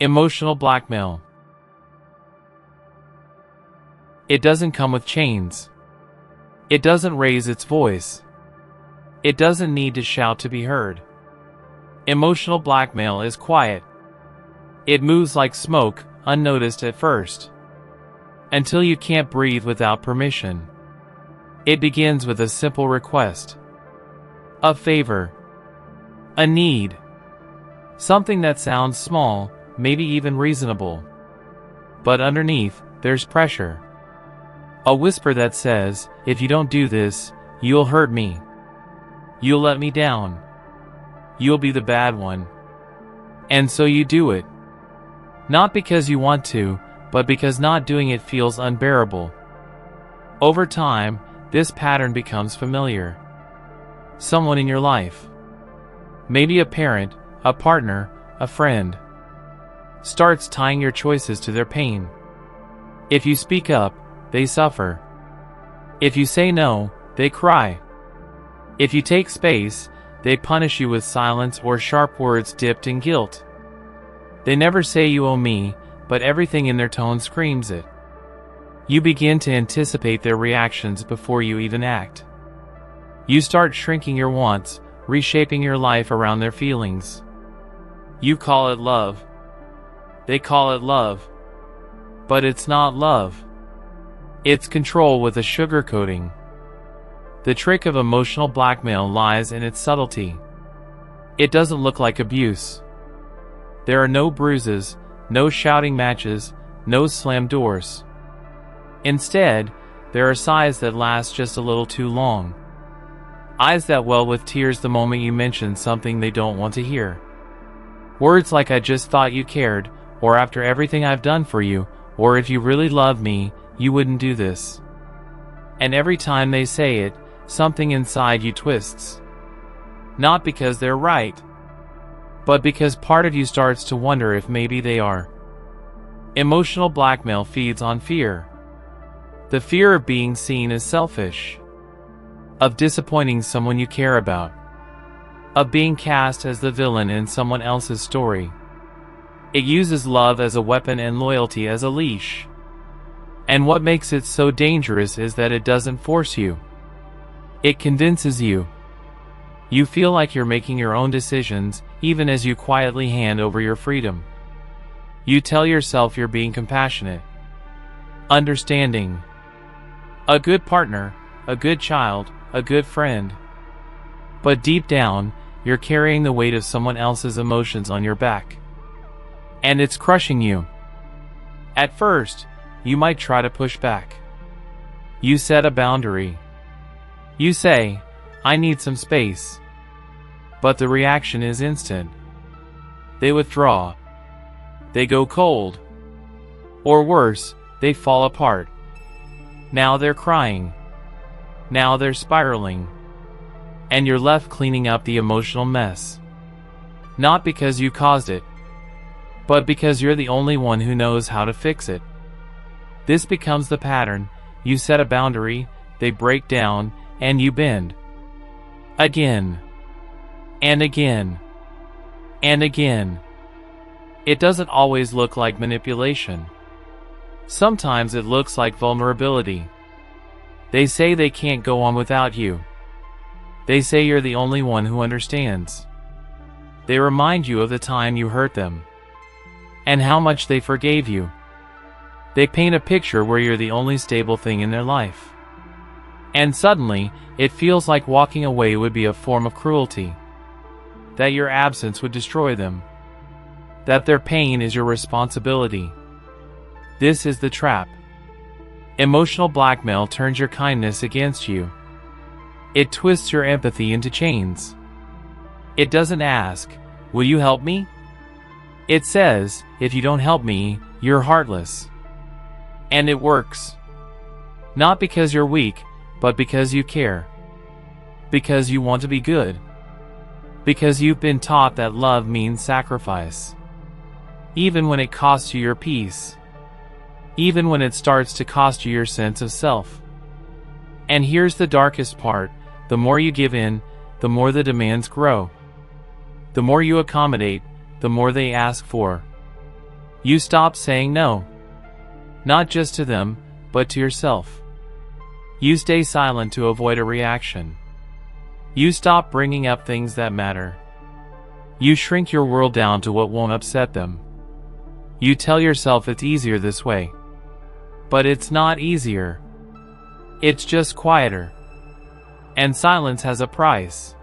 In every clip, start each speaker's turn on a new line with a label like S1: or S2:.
S1: Emotional blackmail. It doesn't come with chains. It doesn't raise its voice. It doesn't need to shout to be heard. Emotional blackmail is quiet. It moves like smoke, unnoticed at first. Until you can't breathe without permission. It begins with a simple request. A favor. A need. Something that sounds small, maybe even reasonable. But underneath, there's pressure. A whisper that says, if you don't do this, you'll hurt me. You'll let me down. You'll be the bad one. And so you do it. Not because you want to, but because not doing it feels unbearable. Over time, this pattern becomes familiar. Someone in your life, maybe a parent, a partner, a friend, starts tying your choices to their pain. If you speak up, they suffer. If you say no, they cry. If you take space, they punish you with silence or sharp words dipped in guilt. They never say you owe me, but everything in their tone screams it. You begin to anticipate their reactions before you even act. You start shrinking your wants, reshaping your life around their feelings. You call it love. They call it love. But it's not love. It's control with a sugar coating. The trick of emotional blackmail lies in its subtlety. It doesn't look like abuse. There are no bruises, no shouting matches, no slammed doors. Instead, there are sighs that last just a little too long. Eyes that well with tears the moment you mention something they don't want to hear. Words like I just thought you cared, or after everything I've done for you, or if you really love me, you wouldn't do this. And every time they say it, something inside you twists. Not because they're right, but because part of you starts to wonder if maybe they are. Emotional blackmail feeds on fear. The fear of being seen as selfish, of disappointing someone you care about, of being cast as the villain in someone else's story. It uses love as a weapon and loyalty as a leash. And what makes it so dangerous is that it doesn't force you. It convinces you. You feel like you're making your own decisions, even as you quietly hand over your freedom. You tell yourself you're being compassionate, understanding, a good partner, a good child, a good friend. But deep down, you're carrying the weight of someone else's emotions on your back. And it's crushing you. At first, you might try to push back. You set a boundary. You say, I need some space. But the reaction is instant. They withdraw. They go cold. Or worse, they fall apart. Now they're crying. Now they're spiraling. And you're left cleaning up the emotional mess. Not because you caused it, but because you're the only one who knows how to fix it. This becomes the pattern. You set a boundary, they break down, and you bend. Again. And again. And again. It doesn't always look like manipulation. Sometimes it looks like vulnerability. They say they can't go on without you. They say you're the only one who understands. They remind you of the time you hurt them, and how much they forgave you. They paint a picture where you're the only stable thing in their life. And suddenly, it feels like walking away would be a form of cruelty. That your absence would destroy them. That their pain is your responsibility. This is the trap. Emotional blackmail turns your kindness against you. It twists your empathy into chains. It doesn't ask, will you help me? It says, if you don't help me, you're heartless. And it works. Not because you're weak, but because you care. Because you want to be good. Because you've been taught that love means sacrifice. Even when it costs you your peace. Even when it starts to cost you your sense of self. And here's the darkest part. The more you give in, the more the demands grow. The more you accommodate, the more they ask for. You stop saying no. Not just to them, but to yourself. You stay silent to avoid a reaction. You stop bringing up things that matter. You shrink your world down to what won't upset them. You tell yourself it's easier this way. But it's not easier. It's just quieter. And silence has a price.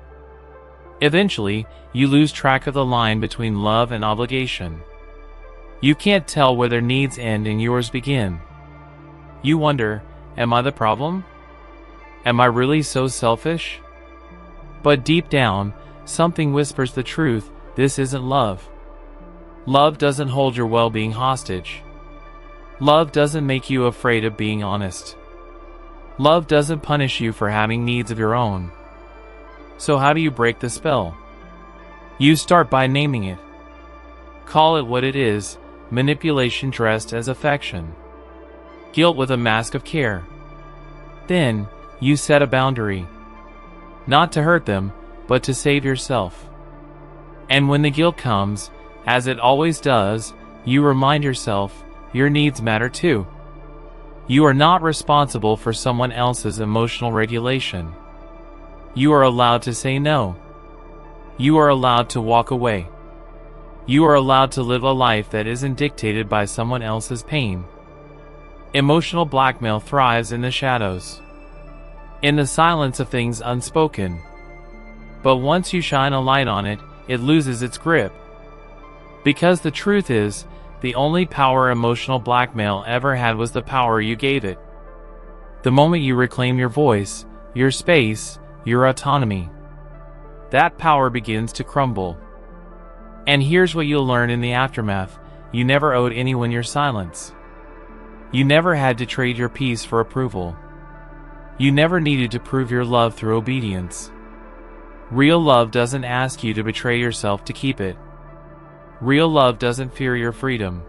S1: Eventually, you lose track of the line between love and obligation. You can't tell where their needs end and yours begin. You wonder, am I the problem? Am I really so selfish? But deep down, something whispers the truth: this isn't love. Love doesn't hold your well-being hostage. Love doesn't make you afraid of being honest. Love doesn't punish you for having needs of your own. So how do you break the spell? You start by naming it. Call it what it is: manipulation dressed as affection. Guilt with a mask of care. Then, you set a boundary. Not to hurt them, but to save yourself. And when the guilt comes, as it always does, you remind yourself, your needs matter too. You are not responsible for someone else's emotional regulation. You are allowed to say no. You are allowed to walk away. You are allowed to live a life that isn't dictated by someone else's pain. Emotional blackmail thrives in the shadows, in the silence of things unspoken. But once you shine a light on it, it loses its grip. Because the truth is, the only power emotional blackmail ever had was the power you gave it. The moment you reclaim your voice, your space, your autonomy, that power begins to crumble. And here's what you'll learn in the aftermath: you never owed anyone your silence. You never had to trade your peace for approval. You never needed to prove your love through obedience. Real love doesn't ask you to betray yourself to keep it. Real love doesn't fear your freedom.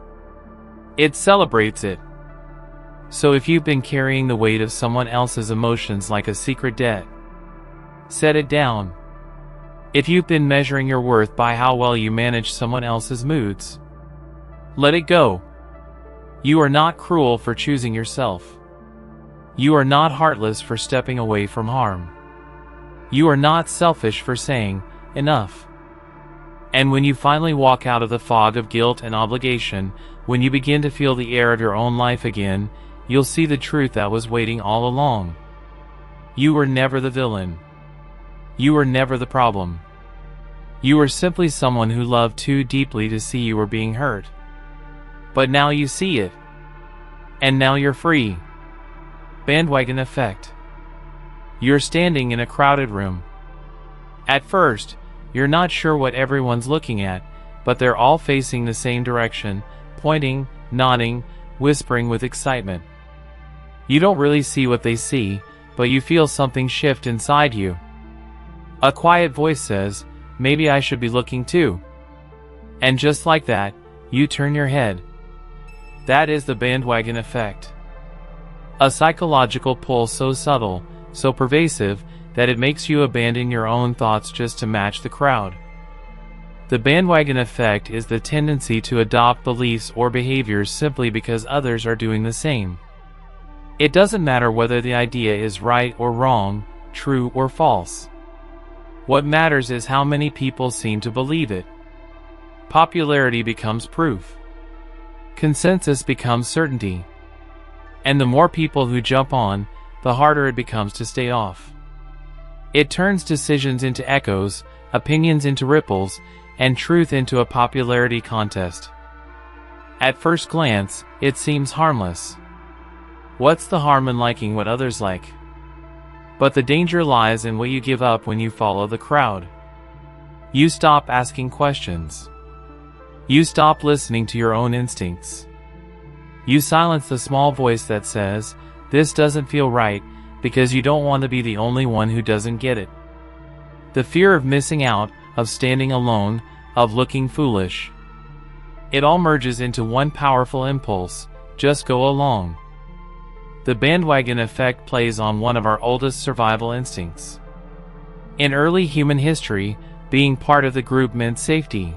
S1: It celebrates it. So if you've been carrying the weight of someone else's emotions like a secret debt, set it down. If you've been measuring your worth by how well you manage someone else's moods, let it go. You are not cruel for choosing yourself. You are not heartless for stepping away from harm. You are not selfish for saying, enough. And when you finally walk out of the fog of guilt and obligation, when you begin to feel the air of your own life again, you'll see the truth that was waiting all along. You were never the villain. You were never the problem. You were simply someone who loved too deeply to see you were being hurt. But now you see it. And now you're free. Bandwagon effect. You're standing in a crowded room. At first, you're not sure what everyone's looking at, but they're all facing the same direction, pointing, nodding, whispering with excitement. You don't really see what they see, but you feel something shift inside you. A quiet voice says, maybe I should be looking too. And just like that, you turn your head. That is the bandwagon effect. A psychological pull so subtle, so pervasive, that it makes you abandon your own thoughts just to match the crowd. The bandwagon effect is the tendency to adopt beliefs or behaviors simply because others are doing the same. It doesn't matter whether the idea is right or wrong, true or false. What matters is how many people seem to believe it. Popularity becomes proof. Consensus becomes certainty. And the more people who jump on, the harder it becomes to stay off. It turns decisions into echoes, opinions into ripples, and truth into a popularity contest. At first glance, it seems harmless. What's the harm in liking what others like? But the danger lies in what you give up when you follow the crowd. You stop asking questions. You stop listening to your own instincts. You silence the small voice that says, this doesn't feel right, because you don't want to be the only one who doesn't get it. The fear of missing out, of standing alone, of looking foolish. It all merges into one powerful impulse: just go along. The bandwagon effect plays on one of our oldest survival instincts. In early human history, being part of the group meant safety.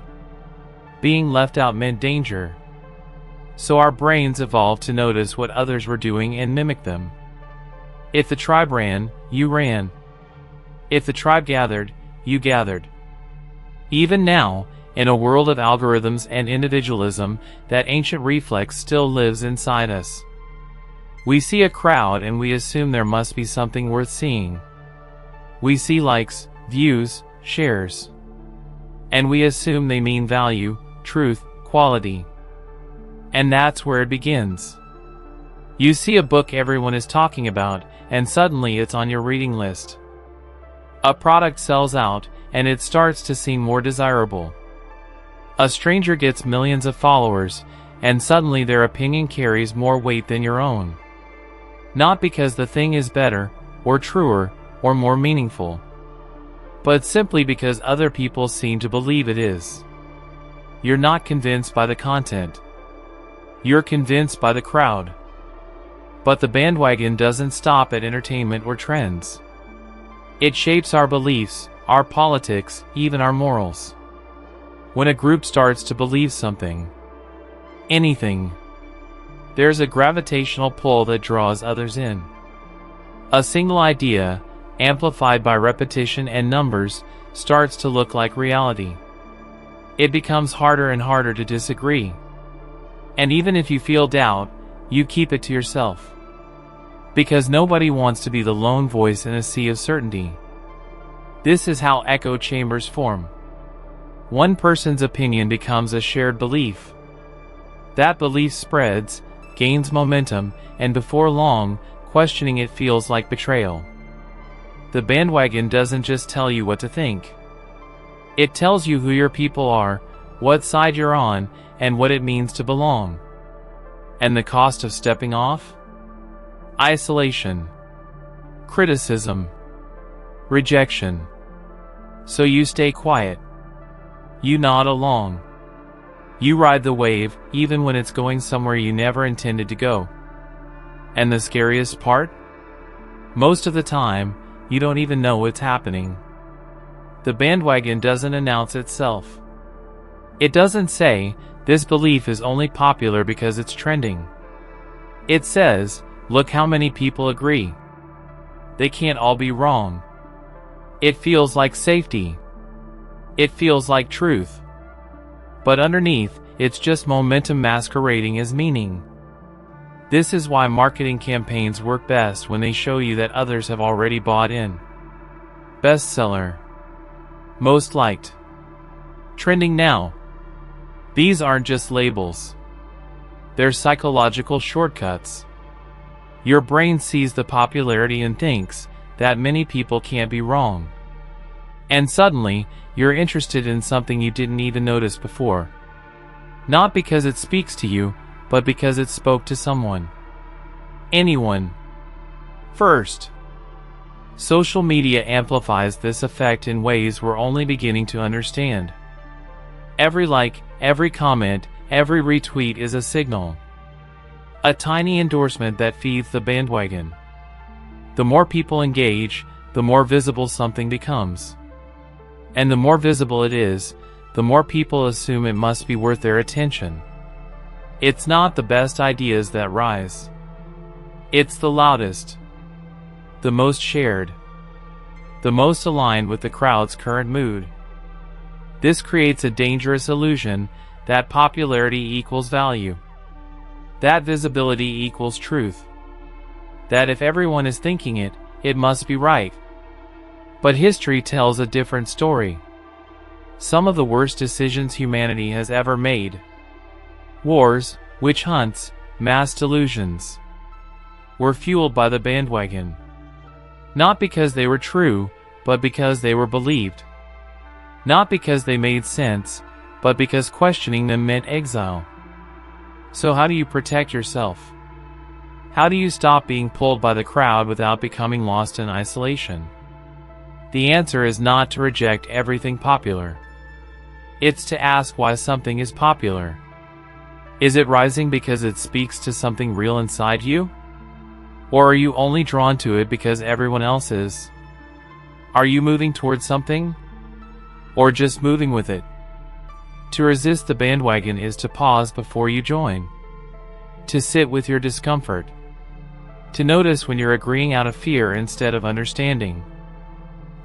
S1: Being left out meant danger. So our brains evolved to notice what others were doing and mimic them. If the tribe ran, you ran. If the tribe gathered, you gathered. Even now, in a world of algorithms and individualism, that ancient reflex still lives inside us. We see a crowd and we assume there must be something worth seeing. We see likes, views, shares. And we assume they mean value, truth, quality. And that's where it begins. You see a book everyone is talking about, and suddenly it's on your reading list. A product sells out, and it starts to seem more desirable. A stranger gets millions of followers, and suddenly their opinion carries more weight than your own. Not because the thing is better, or truer, or more meaningful, but simply because other people seem to believe it is. You're not convinced by the content. You're convinced by the crowd. But the bandwagon doesn't stop at entertainment or trends. It shapes our beliefs, our politics, even our morals. When a group starts to believe something, anything, there's a gravitational pull that draws others in. A single idea, amplified by repetition and numbers, starts to look like reality. It becomes harder and harder to disagree. And even if you feel doubt, you keep it to yourself. Because nobody wants to be the lone voice in a sea of certainty. This is how echo chambers form. One person's opinion becomes a shared belief. That belief spreads, gains momentum, and before long, questioning it feels like betrayal. The bandwagon doesn't just tell you what to think. It tells you who your people are, what side you're on, and what it means to belong. And the cost of stepping off? Isolation, criticism, rejection. So you stay quiet. You nod along. You ride the wave, even when it's going somewhere you never intended to go. And the scariest part? Most of the time, you don't even know what's happening. The bandwagon doesn't announce itself. It doesn't say, this belief is only popular because it's trending. It says, look how many people agree. They can't all be wrong. It feels like safety. It feels like truth. But underneath, it's just momentum masquerading as meaning. This is why marketing campaigns work best when they show you that others have already bought in. Bestseller. Most liked. Trending now. These aren't just labels. They're psychological shortcuts. Your brain sees the popularity and thinks that many people can't be wrong. And suddenly, you're interested in something you didn't even notice before. Not because it speaks to you, but because it spoke to someone. Anyone. First. Social media amplifies this effect in ways we're only beginning to understand. Every like, every comment, every retweet is a signal. A tiny endorsement that feeds the bandwagon. The more people engage, the more visible something becomes. And the more visible it is, the more people assume it must be worth their attention. It's not the best ideas that rise. It's the loudest, the most shared, the most aligned with the crowd's current mood. This creates a dangerous illusion that popularity equals value, that visibility equals truth, that if everyone is thinking it, it must be right. But history tells a different story. Some of the worst decisions humanity has ever made, wars, witch hunts, mass delusions, were fueled by the bandwagon. Not because they were true, but because they were believed. Not because they made sense, but because questioning them meant exile. So how do you protect yourself? How do you stop being pulled by the crowd without becoming lost in isolation? The answer is not to reject everything popular. It's to ask why something is popular. Is it rising because it speaks to something real inside you? Or are you only drawn to it because everyone else is? Are you moving towards something? Or just moving with it? To resist the bandwagon is to pause before you join. to sit with your discomfort, to notice when you're agreeing out of fear instead of understanding.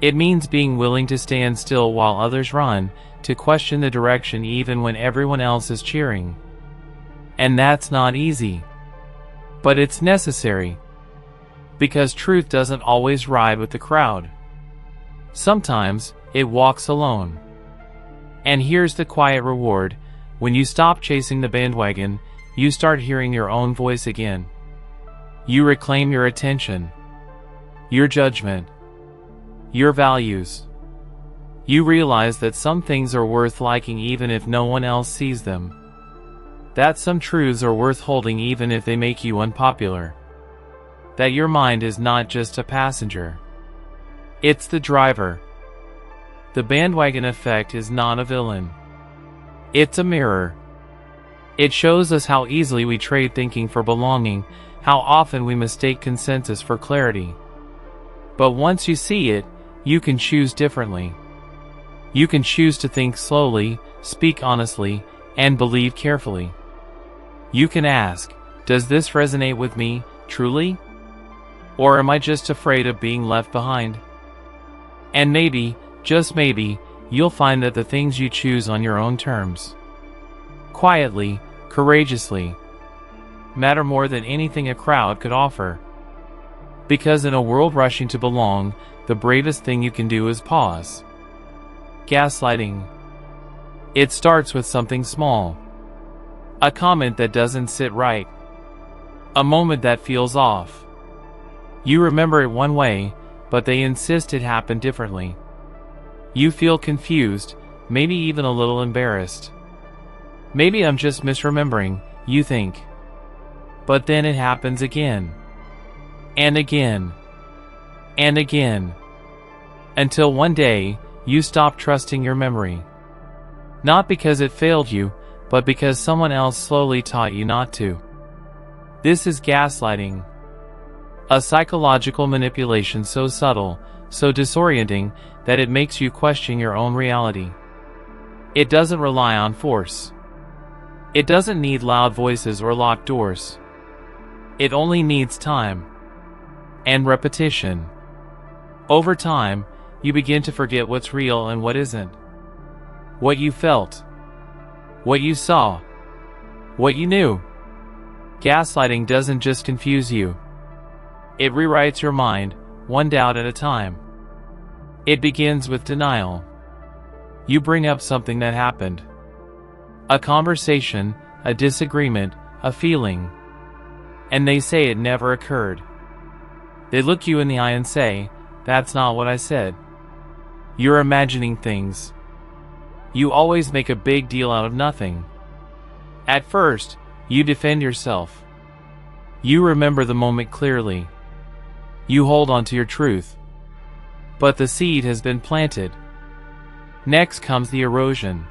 S1: It means being willing to stand still while others run, to question the direction even when everyone else is cheering. And that's not easy. But it's necessary. Because truth doesn't always ride with the crowd. Sometimes, it walks alone. And here's the quiet reward: when you stop chasing the bandwagon, you start hearing your own voice again. You reclaim your attention, your judgment, your values. You realize that some things are worth liking even if no one else sees them. That some truths are worth holding even if they make you unpopular. That your mind is not just a passenger. It's the driver. The bandwagon effect is not a villain. It's a mirror. It shows us how easily we trade thinking for belonging, how often we mistake consensus for clarity. But once you see it, you can choose differently. You can choose to think slowly, speak honestly, and believe carefully. You can ask, does this resonate with me, truly? Or am I just afraid of being left behind? And maybe, just maybe, you'll find that the things you choose on your own terms, quietly, courageously, matter more than anything a crowd could offer. Because in a world rushing to belong, the bravest thing you can do is pause. Gaslighting. It starts with something small. A comment that doesn't sit right. A moment that feels off. You remember it one way, but they insist it happened differently. You feel confused, maybe even a little embarrassed. Maybe I'm just misremembering, you think. But then it happens again. And again. And again. Until one day, you stop trusting your memory. Not because it failed you, but because someone else slowly taught you not to. This is gaslighting. A psychological manipulation so subtle, so disorienting, that it makes you question your own reality. It doesn't rely on force. It doesn't need loud voices or locked doors. It only needs time. And repetition. Over time, you begin to forget what's real and what isn't. What you felt. What you saw. What you knew. Gaslighting doesn't just confuse you. It rewrites your mind, one doubt at a time. It begins with denial. You bring up something that happened. A conversation, a disagreement, a feeling. And they say it never occurred. They look you in the eye and say, that's not what I said. You're imagining things. You always make a big deal out of nothing. At first, you defend yourself. You remember the moment clearly. You hold on to your truth. But the seed has been planted. Next comes the erosion.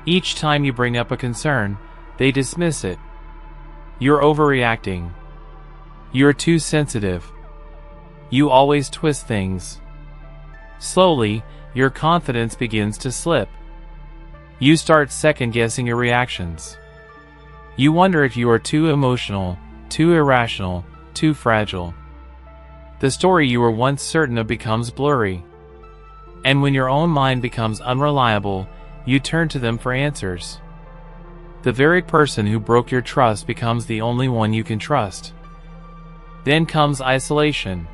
S1: Each time you bring up a concern, they dismiss it. You're overreacting. You're too sensitive. You always twist things. Slowly, your confidence begins to slip. You start second-guessing your reactions. You wonder if you are too emotional, too irrational, too fragile. The story you were once certain of becomes blurry. And when your own mind becomes unreliable, you turn to them for answers. The very person who broke your trust becomes the only one you can trust. Then comes isolation.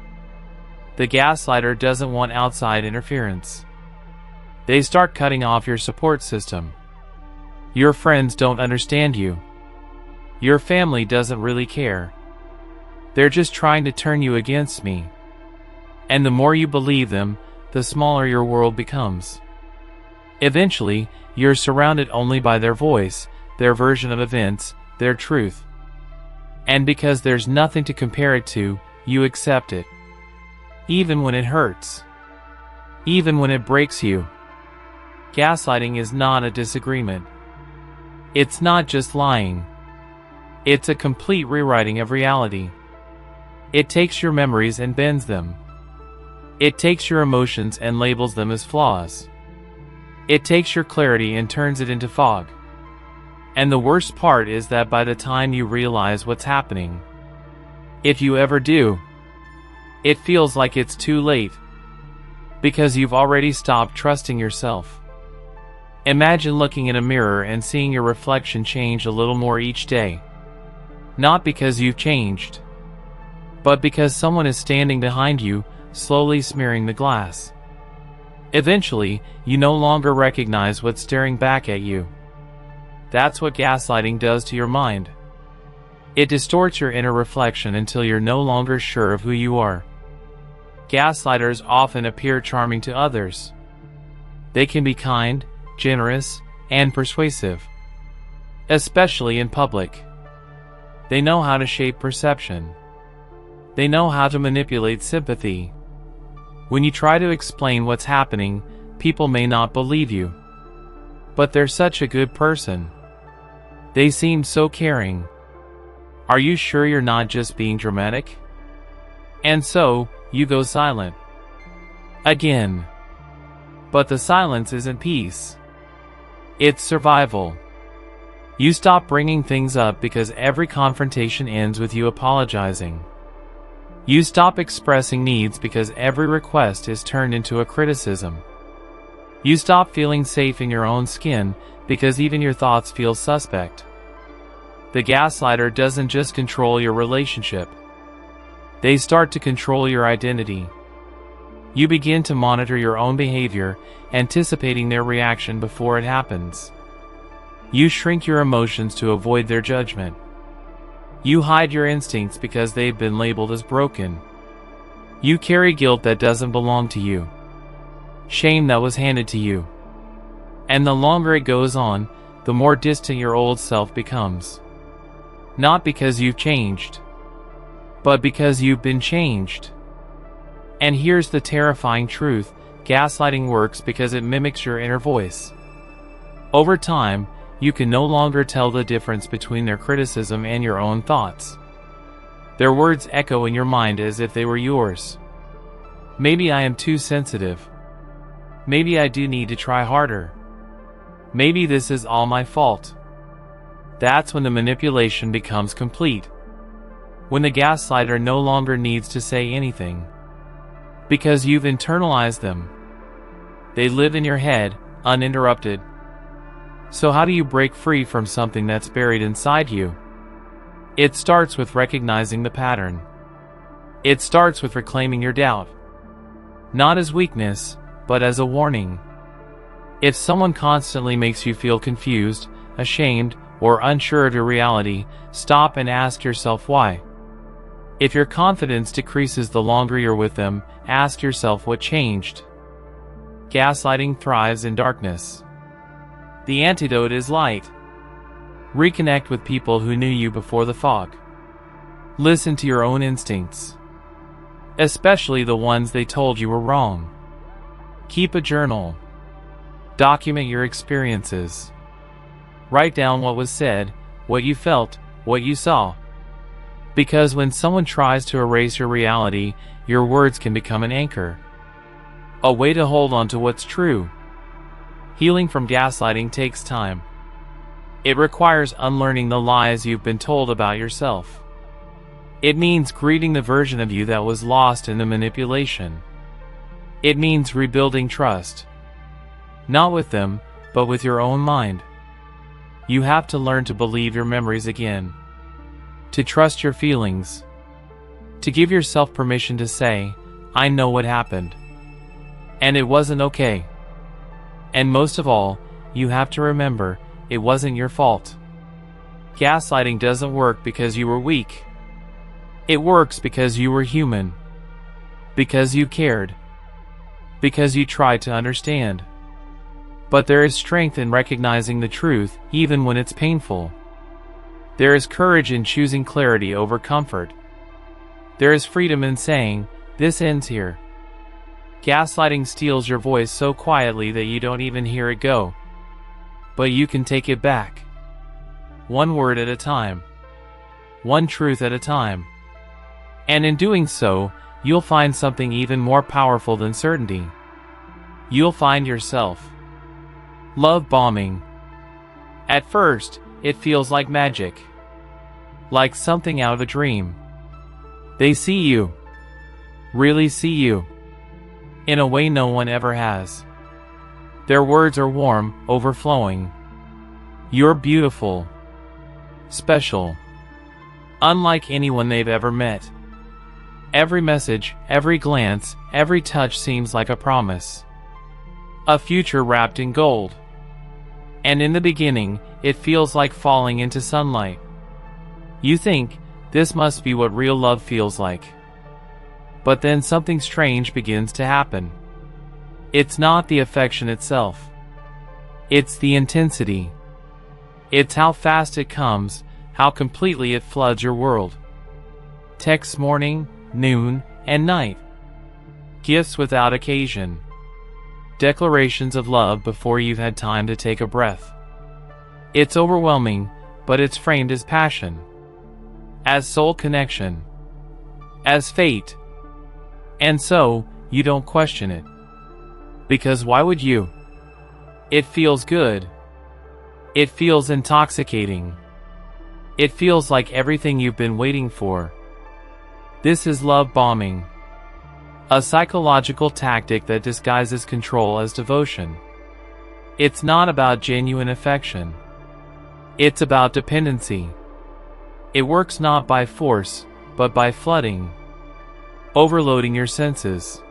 S1: The gaslighter doesn't want outside interference. They start cutting off your support system. Your friends don't understand you. Your family doesn't really care. They're just trying to turn you against me. And the more you believe them, the smaller your world becomes. Eventually, you're surrounded only by their voice, their version of events, their truth. And because there's nothing to compare it to, you accept it. Even when it hurts. Even when it breaks you. Gaslighting is not a disagreement. It's not just lying. It's a complete rewriting of reality. It takes your memories and bends them. It takes your emotions and labels them as flaws. It takes your clarity and turns it into fog. And the worst part is that by the time you realize what's happening, if you ever do, it feels like it's too late, because you've already stopped trusting yourself. Imagine looking in a mirror and seeing your reflection change a little more each day. Not because you've changed, but because someone is standing behind you, slowly smearing the glass. Eventually, you no longer recognize what's staring back at you. That's what gaslighting does to your mind. It distorts your inner reflection until you're no longer sure of who you are. Gaslighters often appear charming to others. They can be kind, generous, and persuasive, especially in public. They know how to shape perception. They know how to manipulate sympathy. When you try to explain what's happening, people may not believe you. But they're such a good person. They seem so caring. Are you sure you're not just being dramatic? And so, you go silent. Again. But the silence isn't peace. It's survival. You stop bringing things up because every confrontation ends with you apologizing. You stop expressing needs because every request is turned into a criticism. You stop feeling safe in your own skin because even your thoughts feel suspect. The gaslighter doesn't just control your relationship. They start to control your identity. You begin to monitor your own behavior, anticipating their reaction before it happens. You shrink your emotions to avoid their judgment. You hide your instincts because they've been labeled as broken. You carry guilt that doesn't belong to you, shame that was handed to you. And the longer it goes on, the more distant your old self becomes. Not because you've changed, but because you've been changed. And here's the terrifying truth: gaslighting works because it mimics your inner voice. Over time, you can no longer tell the difference between their criticism and your own thoughts. Their words echo in your mind as if they were yours. Maybe I am too sensitive. Maybe I do need to try harder. Maybe this is all my fault. That's when the manipulation becomes complete. When the gaslighter no longer needs to say anything, because you've internalized them. They live in your head, uninterrupted. So how do you break free from something that's buried inside you? It starts with recognizing the pattern. It starts with reclaiming your doubt. Not as weakness, but as a warning. If someone constantly makes you feel confused, ashamed, or unsure of your reality, stop and ask yourself why. If your confidence decreases the longer you're with them, ask yourself what changed. Gaslighting thrives in darkness. The antidote is light. Reconnect with people who knew you before the fog. Listen to your own instincts, especially the ones they told you were wrong. Keep a journal. Document your experiences. Write down what was said, what you felt, what you saw. Because when someone tries to erase your reality, your words can become an anchor. A way to hold on to what's true. Healing from gaslighting takes time. It requires unlearning the lies you've been told about yourself. It means greeting the version of you that was lost in the manipulation. It means rebuilding trust. Not with them, but with your own mind. You have to learn to believe your memories again. To trust your feelings. To give yourself permission to say, I know what happened. And it wasn't okay. And most of all, you have to remember, it wasn't your fault. Gaslighting doesn't work because you were weak. It works because you were human. Because you cared. Because you tried to understand. But there is strength in recognizing the truth, even when it's painful. There is courage in choosing clarity over comfort. There is freedom in saying, this ends here. Gaslighting steals your voice so quietly that you don't even hear it go. But you can take it back. One word at a time. One truth at a time. And in doing so, you'll find something even more powerful than certainty. You'll find yourself. Love bombing. At first, it feels like magic. Like something out of a dream. They see you. Really see you. In a way no one ever has. Their words are warm, overflowing. You're beautiful. Special. Unlike anyone they've ever met. Every message, every glance, every touch seems like a promise. A future wrapped in gold. And in the beginning, it feels like falling into sunlight. You think, this must be what real love feels like. But then something strange begins to happen. It's not the affection itself. It's the intensity. It's how fast it comes, how completely it floods your world. Texts morning, noon, and night. Gifts without occasion. Declarations of love before you've had time to take a breath. It's overwhelming, but it's framed as passion. As soul connection. As fate. And so, you don't question it. Because why would you? It feels good. It feels intoxicating. It feels like everything you've been waiting for. This is love bombing. A psychological tactic that disguises control as devotion. It's not about genuine affection. It's about dependency. It works not by force, but by flooding. Overloading your senses.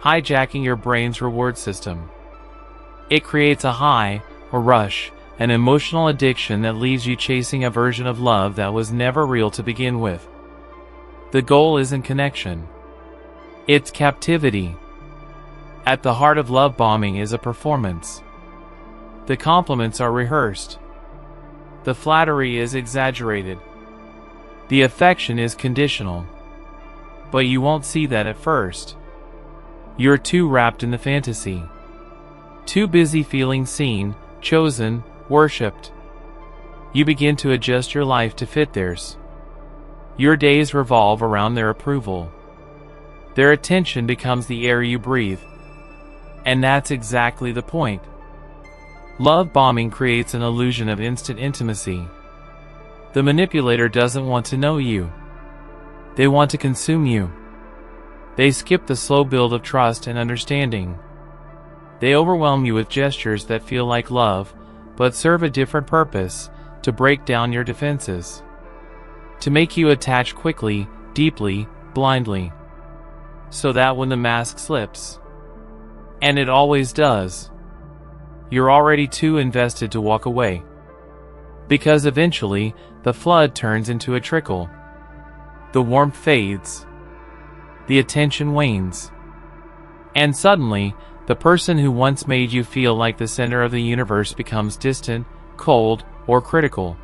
S1: Hijacking your brain's reward system. It creates a high, a rush, an emotional addiction that leaves you chasing a version of love that was never real to begin with. The goal isn't connection. It's captivity. At the heart of love bombing is a performance. The compliments are rehearsed. The flattery is exaggerated. The affection is conditional. But you won't see that at first. You're too wrapped in the fantasy. Too busy feeling seen, chosen, worshipped. You begin to adjust your life to fit theirs. Your days revolve around their approval. Their attention becomes the air you breathe. And that's exactly the point. Love bombing creates an illusion of instant intimacy. The manipulator doesn't want to know you. They want to consume you. They skip the slow build of trust and understanding. They overwhelm you with gestures that feel like love, but serve a different purpose: to break down your defenses. To make you attach quickly, deeply, blindly. So that when the mask slips, and it always does, you're already too invested to walk away. Because eventually, the flood turns into a trickle. The warmth fades. The attention wanes. And suddenly, the person who once made you feel like the center of the universe becomes distant, cold, or critical.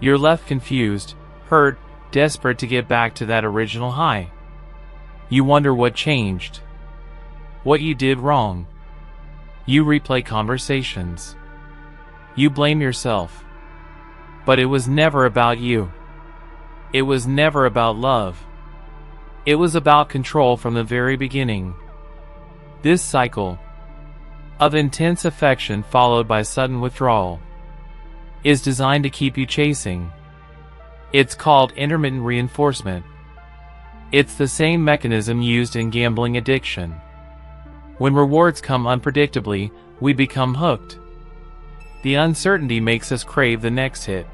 S1: You're left confused, hurt, desperate to get back to that original high. You wonder what changed. What you did wrong. You replay conversations. You blame yourself. But it was never about you. It was never about love. It was about control from the very beginning. This cycle of intense affection followed by sudden withdrawal is designed to keep you chasing. It's called intermittent reinforcement. It's the same mechanism used in gambling addiction. When rewards come unpredictably, we become hooked. The uncertainty makes us crave the next hit.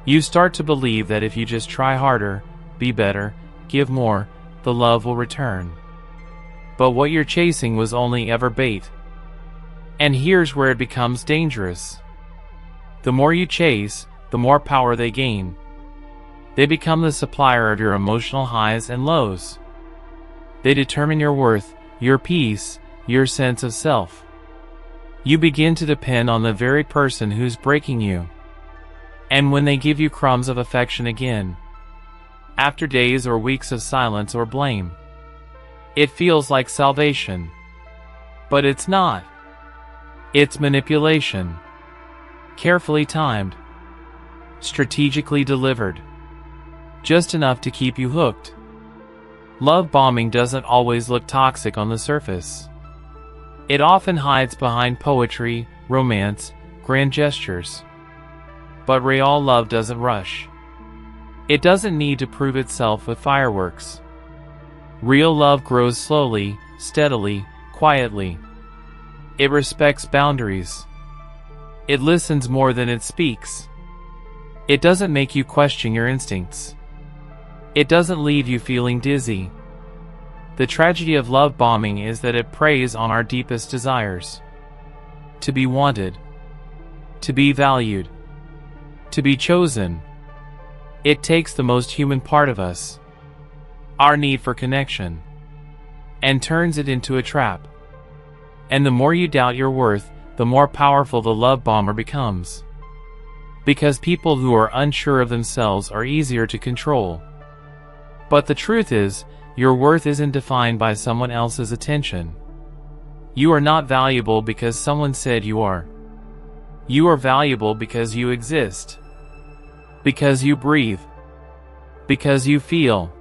S1: You start to believe that if you just try harder, be better, give more, the love will return. But what you're chasing was only ever bait. And here's where it becomes dangerous. The more you chase, the more power they gain. They become the supplier of your emotional highs and lows. They determine your worth, your peace, your sense of self. You begin to depend on the very person who's breaking you. And when they give you crumbs of affection again, after days or weeks of silence or blame, it feels like salvation. But it's not. It's manipulation. Carefully timed. Strategically delivered. Just enough to keep you hooked. Love bombing doesn't always look toxic on the surface. It often hides behind poetry, romance, grand gestures. But real love doesn't rush. It doesn't need to prove itself with fireworks. Real love grows slowly, steadily, quietly. It respects boundaries. It listens more than it speaks. It doesn't make you question your instincts. It doesn't leave you feeling dizzy. The tragedy of love bombing is that it preys on our deepest desires. To be wanted. To be valued. To be chosen. It takes the most human part of us, our need for connection, and turns it into a trap. And the more you doubt your worth, the more powerful the love bomber becomes. Because people who are unsure of themselves are easier to control. But the truth is, your worth isn't defined by someone else's attention. You are not valuable because someone said you are. You are valuable because you exist. Because you breathe. Because you feel.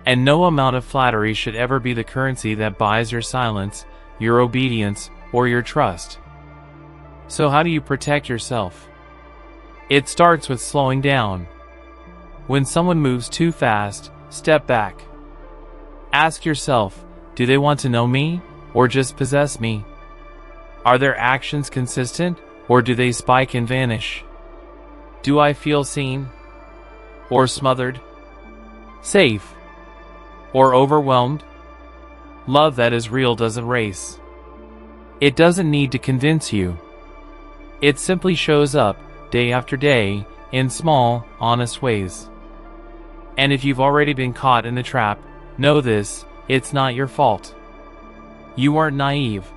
S1: And no amount of flattery should ever be the currency that buys your silence, your obedience, or your trust. So how do you protect yourself? It starts with slowing down. When someone moves too fast, step back. Ask yourself, do they want to know me, or just possess me? Are their actions consistent, or do they spike and vanish? Do I feel seen? Or smothered? Safe? Or overwhelmed? Love that is real doesn't race. It doesn't need to convince you. It simply shows up, day after day, in small, honest ways. And if you've already been caught in the trap, know this, it's not your fault. You weren't naive.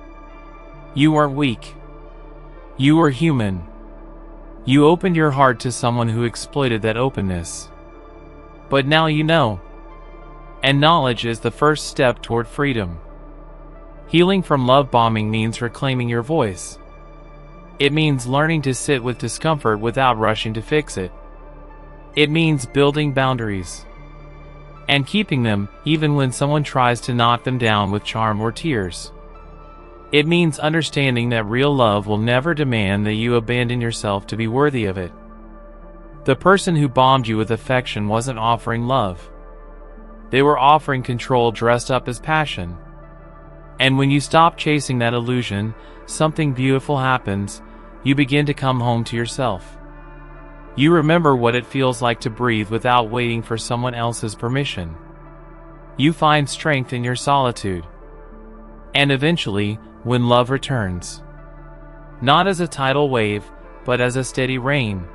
S1: You weren't weak. You were human. You opened your heart to someone who exploited that openness. But now you know. And knowledge is the first step toward freedom. Healing from love bombing means reclaiming your voice. It means learning to sit with discomfort without rushing to fix it. It means building boundaries. And keeping them, even when someone tries to knock them down with charm or tears. It means understanding that real love will never demand that you abandon yourself to be worthy of it. The person who bombed you with affection wasn't offering love. They were offering control dressed up as passion. And when you stop chasing that illusion, something beautiful happens. You begin to come home to yourself. You remember what it feels like to breathe without waiting for someone else's permission. You find strength in your solitude. And eventually, when love returns, not as a tidal wave, but as a steady rain,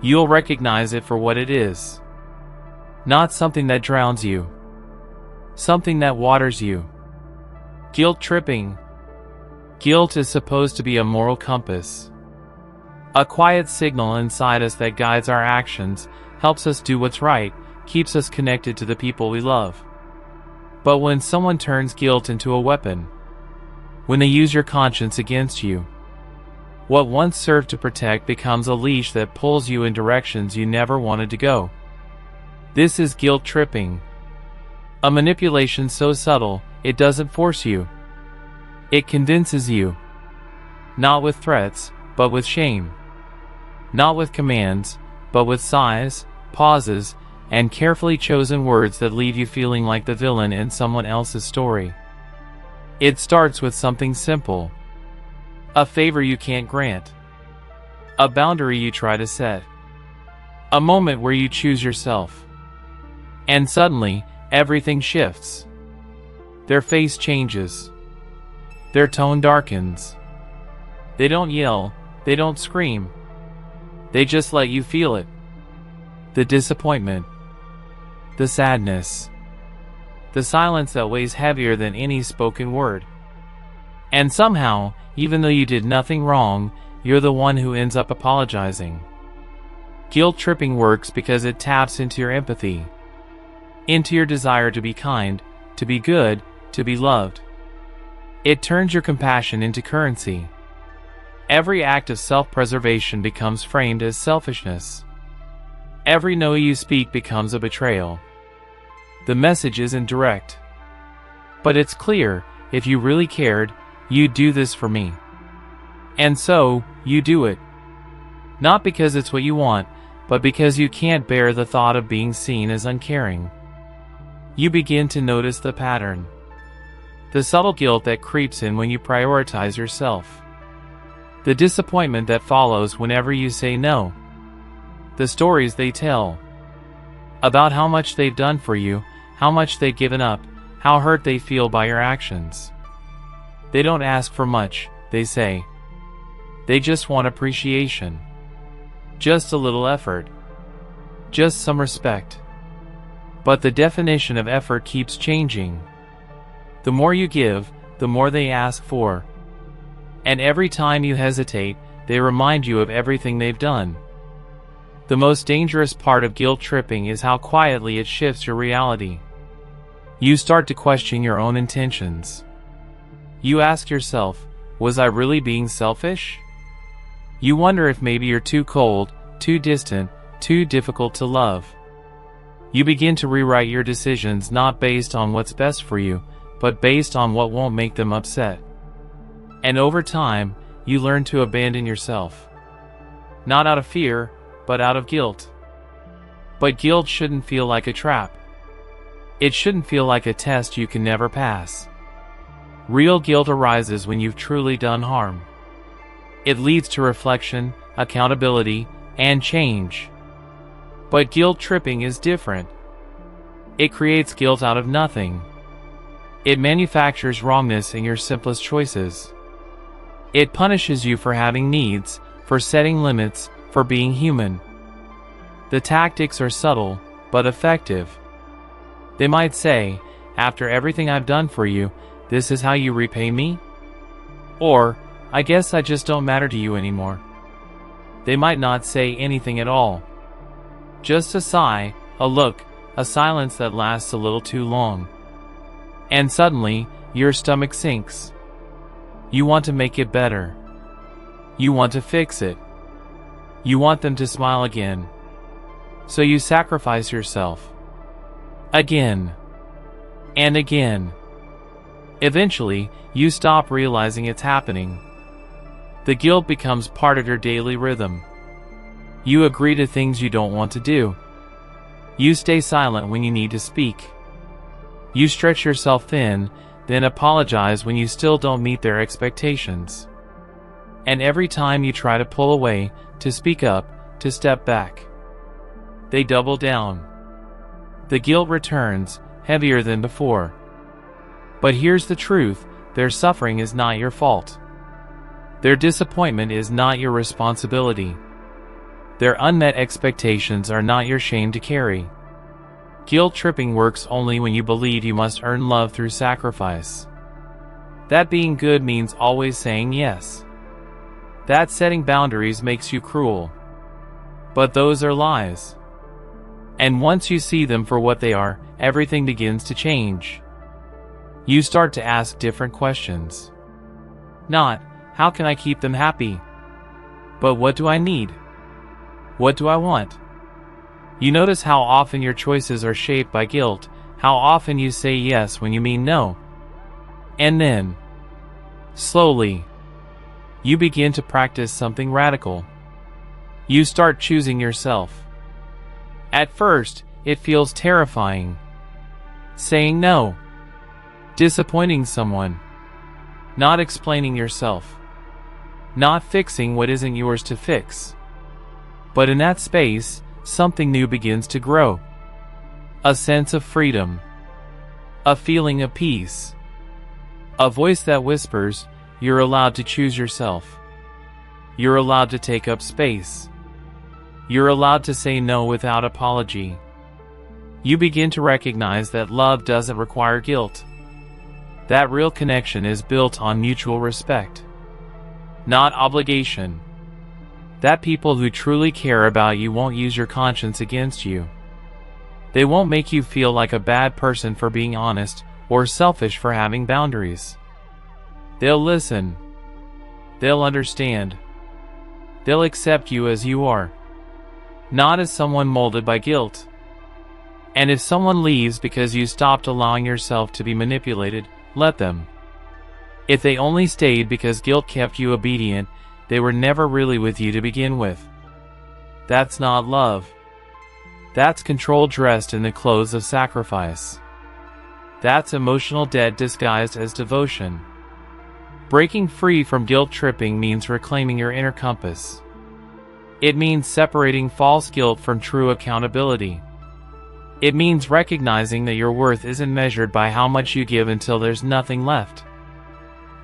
S1: you'll recognize it for what it is. Not something that drowns you. Something that waters you. Guilt tripping. Guilt is supposed to be a moral compass. A quiet signal inside us that guides our actions, helps us do what's right, keeps us connected to the people we love. But when someone turns guilt into a weapon, when they use your conscience against you, what once served to protect becomes a leash that pulls you in directions you never wanted to go. This is guilt tripping. A manipulation so subtle, it doesn't force you. It convinces you. Not with threats, but with shame. Not with commands, but with sighs, pauses, and carefully chosen words that leave you feeling like the villain in someone else's story. It starts with something simple. A favor you can't grant. A boundary you try to set. A moment where you choose yourself. And suddenly, everything shifts. Their face changes. Their tone darkens. They don't yell, they don't scream. They just let you feel it. The disappointment. The sadness. The silence that weighs heavier than any spoken word. And somehow, even though you did nothing wrong, you're the one who ends up apologizing. Guilt tripping works because it taps into your empathy. Into your desire to be kind, to be good, to be loved. It turns your compassion into currency. Every act of self-preservation becomes framed as selfishness. Every no you speak becomes a betrayal. The message isn't direct. But it's clear, if you really cared, you'd do this for me. And so, you do it. Not because it's what you want, but because you can't bear the thought of being seen as uncaring. You begin to notice the pattern. The subtle guilt that creeps in when you prioritize yourself. The disappointment that follows whenever you say no. The stories they tell about how much they've done for you, how much they've given up, how hurt they feel by your actions. They don't ask for much, they say. They just want appreciation. Just a little effort. Just some respect. But the definition of effort keeps changing. The more you give, the more they ask for. And every time you hesitate, they remind you of everything they've done. The most dangerous part of guilt tripping is how quietly it shifts your reality. You start to question your own intentions. You ask yourself, was I really being selfish? You wonder if maybe you're too cold, too distant, too difficult to love. You begin to rewrite your decisions not based on what's best for you, but based on what won't make them upset. And over time, you learn to abandon yourself. Not out of fear, but out of guilt. But guilt shouldn't feel like a trap. It shouldn't feel like a test you can never pass. Real guilt arises when you've truly done harm. It leads to reflection, accountability, and change. But guilt tripping is different. It creates guilt out of nothing. It manufactures wrongness in your simplest choices. It punishes you for having needs, for setting limits, for being human. The tactics are subtle, but effective. They might say, after everything I've done for you, this is how you repay me? Or, I guess I just don't matter to you anymore. They might not say anything at all. Just a sigh, a look, a silence that lasts a little too long. And suddenly, your stomach sinks. You want to make it better. You want to fix it. You want them to smile again. So you sacrifice yourself. Again. And again. Eventually, you stop realizing it's happening. The guilt becomes part of your daily rhythm. You agree to things you don't want to do. You stay silent when you need to speak. You stretch yourself thin, then apologize when you still don't meet their expectations. And every time you try to pull away, to speak up, to step back, they double down. The guilt returns, heavier than before. But here's the truth, their suffering is not your fault. Their disappointment is not your responsibility. Their unmet expectations are not your shame to carry. Guilt tripping works only when you believe you must earn love through sacrifice. That being good means always saying yes. That setting boundaries makes you cruel. But those are lies. And once you see them for what they are, everything begins to change. You start to ask different questions. Not, how can I keep them happy? But what do I need? What do I want? You notice how often your choices are shaped by guilt, how often you say yes when you mean no. And then, slowly, you begin to practice something radical. You start choosing yourself. At first, it feels terrifying. Saying no. Disappointing someone. Not explaining yourself. Not fixing what isn't yours to fix. But in that space, something new begins to grow. A sense of freedom. A feeling of peace. A voice that whispers, you're allowed to choose yourself. You're allowed to take up space. You're allowed to say no without apology. You begin to recognize that love doesn't require guilt. That real connection is built on mutual respect, not obligation. That people who truly care about you won't use your conscience against you. They won't make you feel like a bad person for being honest or selfish for having boundaries. They'll listen. They'll understand. They'll accept you as you are, not as someone molded by guilt. And if someone leaves because you stopped allowing yourself to be manipulated, let them. If they only stayed because guilt kept you obedient, they were never really with you to begin with. That's not love. That's control dressed in the clothes of sacrifice. That's emotional debt disguised as devotion. Breaking free from guilt tripping means reclaiming your inner compass. It means separating false guilt from true accountability. It means recognizing that your worth isn't measured by how much you give until there's nothing left.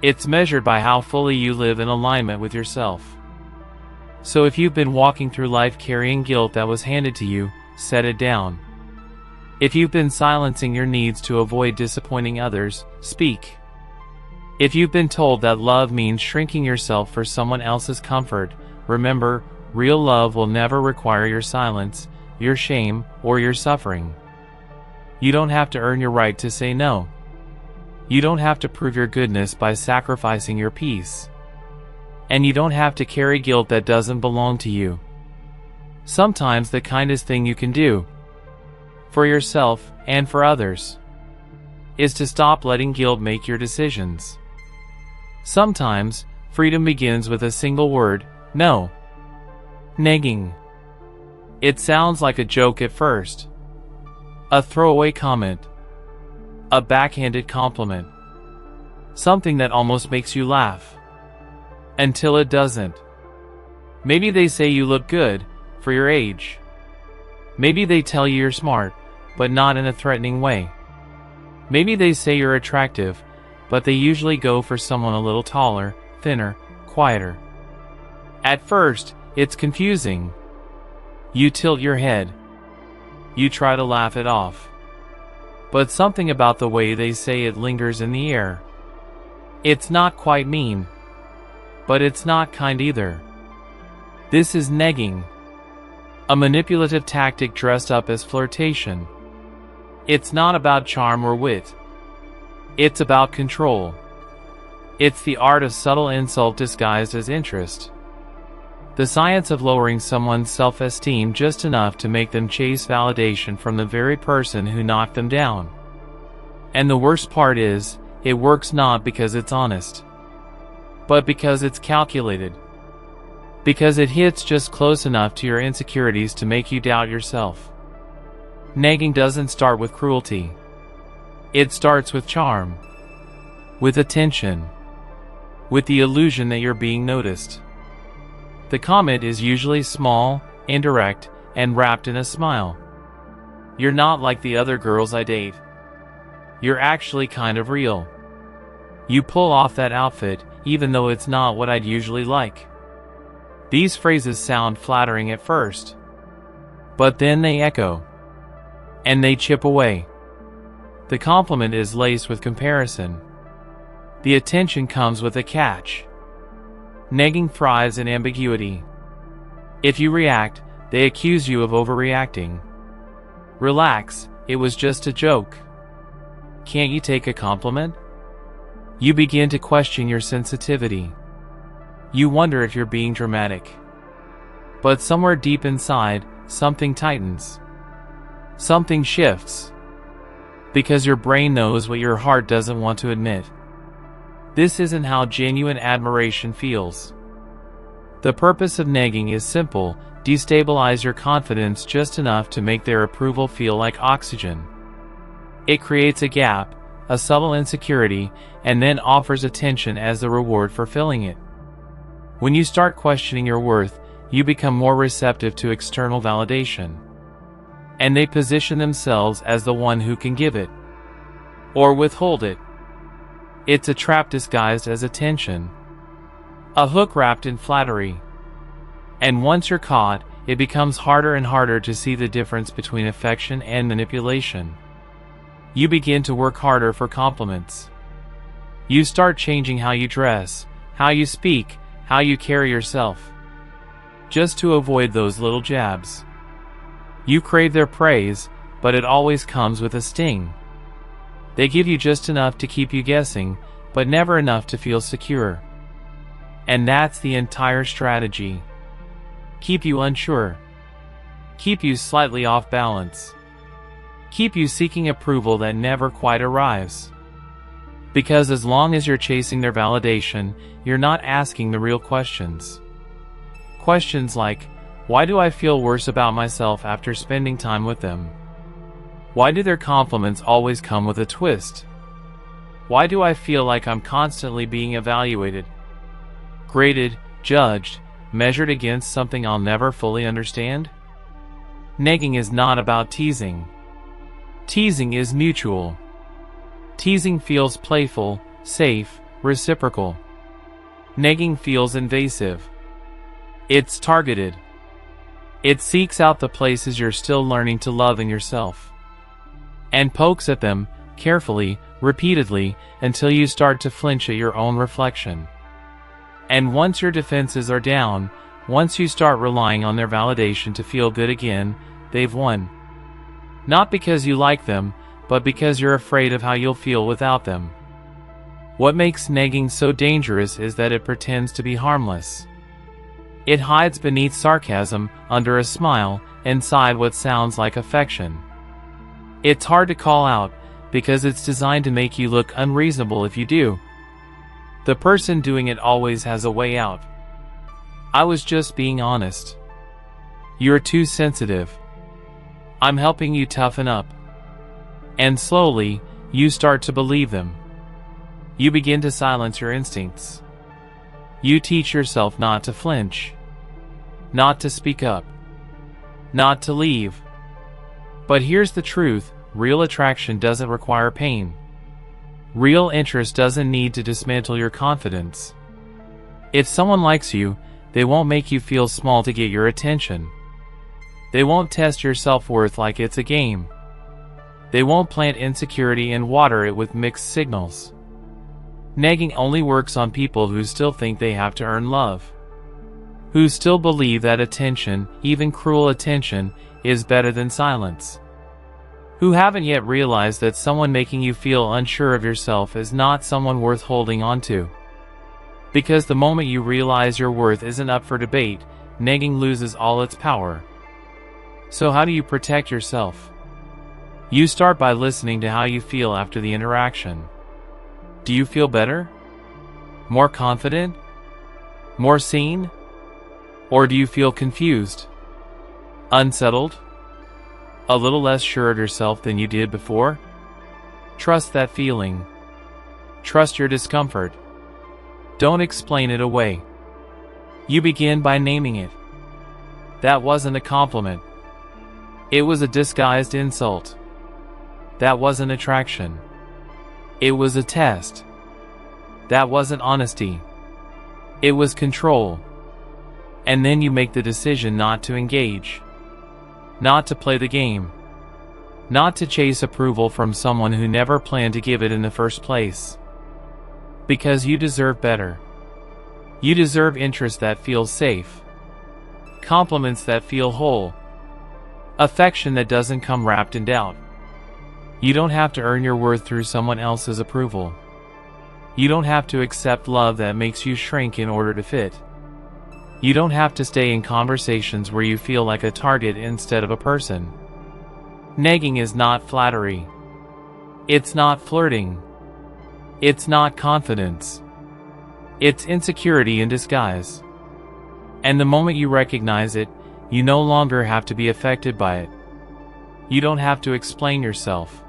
S1: It's measured by how fully you live in alignment with yourself. So if you've been walking through life carrying guilt that was handed to you, set it down. If you've been silencing your needs to avoid disappointing others, speak. If you've been told that love means shrinking yourself for someone else's comfort, remember, real love will never require your silence, your shame, or your suffering. You don't have to earn your right to say no. You don't have to prove your goodness by sacrificing your peace. And you don't have to carry guilt that doesn't belong to you. Sometimes the kindest thing you can do, for yourself and for others, is to stop letting guilt make your decisions. Sometimes, freedom begins with a single word, no. Negging. It sounds like a joke at first. A throwaway comment. A backhanded compliment. Something that almost makes you laugh. Until it doesn't. Maybe they say you look good, for your age. Maybe they tell you you're smart, but not in a threatening way. Maybe they say you're attractive, but they usually go for someone a little taller, thinner, quieter. At first, it's confusing. You tilt your head. You try to laugh it off. But something about the way they say it lingers in the air. It's not quite mean, but it's not kind either. This is negging. A manipulative tactic dressed up as flirtation. It's not about charm or wit. It's about control. It's the art of subtle insult disguised as interest. The science of lowering someone's self-esteem just enough to make them chase validation from the very person who knocked them down. And the worst part is, it works not because it's honest, but because it's calculated. Because it hits just close enough to your insecurities to make you doubt yourself. Negging doesn't start with cruelty. It starts with charm, with attention, with the illusion that you're being noticed. The comment is usually small, indirect, and wrapped in a smile. You're not like the other girls I date. You're actually kind of real. You pull off that outfit, even though it's not what I'd usually like. These phrases sound flattering at first, but then they echo, and they chip away. The compliment is laced with comparison. The attention comes with a catch. Negging thrives in ambiguity. If you react, they accuse you of overreacting. Relax, it was just a joke. Can't you take a compliment? You begin to question your sensitivity. You wonder if you're being dramatic. But somewhere deep inside, something tightens. Something shifts. Because your brain knows what your heart doesn't want to admit. This isn't how genuine admiration feels. The purpose of negging is simple: destabilize your confidence just enough to make their approval feel like oxygen. It creates a gap, a subtle insecurity, and then offers attention as the reward for filling it. When you start questioning your worth, you become more receptive to external validation. And they position themselves as the one who can give it, or withhold it. It's a trap disguised as attention. A hook wrapped in flattery. And once you're caught, it becomes harder and harder to see the difference between affection and manipulation. You begin to work harder for compliments. You start changing how you dress, how you speak, how you carry yourself, just to avoid those little jabs. You crave their praise, but it always comes with a sting. They give you just enough to keep you guessing, but never enough to feel secure. And that's the entire strategy. Keep you unsure. Keep you slightly off balance. Keep you seeking approval that never quite arrives. Because as long as you're chasing their validation, you're not asking the real questions. Questions like, Why do I feel worse about myself after spending time with them? Why do their compliments always come with a twist? Why do I feel like I'm constantly being evaluated, graded, judged, measured against something I'll never fully understand? Negging is not about teasing. Teasing is mutual. Teasing feels playful, safe, reciprocal. Negging feels invasive. It's targeted. It seeks out the places you're still learning to love in yourself, and pokes at them, carefully, repeatedly, until you start to flinch at your own reflection. And once your defenses are down, once you start relying on their validation to feel good again, they've won. Not because you like them, but because you're afraid of how you'll feel without them. What makes negging so dangerous is that it pretends to be harmless. It hides beneath sarcasm, under a smile, inside what sounds like affection. It's hard to call out, because it's designed to make you look unreasonable if you do. The person doing it always has a way out. I was just being honest. You're too sensitive. I'm helping you toughen up. And slowly, you start to believe them. You begin to silence your instincts. You teach yourself not to flinch, not to speak up, not to leave. But here's the truth, real attraction doesn't require pain. Real interest doesn't need to dismantle your confidence. If someone likes you, they won't make you feel small to get your attention. They won't test your self-worth like it's a game. They won't plant insecurity and water it with mixed signals. Negging only works on people who still think they have to earn love, who still believe that attention, even cruel attention, is better than silence, who haven't yet realized that someone making you feel unsure of yourself is not someone worth holding on to. Because the moment you realize your worth isn't up for debate, negging loses all its power. So how do you protect yourself? You start by listening to how you feel after the interaction. Do you feel better? More confident? More seen? Or do you feel confused? Unsettled? A little less sure of yourself than you did before? Trust that feeling. Trust your discomfort. Don't explain it away. You begin by naming it. That wasn't a compliment. It was a disguised insult. That wasn't attraction. It was a test. That wasn't honesty. It was control. And then you make the decision not to engage. Not to play the game. Not to chase approval from someone who never planned to give it in the first place. Because you deserve better. You deserve interest that feels safe. Compliments that feel whole. Affection that doesn't come wrapped in doubt. You don't have to earn your worth through someone else's approval. You don't have to accept love that makes you shrink in order to fit. You don't have to stay in conversations where you feel like a target instead of a person. Negging is not flattery. It's not flirting. It's not confidence. It's insecurity in disguise. And the moment you recognize it, you no longer have to be affected by it. You don't have to explain yourself.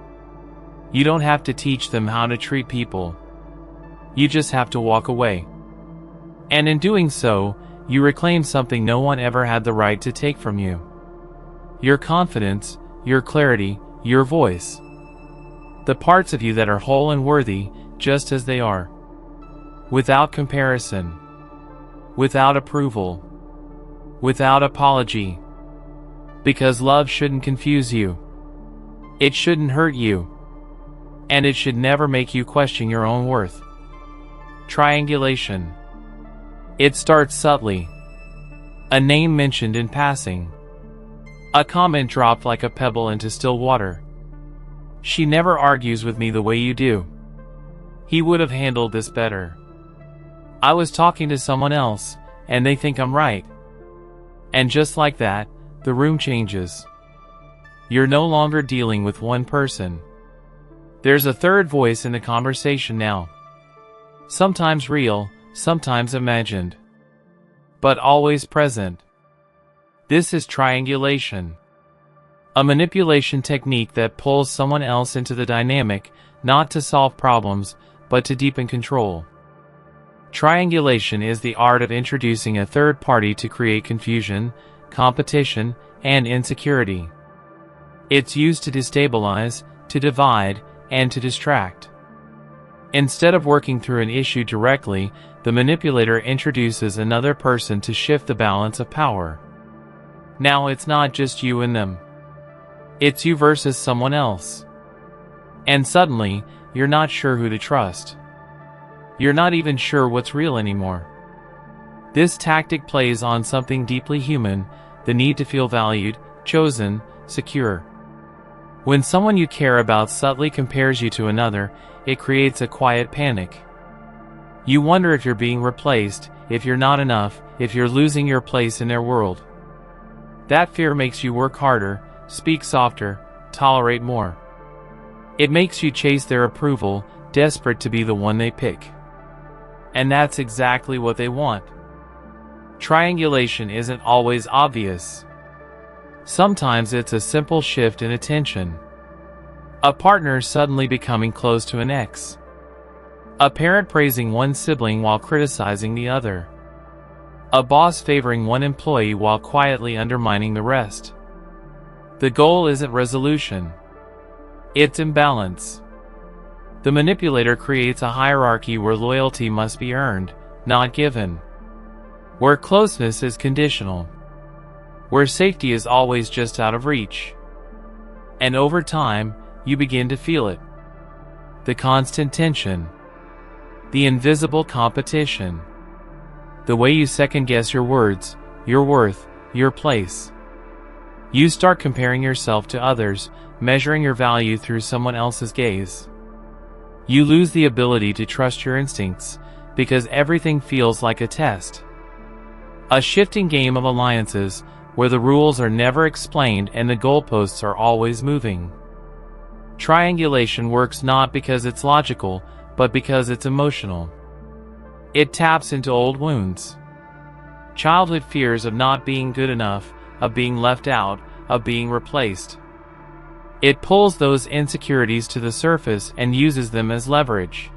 S1: You don't have to teach them how to treat people. You just have to walk away. And in doing so, you reclaim something no one ever had the right to take from you. Your confidence, your clarity, your voice. The parts of you that are whole and worthy, just as they are. Without comparison. Without approval. Without apology. Because love shouldn't confuse you. It shouldn't hurt you. And it should never make you question your own worth. Triangulation. It starts subtly. A name mentioned in passing. A comment dropped like a pebble into still water. She never argues with me the way you do. He would have handled this better. I was talking to someone else, and they think I'm right. And just like that, the room changes. You're no longer dealing with one person. There's a third voice in the conversation now. Sometimes real, sometimes imagined. But always present. This is triangulation, a manipulation technique that pulls someone else into the dynamic, not to solve problems, but to deepen control. Triangulation is the art of introducing a third party to create confusion, competition, and insecurity. It's used to destabilize, to divide, and to distract. Instead of working through an issue directly, the manipulator introduces another person to shift the balance of power. Now it's not just you and them. It's you versus someone else. And suddenly, you're not sure who to trust. You're not even sure what's real anymore. This tactic plays on something deeply human, the need to feel valued, chosen, secure. When someone you care about subtly compares you to another, it creates a quiet panic. You wonder if you're being replaced, if you're not enough, if you're losing your place in their world. That fear makes you work harder, speak softer, tolerate more. It makes you chase their approval, desperate to be the one they pick. And that's exactly what they want. Triangulation isn't always obvious. Sometimes it's a simple shift in attention. A partner suddenly becoming close to an ex. A parent praising one sibling while criticizing the other. A boss favoring one employee while quietly undermining the rest. The goal isn't resolution. It's imbalance. The manipulator creates a hierarchy where loyalty must be earned, not given. Where closeness is conditional. Where safety is always just out of reach. And over time, you begin to feel it. The constant tension. The invisible competition. The way you second-guess your words, your worth, your place. You start comparing yourself to others, measuring your value through someone else's gaze. You lose the ability to trust your instincts, because everything feels like a test. A shifting game of alliances, where the rules are never explained and the goalposts are always moving. Triangulation works not because it's logical, but because it's emotional. It taps into old wounds. Childhood fears of not being good enough, of being left out, of being replaced. It pulls those insecurities to the surface and uses them as leverage.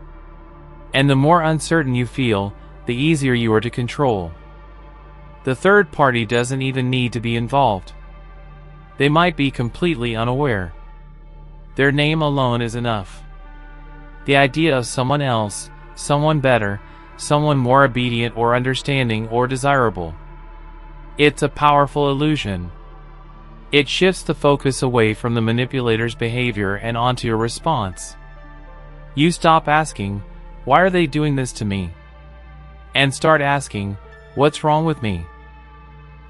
S1: And the more uncertain you feel, the easier you are to control. The third party doesn't even need to be involved. They might be completely unaware. Their name alone is enough. The idea of someone else, someone better, someone more obedient or understanding or desirable. It's a powerful illusion. It shifts the focus away from the manipulator's behavior and onto your response. You stop asking, "Why are they doing this to me?" and start asking, "What's wrong with me?"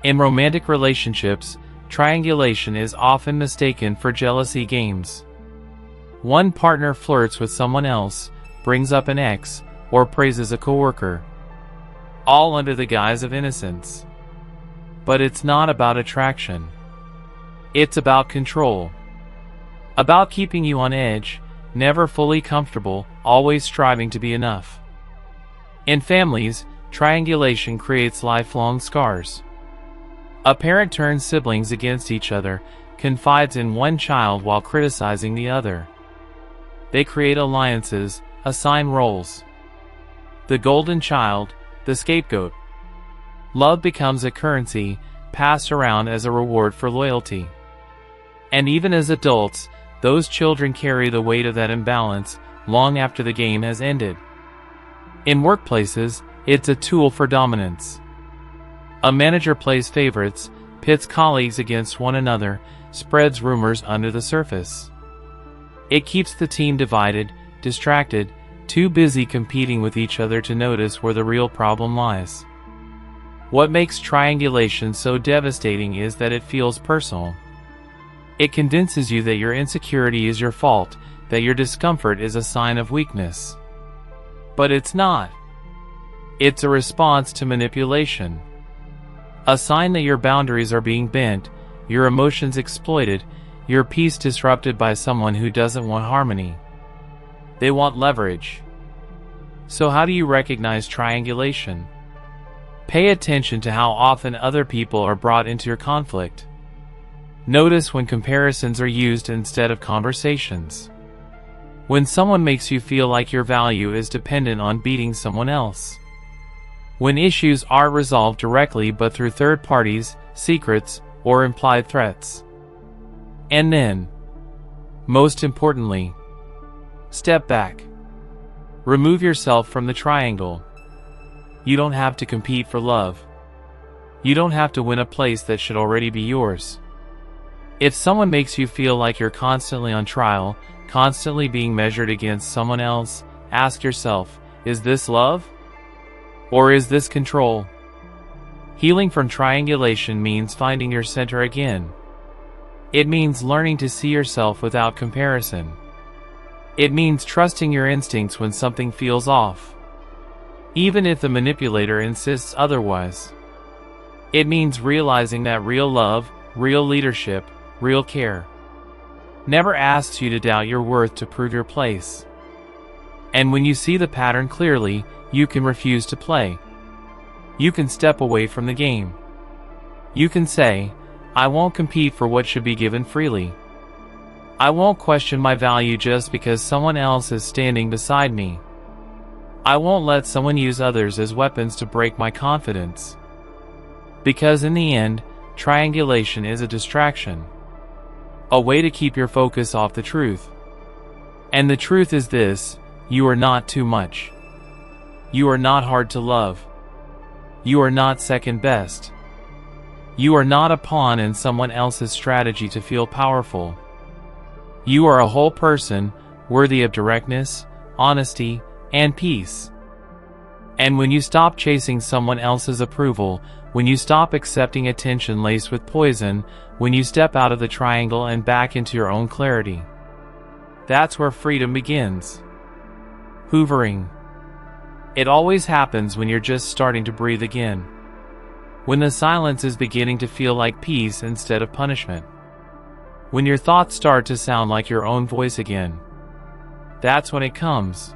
S1: In romantic relationships, triangulation is often mistaken for jealousy games. One partner flirts with someone else, brings up an ex, or praises a coworker. All under the guise of innocence. But it's not about attraction. It's about control. About keeping you on edge, never fully comfortable, always striving to be enough. In families, triangulation creates lifelong scars. A parent turns siblings against each other, confides in one child while criticizing the other. They create alliances, assign roles. The golden child, the scapegoat. Love becomes a currency, passed around as a reward for loyalty. And even as adults, those children carry the weight of that imbalance long after the game has ended. In workplaces, it's a tool for dominance. A manager plays favorites, pits colleagues against one another, spreads rumors under the surface. It keeps the team divided, distracted, too busy competing with each other to notice where the real problem lies. What makes triangulation so devastating is that it feels personal. It convinces you that your insecurity is your fault, that your discomfort is a sign of weakness. But it's not. It's a response to manipulation. A sign that your boundaries are being bent, your emotions exploited, your peace disrupted by someone who doesn't want harmony. They want leverage. So how do you recognize triangulation? Pay attention to how often other people are brought into your conflict. Notice when comparisons are used instead of conversations. When someone makes you feel like your value is dependent on beating someone else. When issues aren't resolved directly but through third parties, secrets, or implied threats. And then, most importantly, step back. Remove yourself from the triangle. You don't have to compete for love. You don't have to win a place that should already be yours. If someone makes you feel like you're constantly on trial, constantly being measured against someone else, ask yourself, is this love? Or is this control? Healing from triangulation means finding your center again. It means learning to see yourself without comparison. It means trusting your instincts when something feels off, even if the manipulator insists otherwise. It means realizing that real love, real leadership, real care never asks you to doubt your worth to prove your place. And when you see the pattern clearly, you can refuse to play. You can step away from the game. You can say, I won't compete for what should be given freely. I won't question my value just because someone else is standing beside me. I won't let someone use others as weapons to break my confidence. Because in the end, triangulation is a distraction. A way to keep your focus off the truth. And the truth is this: you are not too much. You are not hard to love. You are not second best. You are not a pawn in someone else's strategy to feel powerful. You are a whole person, worthy of directness, honesty, and peace. And when you stop chasing someone else's approval, when you stop accepting attention laced with poison, when you step out of the triangle and back into your own clarity, that's where freedom begins. Hoovering. It always happens when you're just starting to breathe again. When the silence is beginning to feel like peace instead of punishment. When your thoughts start to sound like your own voice again. That's when it comes.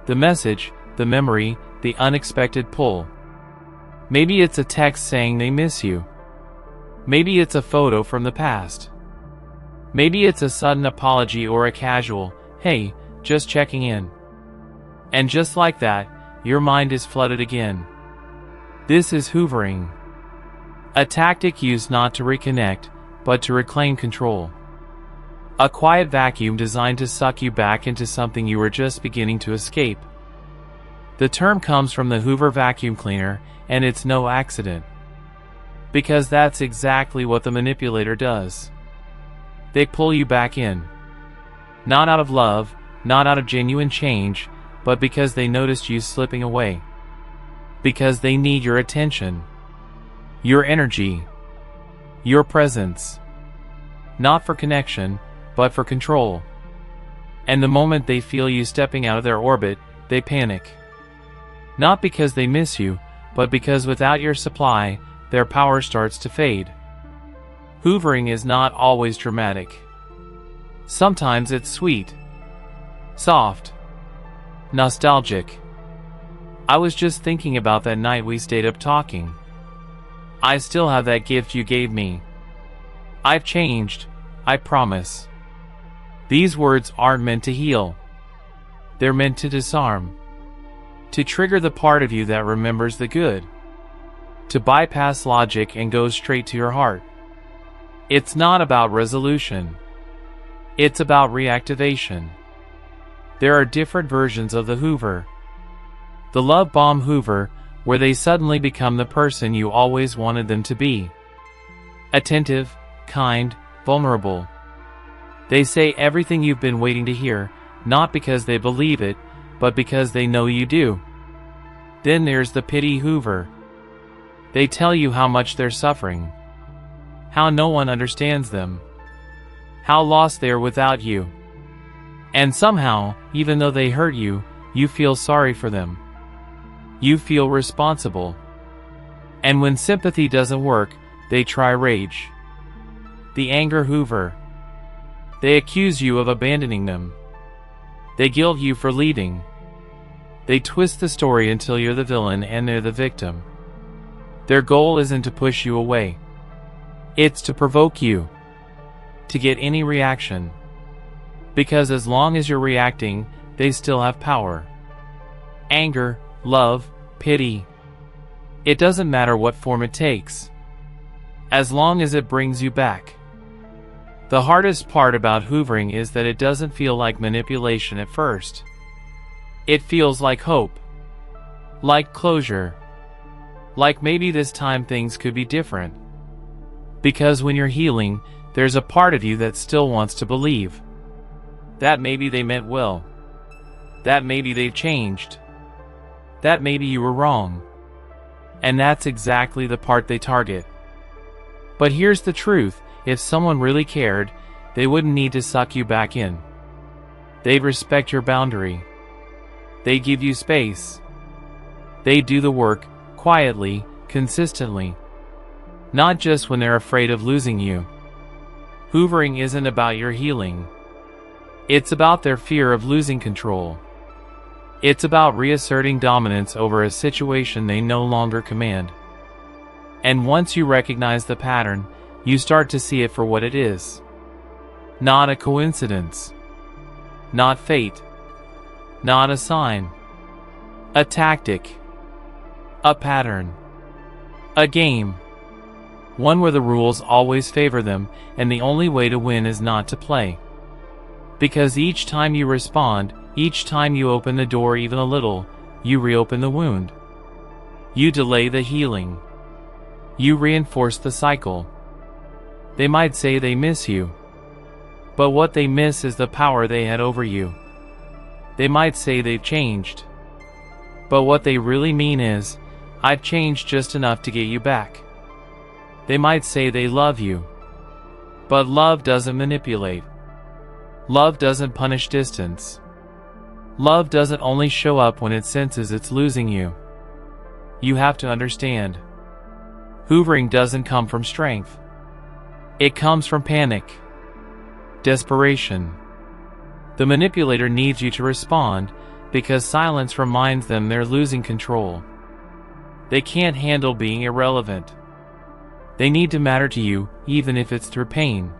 S1: The message, the memory, the unexpected pull. Maybe it's a text saying they miss you. Maybe it's a photo from the past. Maybe it's a sudden apology or a casual, hey, just checking in. And just like that, your mind is flooded again. This is hoovering. A tactic used not to reconnect, but to reclaim control. A quiet vacuum designed to suck you back into something you were just beginning to escape. The term comes from the Hoover vacuum cleaner, and it's no accident. Because that's exactly what the manipulator does. They pull you back in. Not out of love, not out of genuine change, but because they noticed you slipping away. Because they need your attention. Your energy. Your presence. Not for connection, but for control. And the moment they feel you stepping out of their orbit, they panic. Not because they miss you, but because without your supply, their power starts to fade. Hoovering is not always dramatic. Sometimes it's sweet, soft, nostalgic. I was just thinking about that night we stayed up talking. I still have that gift you gave me. I've changed, I promise. These words aren't meant to heal. They're meant to disarm. To trigger the part of you that remembers the good. To bypass logic and go straight to your heart. It's not about resolution. It's about reactivation. There are different versions of the Hoover. The love bomb Hoover, where they suddenly become the person you always wanted them to be. Attentive, kind, vulnerable. They say everything you've been waiting to hear, not because they believe it, but because they know you do. Then there's the pity Hoover. They tell you how much they're suffering. How no one understands them. How lost they are without you. And somehow, even though they hurt you, you feel sorry for them. You feel responsible. And when sympathy doesn't work, they try rage. The anger Hoover. They accuse you of abandoning them. They guilt you for leaving. They twist the story until you're the villain and they're the victim. Their goal isn't to push you away. It's to provoke you, to get any reaction. Because as long as you're reacting, they still have power. Anger, love, pity. It doesn't matter what form it takes, as long as it brings you back. The hardest part about hoovering is that it doesn't feel like manipulation at first. It feels like hope, like closure, like maybe this time things could be different. Because when you're healing, there's a part of you that still wants to believe that maybe they meant well, that maybe they've changed, that maybe you were wrong. And that's exactly the part they target. But here's the truth, if someone really cared, they wouldn't need to suck you back in. They'd respect your boundary. They give you space. They do the work, quietly, consistently. Not just when they're afraid of losing you. Hoovering isn't about your healing. It's about their fear of losing control. It's about reasserting dominance over a situation they no longer command. And once you recognize the pattern, you start to see it for what it is. Not a coincidence. Not fate. Not a sign. A tactic. A pattern. A game. One where the rules always favor them, and the only way to win is not to play. Because each time you respond, each time you open the door even a little, you reopen the wound. You delay the healing. You reinforce the cycle. They might say they miss you, but what they miss is the power they had over you. They might say they've changed, but what they really mean is, I've changed just enough to get you back. They might say they love you, but love doesn't manipulate. Love doesn't punish distance. Love doesn't only show up when it senses it's losing you. You have to understand. Hoovering doesn't come from strength. It comes from panic. Desperation. The manipulator needs you to respond, because silence reminds them they're losing control. They can't handle being irrelevant. They need to matter to you, even if it's through pain.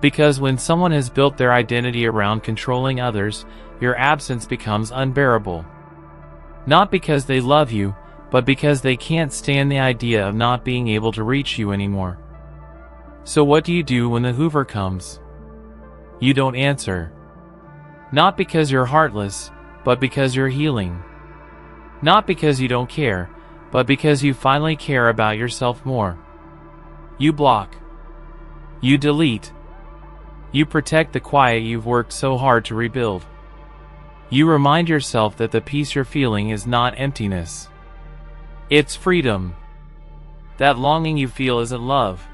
S1: Because when someone has built their identity around controlling others, your absence becomes unbearable. Not because they love you, but because they can't stand the idea of not being able to reach you anymore. So what do you do when the Hoover comes? You don't answer. Not because you're heartless, but because you're healing. Not because you don't care, but because you finally care about yourself more. You block. You delete. You protect the quiet you've worked so hard to rebuild. You remind yourself that the peace you're feeling is not emptiness. It's freedom. That longing you feel isn't love.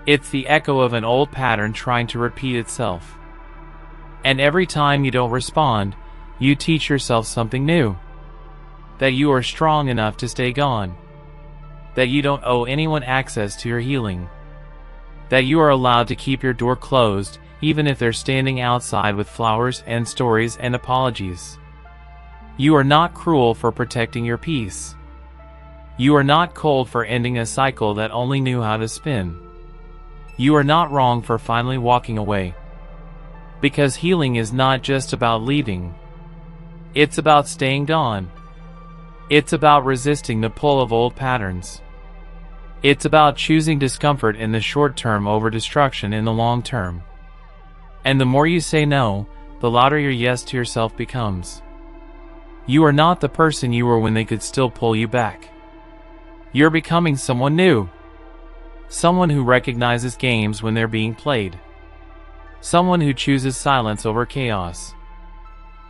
S1: It's the echo of an old pattern trying to repeat itself. And every time you don't respond, you teach yourself something new. That you are strong enough to stay gone. That you don't owe anyone access to your healing. That you are allowed to keep your door closed, even if they're standing outside with flowers and stories and apologies. You are not cruel for protecting your peace. You are not cold for ending a cycle that only knew how to spin. You are not wrong for finally walking away. Because healing is not just about leaving. It's about staying gone. It's about resisting the pull of old patterns. It's about choosing discomfort in the short term over destruction in the long term. And the more you say no, the louder your yes to yourself becomes. You are not the person you were when they could still pull you back. You're becoming someone new. Someone who recognizes games when they're being played. Someone who chooses silence over chaos.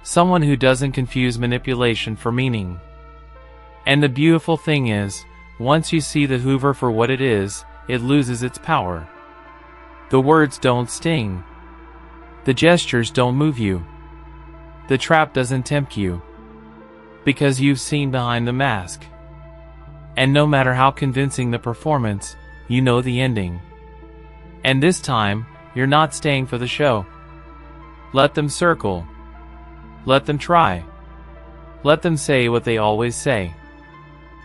S1: Someone who doesn't confuse manipulation for meaning. And the beautiful thing is, once you see the Hoover for what it is, it loses its power. The words don't sting. The gestures don't move you. The trap doesn't tempt you. Because you've seen behind the mask. And no matter how convincing the performance, you know the ending. And this time, you're not staying for the show. Let them circle. Let them try. Let them say what they always say.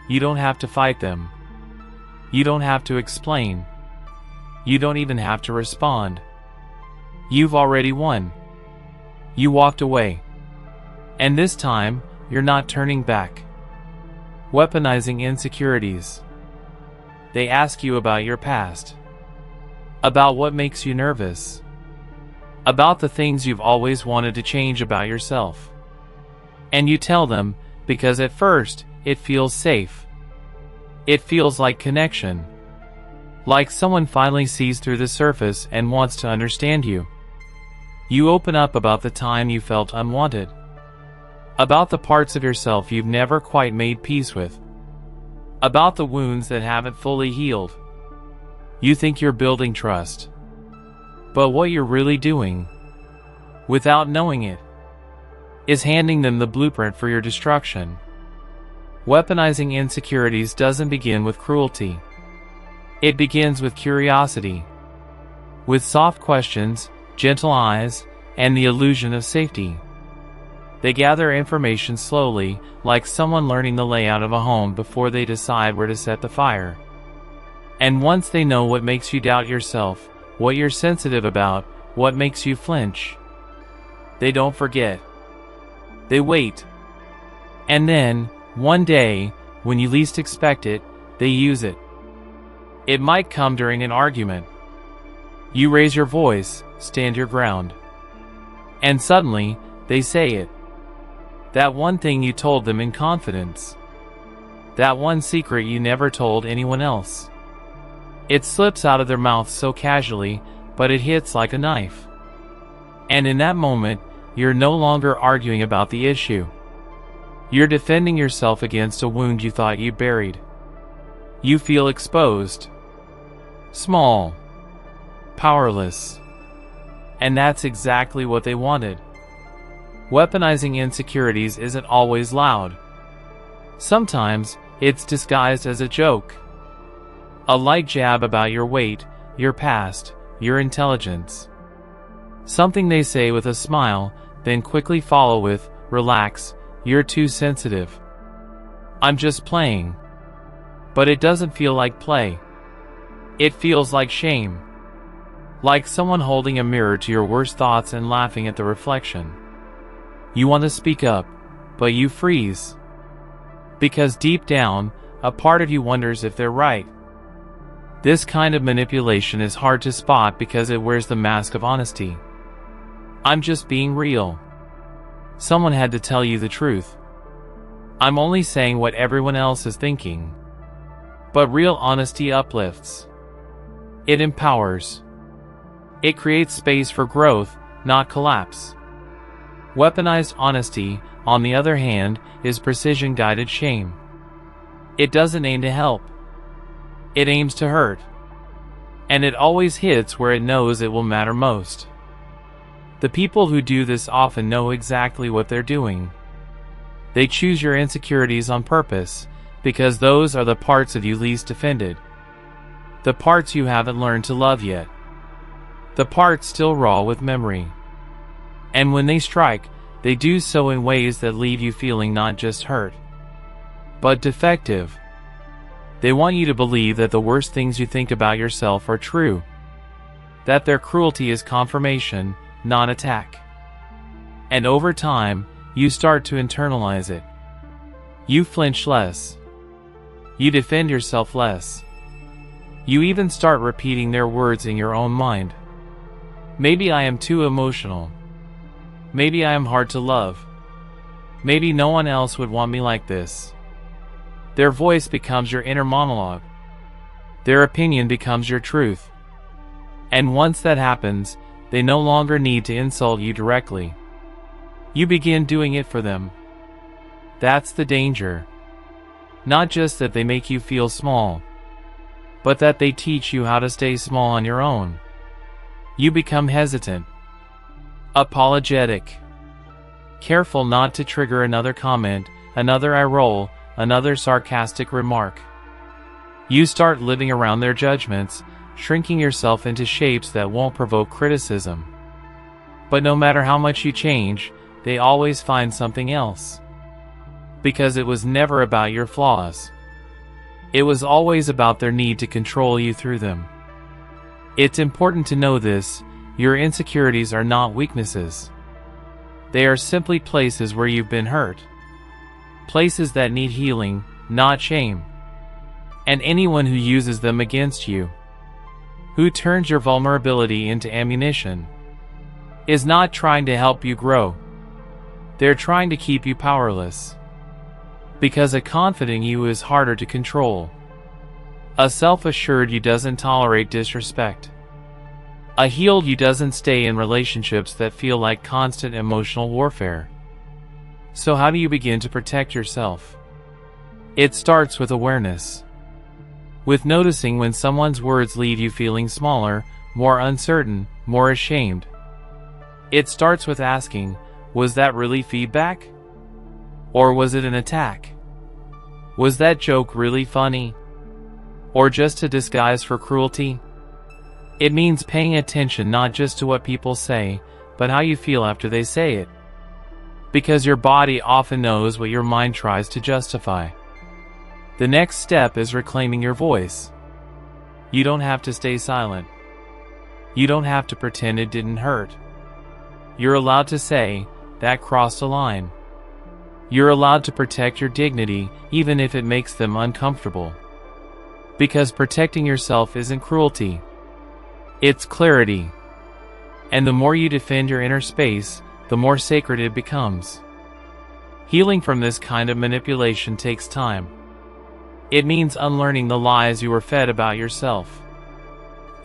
S1: You don't have to fight them. You don't have to explain. You don't even have to respond. You've already won. You walked away. And this time, you're not turning back. Weaponizing insecurities. They ask you about your past. About what makes you nervous. About the things you've always wanted to change about yourself. And you tell them, because at first, it feels safe. It feels like connection. Like someone finally sees through the surface and wants to understand you. You open up about the time you felt unwanted. About the parts of yourself you've never quite made peace with. About the wounds that haven't fully healed. You think you're building trust. But what you're really doing, without knowing it, is handing them the blueprint for your destruction. Weaponizing insecurities doesn't begin with cruelty. It begins with curiosity. With soft questions, gentle eyes, and the illusion of safety. They gather information slowly, like someone learning the layout of a home before they decide where to set the fire. And once they know what makes you doubt yourself, what you're sensitive about, what makes you flinch, they don't forget. They wait. And then, one day, when you least expect it, they use it. It might come during an argument. You raise your voice, stand your ground. And suddenly, they say it. That one thing you told them in confidence. That one secret you never told anyone else. It slips out of their mouth so casually, but it hits like a knife. And in that moment, you're no longer arguing about the issue. You're defending yourself against a wound you thought you buried. You feel exposed. Small. Powerless. And that's exactly what they wanted. Weaponizing insecurities isn't always loud. Sometimes, it's disguised as a joke. A light jab about your weight, your past, your intelligence. Something they say with a smile, then quickly follow with, "Relax, you're too sensitive. I'm just playing." But it doesn't feel like play. It feels like shame. Like someone holding a mirror to your worst thoughts and laughing at the reflection. You want to speak up, but you freeze. Because deep down, a part of you wonders if they're right. This kind of manipulation is hard to spot because it wears the mask of honesty. I'm just being real. Someone had to tell you the truth. I'm only saying what everyone else is thinking. But real honesty uplifts. It empowers. It creates space for growth, not collapse. Weaponized honesty, on the other hand, is precision-guided shame. It doesn't aim to help. It aims to hurt. And it always hits where it knows it will matter most. The people who do this often know exactly what they're doing. They choose your insecurities on purpose, because those are the parts of you least defended. The parts you haven't learned to love yet. The parts still raw with memory. And when they strike, they do so in ways that leave you feeling not just hurt, but defective. They want you to believe that the worst things you think about yourself are true. That their cruelty is confirmation, not attack. And over time, you start to internalize it. You flinch less. You defend yourself less. You even start repeating their words in your own mind. Maybe I am too emotional. Maybe I am hard to love. Maybe no one else would want me like this. Their voice becomes your inner monologue. Their opinion becomes your truth. And once that happens, they no longer need to insult you directly. You begin doing it for them. That's the danger. Not just that they make you feel small, but that they teach you how to stay small on your own. You become hesitant, apologetic, careful not to trigger another comment, another eye roll, another sarcastic remark. You start living around their judgments, shrinking yourself into shapes that won't provoke criticism. But no matter how much you change, they always find something else. Because it was never about your flaws. It was always about their need to control you through them. It's important to know this: your insecurities are not weaknesses. They are simply places where you've been hurt. Places that need healing, not shame. And anyone who uses them against you, who turns your vulnerability into ammunition, is not trying to help you grow. They're trying to keep you powerless. Because a confident you is harder to control. A self-assured you doesn't tolerate disrespect. A healed you doesn't stay in relationships that feel like constant emotional warfare. So how do you begin to protect yourself? It starts with awareness. With noticing when someone's words leave you feeling smaller, more uncertain, more ashamed. It starts with asking, was that really feedback? Or was it an attack? Was that joke really funny? Or just a disguise for cruelty? It means paying attention not just to what people say, but how you feel after they say it. Because your body often knows what your mind tries to justify. The next step is reclaiming your voice. You don't have to stay silent. You don't have to pretend it didn't hurt. You're allowed to say, that crossed a line. You're allowed to protect your dignity, even if it makes them uncomfortable. Because protecting yourself isn't cruelty. It's clarity. And the more you defend your inner space, the more sacred it becomes. Healing from this kind of manipulation takes time. It means unlearning the lies you were fed about yourself.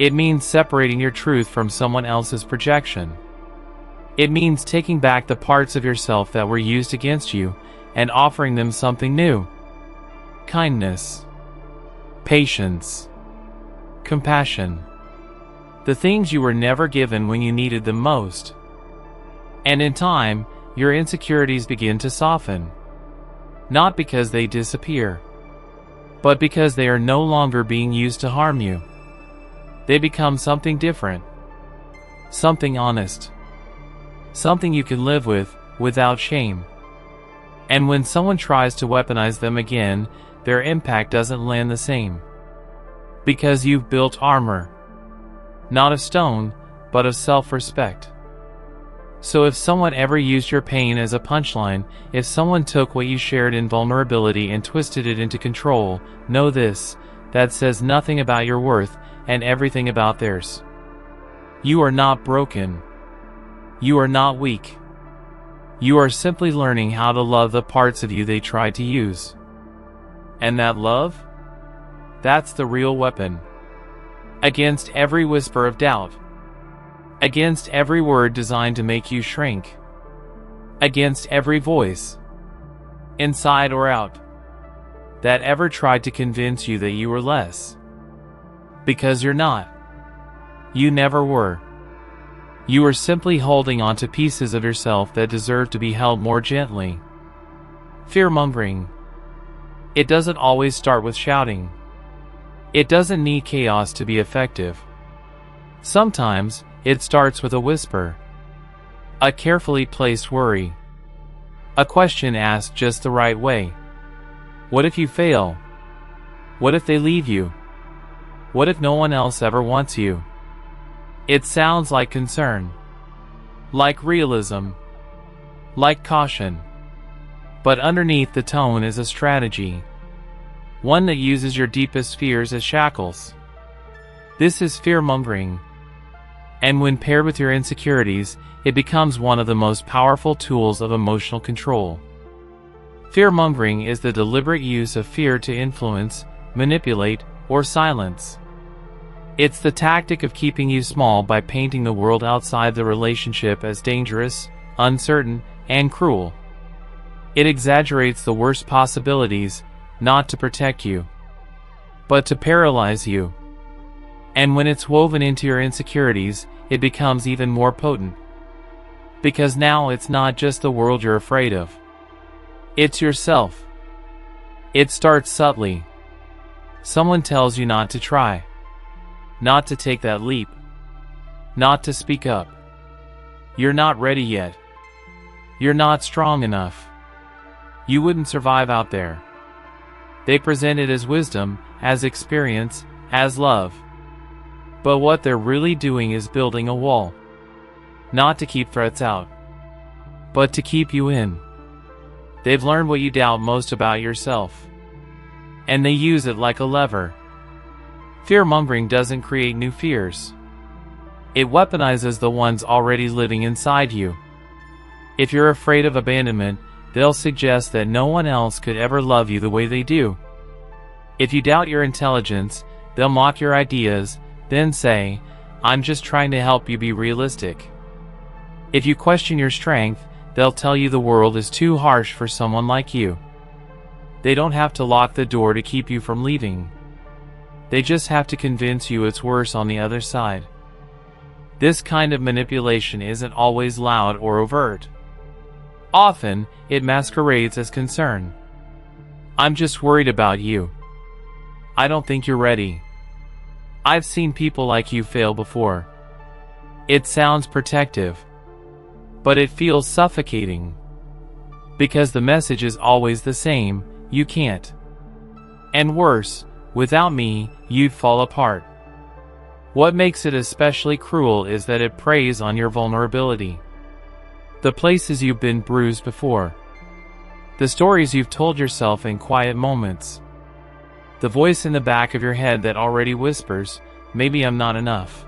S1: It means separating your truth from someone else's projection. It means taking back the parts of yourself that were used against you and offering them something new. Kindness. Patience. Compassion. The things you were never given when you needed them most. And in time, your insecurities begin to soften. Not because they disappear, but because they are no longer being used to harm you. They become something different. Something honest. Something you can live with, without shame. And when someone tries to weaponize them again, their impact doesn't land the same. Because you've built armor. Not of stone, but of self-respect. So if someone ever used your pain as a punchline, if someone took what you shared in vulnerability and twisted it into control, know this: that says nothing about your worth and everything about theirs. You are not broken. You are not weak. You are simply learning how to love the parts of you they tried to use. And that love? That's the real weapon. Against every whisper of doubt. Against every word designed to make you shrink. Against every voice, inside or out, that ever tried to convince you that you were less. Because you're not. You never were. You are simply holding on to pieces of yourself that deserve to be held more gently. Fear-mongering. It doesn't always start with shouting. It doesn't need chaos to be effective. Sometimes, it starts with a whisper. A carefully placed worry. A question asked just the right way. What if you fail? What if they leave you? What if no one else ever wants you? It sounds like concern. Like realism. Like caution. But underneath the tone is a strategy. One that uses your deepest fears as shackles. This is fear-mongering. And when paired with your insecurities, it becomes one of the most powerful tools of emotional control. Fear-mongering is the deliberate use of fear to influence, manipulate, or silence. It's the tactic of keeping you small by painting the world outside the relationship as dangerous, uncertain, and cruel. It exaggerates the worst possibilities, not to protect you, but to paralyze you. And when it's woven into your insecurities, it becomes even more potent. Because now it's not just the world you're afraid of. It's yourself. It starts subtly. Someone tells you not to try. Not to take that leap. Not to speak up. You're not ready yet. You're not strong enough. You wouldn't survive out there. They present it as wisdom, as experience, as love. But what they're really doing is building a wall. Not to keep threats out, but to keep you in. They've learned what you doubt most about yourself, and they use it like a lever. Fear-mongering doesn't create new fears. It weaponizes the ones already living inside you. If you're afraid of abandonment, they'll suggest that no one else could ever love you the way they do. If you doubt your intelligence, they'll mock your ideas, then say, "I'm just trying to help you be realistic." If you question your strength, they'll tell you the world is too harsh for someone like you. They don't have to lock the door to keep you from leaving. They just have to convince you it's worse on the other side. This kind of manipulation isn't always loud or overt. Often, it masquerades as concern. "I'm just worried about you. I don't think you're ready. I've seen people like you fail before." It sounds protective, but it feels suffocating. Because the message is always the same: you can't. And worse, without me, you'd fall apart. What makes it especially cruel is that it preys on your vulnerability. The places you've been bruised before. The stories you've told yourself in quiet moments. The voice in the back of your head that already whispers, "Maybe I'm not enough."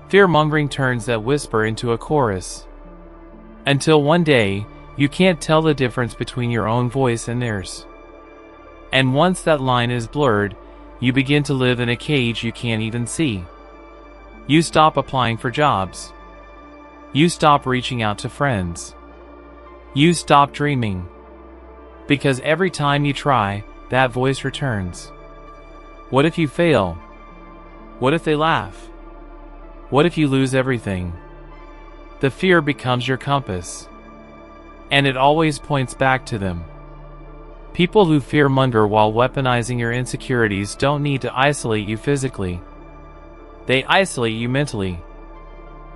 S1: Fear-mongering turns that whisper into a chorus. Until one day, you can't tell the difference between your own voice and theirs. And once that line is blurred, you begin to live in a cage you can't even see. You stop applying for jobs. You stop reaching out to friends. You stop dreaming. Because every time you try, that voice returns. What if you fail? What if they laugh? What if you lose everything? The fear becomes your compass. And it always points back to them. People who fear-monger while weaponizing your insecurities don't need to isolate you physically. They isolate you mentally.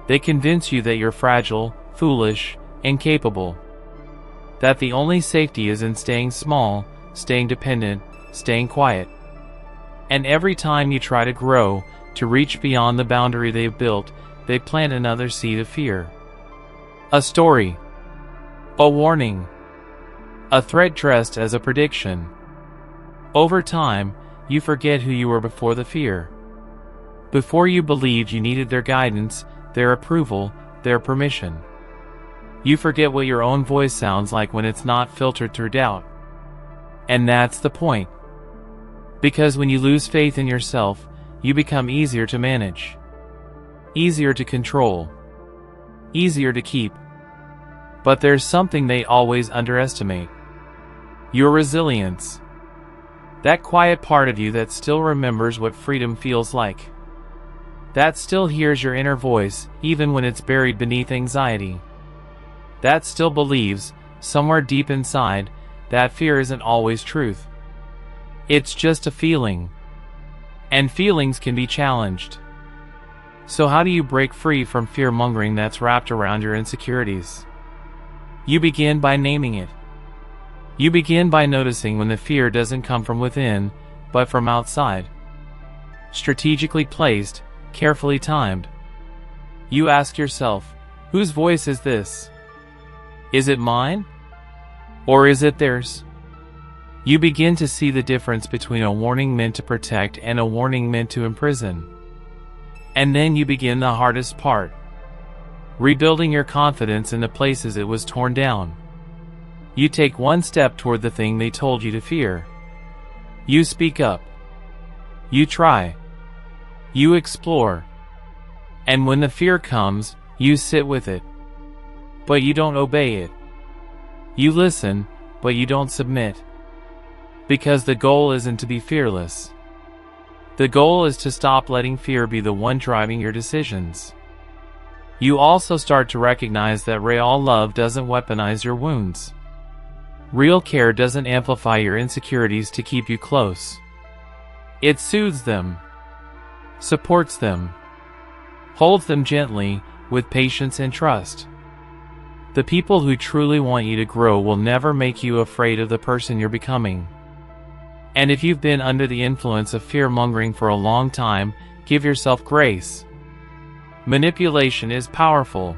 S1: They convince you that you're fragile, foolish, incapable. That the only safety is in staying small, staying dependent, staying quiet. And every time you try to grow, to reach beyond the boundary they've built, they plant another seed of fear. A story. A warning. A threat dressed as a prediction. Over time, you forget who you were before the fear. Before you believed you needed their guidance, their approval, their permission. You forget what your own voice sounds like when it's not filtered through doubt. And that's the point. Because when you lose faith in yourself, you become easier to manage. Easier to control. Easier to keep. But there's something they always underestimate. Your resilience. That quiet part of you that still remembers what freedom feels like. That still hears your inner voice, even when it's buried beneath anxiety. That still believes, somewhere deep inside, that fear isn't always truth. It's just a feeling. And feelings can be challenged. So how do you break free from fear-mongering that's wrapped around your insecurities? You begin by naming it. You begin by noticing when the fear doesn't come from within, but from outside. Strategically placed, carefully timed. You ask yourself, whose voice is this? Is it mine? Or is it theirs? You begin to see the difference between a warning meant to protect and a warning meant to imprison. And then you begin the hardest part. Rebuilding your confidence in the places it was torn down. You take one step toward the thing they told you to fear. You speak up. You try. You explore. And when the fear comes, you sit with it. But you don't obey it. You listen, but you don't submit. Because the goal isn't to be fearless. The goal is to stop letting fear be the one driving your decisions. You also start to recognize that real love doesn't weaponize your wounds. Real care doesn't amplify your insecurities to keep you close. It soothes them, supports them, holds them gently, with patience and trust. The people who truly want you to grow will never make you afraid of the person you're becoming. And if you've been under the influence of fear-mongering for a long time, give yourself grace. Manipulation is powerful,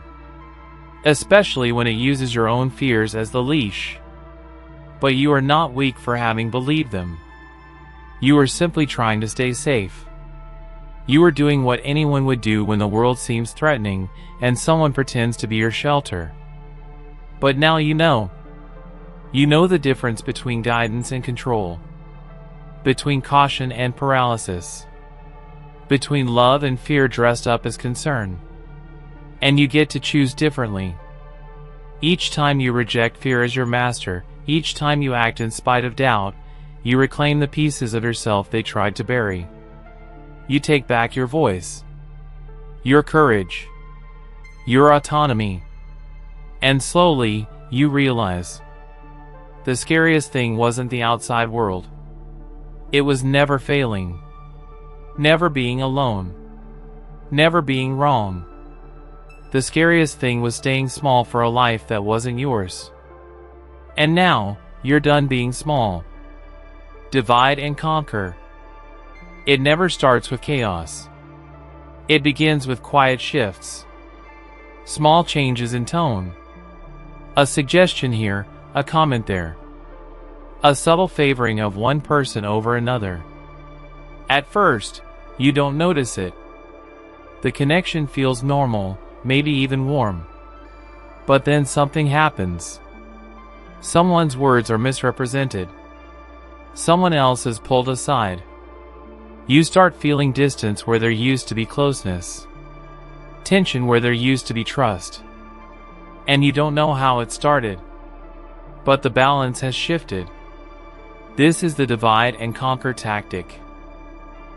S1: especially when it uses your own fears as the leash. But you are not weak for having believed them. You are simply trying to stay safe. You are doing what anyone would do when the world seems threatening and someone pretends to be your shelter. But now you know. You know the difference between guidance and control, between caution and paralysis, between love and fear dressed up as concern. And you get to choose differently. Each time you reject fear as your master, each time you act in spite of doubt, you reclaim the pieces of yourself they tried to bury. You take back your voice, your courage, your autonomy. And slowly, you realize the scariest thing wasn't the outside world. It was never failing, never being alone, never being wrong. The scariest thing was staying small for a life that wasn't yours. And now, you're done being small. Divide and conquer. It never starts with chaos. It begins with quiet shifts, small changes in tone. A suggestion here, a comment there. A subtle favoring of one person over another. At first, you don't notice it. The connection feels normal, maybe even warm. But then something happens. Someone's words are misrepresented. Someone else is pulled aside. You start feeling distance where there used to be closeness, tension where there used to be trust. And you don't know how it started, but the balance has shifted. This is the divide and conquer tactic.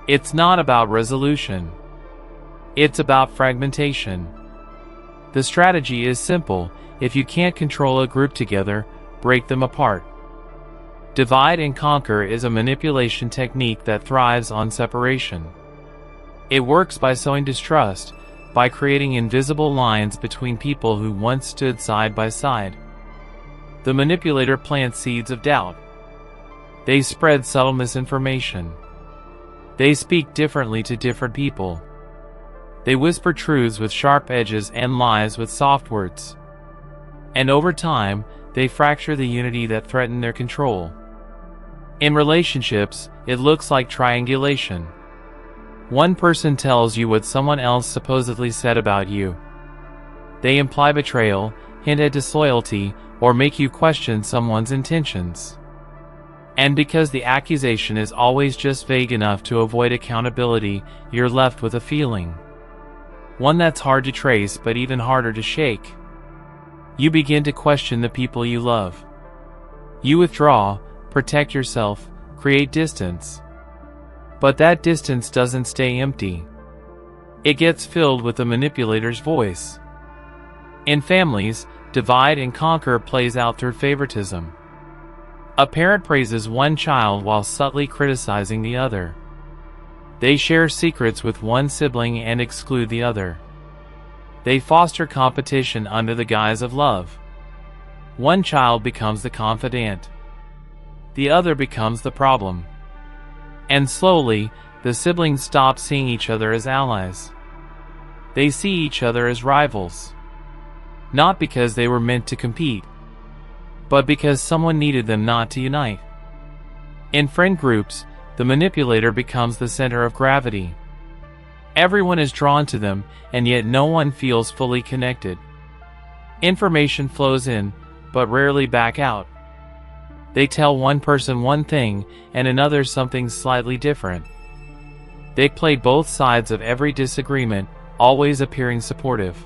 S1: It's not about resolution. It's about fragmentation. The strategy is simple. If you can't control a group together, break them apart. Divide and conquer is a manipulation technique that thrives on separation. It works by sowing distrust, by creating invisible lines between people who once stood side by side. The manipulator plants seeds of doubt. They spread subtle misinformation. They speak differently to different people. They whisper truths with sharp edges and lies with soft words. And over time, they fracture the unity that threatened their control. In relationships, it looks like triangulation. One person tells you what someone else supposedly said about you. They imply betrayal, hint at disloyalty, or make you question someone's intentions. And because the accusation is always just vague enough to avoid accountability, you're left with a feeling. One that's hard to trace but even harder to shake. You begin to question the people you love. You withdraw, protect yourself, create distance. But that distance doesn't stay empty. It gets filled with the manipulator's voice. In families, divide and conquer plays out through favoritism. A parent praises one child while subtly criticizing the other. They share secrets with one sibling and exclude the other. They foster competition under the guise of love. One child becomes the confidant. The other becomes the problem. And slowly, the siblings stop seeing each other as allies. They see each other as rivals. Not because they were meant to compete, but because someone needed them not to unite. In friend groups, the manipulator becomes the center of gravity. Everyone is drawn to them, and yet no one feels fully connected. Information flows in, but rarely back out. They tell one person one thing, and another something slightly different. They play both sides of every disagreement, always appearing supportive.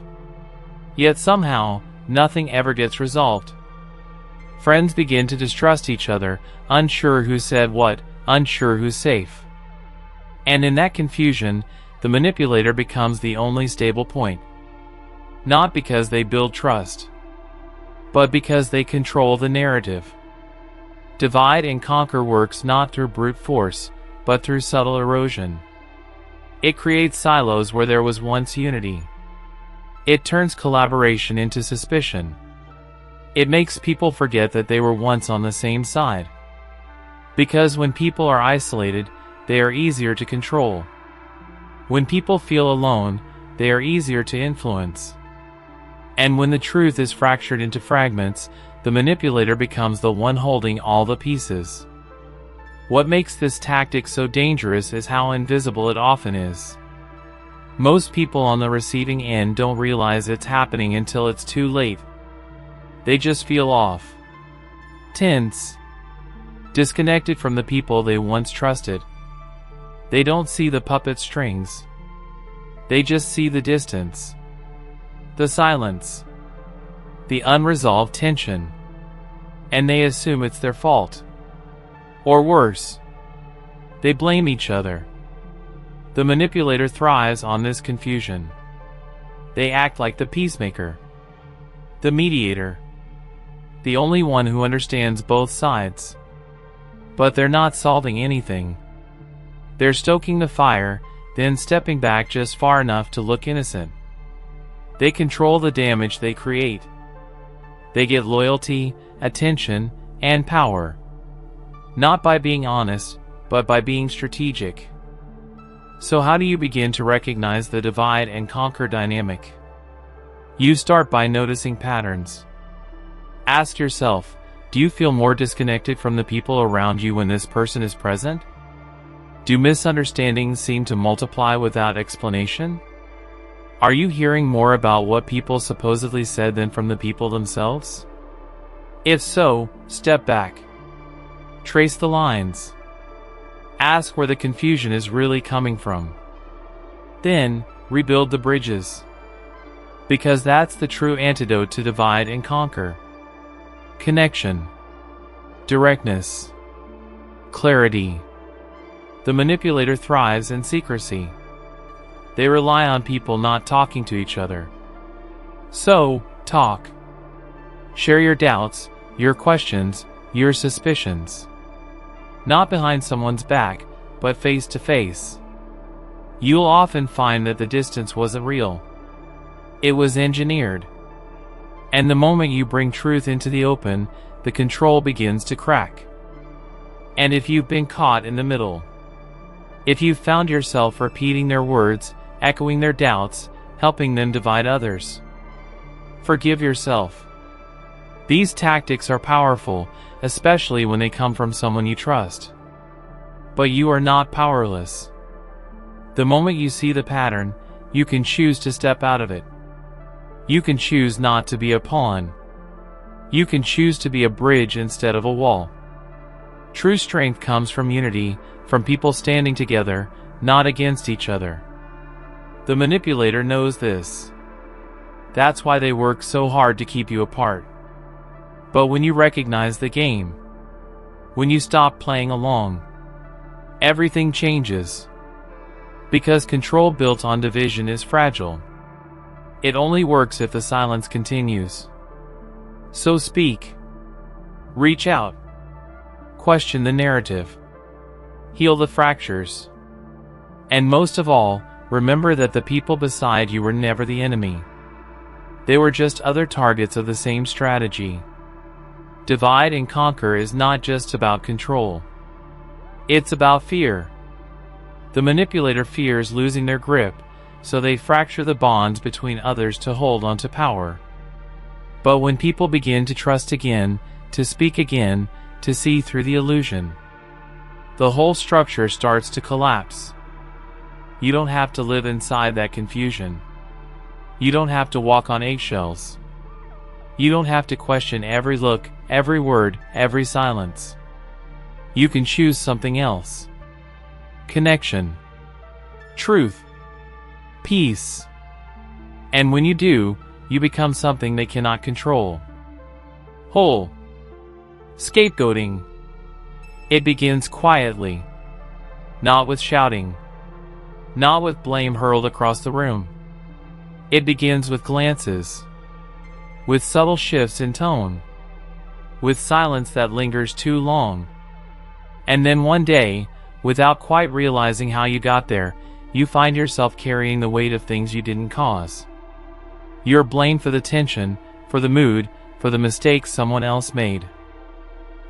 S1: Yet somehow, nothing ever gets resolved. Friends begin to distrust each other, unsure who said what, unsure who's safe. And in that confusion, the manipulator becomes the only stable point. Not because they build trust, but because they control the narrative. Divide and conquer works not through brute force, but through subtle erosion. It creates silos where there was once unity. It turns collaboration into suspicion. It makes people forget that they were once on the same side. Because when people are isolated, they are easier to control. When people feel alone, they are easier to influence. And when the truth is fractured into fragments, the manipulator becomes the one holding all the pieces. What makes this tactic so dangerous is how invisible it often is. Most people on the receiving end don't realize it's happening until it's too late. They just feel off, tense, disconnected from the people they once trusted. They don't see the puppet strings. They just see the distance, the silence, the unresolved tension, and they assume it's their fault. Or worse, they blame each other. The manipulator thrives on this confusion. They act like the peacemaker, the mediator, the only one who understands both sides. But they're not solving anything. They're stoking the fire, then stepping back just far enough to look innocent. They control the damage they create. They get loyalty, attention, and power. Not by being honest, but by being strategic. So how do you begin to recognize the divide and conquer dynamic? You start by noticing patterns. Ask yourself, do you feel more disconnected from the people around you when this person is present? Do misunderstandings seem to multiply without explanation? Are you hearing more about what people supposedly said than from the people themselves? If so, step back. Trace the lines. Ask where the confusion is really coming from. Then, rebuild the bridges. Because that's the true antidote to divide and conquer. Connection. Directness. Clarity. The manipulator thrives in secrecy. They rely on people not talking to each other. So, talk. Share your doubts, your questions, your suspicions. Not behind someone's back, but face to face. You'll often find that the distance wasn't real. It was engineered. And the moment you bring truth into the open, the control begins to crack. And if you've been caught in the middle, if you've found yourself repeating their words, echoing their doubts, helping them divide others, forgive yourself. These tactics are powerful, especially when they come from someone you trust. But you are not powerless. The moment you see the pattern, you can choose to step out of it. You can choose not to be a pawn. You can choose to be a bridge instead of a wall. True strength comes from unity, from people standing together, not against each other. The manipulator knows this. That's why they work so hard to keep you apart. But when you recognize the game, when you stop playing along, everything changes. Because control built on division is fragile. It only works if the silence continues. So speak. Reach out. Question the narrative. Heal the fractures. And most of all, remember that the people beside you were never the enemy. They were just other targets of the same strategy. Divide and conquer is not just about control. It's about fear. The manipulator fears losing their grip, so they fracture the bonds between others to hold onto power. But when people begin to trust again, to speak again, to see through the illusion, the whole structure starts to collapse. You don't have to live inside that confusion. You don't have to walk on eggshells. You don't have to question every look, every word, every silence. You can choose something else. Connection. Truth. Peace. And when you do, you become something they cannot control. Whole. Scapegoating. It begins quietly. Not with shouting. Not with blame hurled across the room. It begins with glances. With subtle shifts in tone. With silence that lingers too long. And then one day, without quite realizing how you got there, you find yourself carrying the weight of things you didn't cause. You're blamed for the tension, for the mood, for the mistakes someone else made.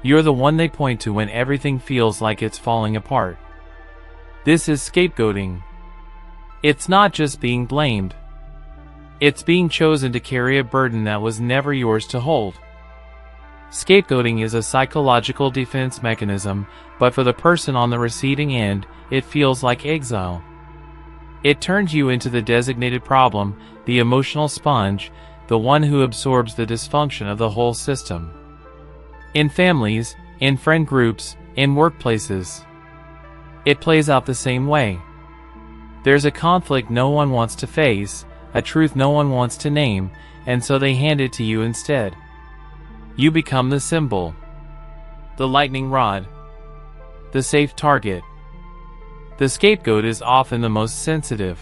S1: You're the one they point to when everything feels like it's falling apart. This is scapegoating. It's not just being blamed. It's being chosen to carry a burden that was never yours to hold. Scapegoating is a psychological defense mechanism, but for the person on the receiving end, it feels like exile. It turns you into the designated problem, the emotional sponge, the one who absorbs the dysfunction of the whole system. In families, in friend groups, in workplaces, it plays out the same way. There's a conflict no one wants to face, a truth no one wants to name, and so they hand it to you instead. You become the symbol, the lightning rod, the safe target. The scapegoat is often the most sensitive,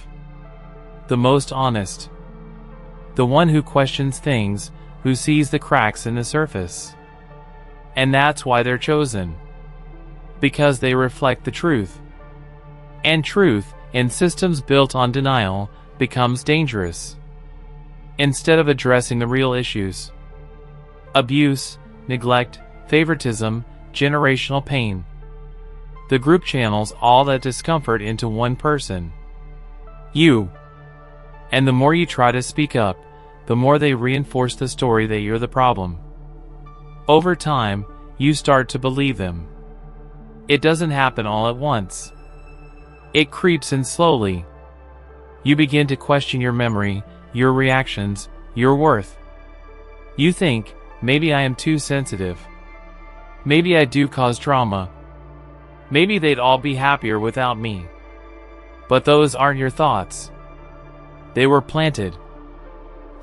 S1: the most honest, the one who questions things, who sees the cracks in the surface. And that's why they're chosen. Because they reflect the truth. And truth, in systems built on denial, becomes dangerous. Instead of addressing the real issues: abuse, neglect, favoritism, generational pain. The group channels all that discomfort into one person: you. And the more you try to speak up, the more they reinforce the story that you're the problem. Over time, you start to believe them. It doesn't happen all at once. It creeps in slowly. You begin to question your memory, your reactions, your worth. You think, maybe I am too sensitive. Maybe I do cause drama. Maybe they'd all be happier without me. But those aren't your thoughts. They were planted,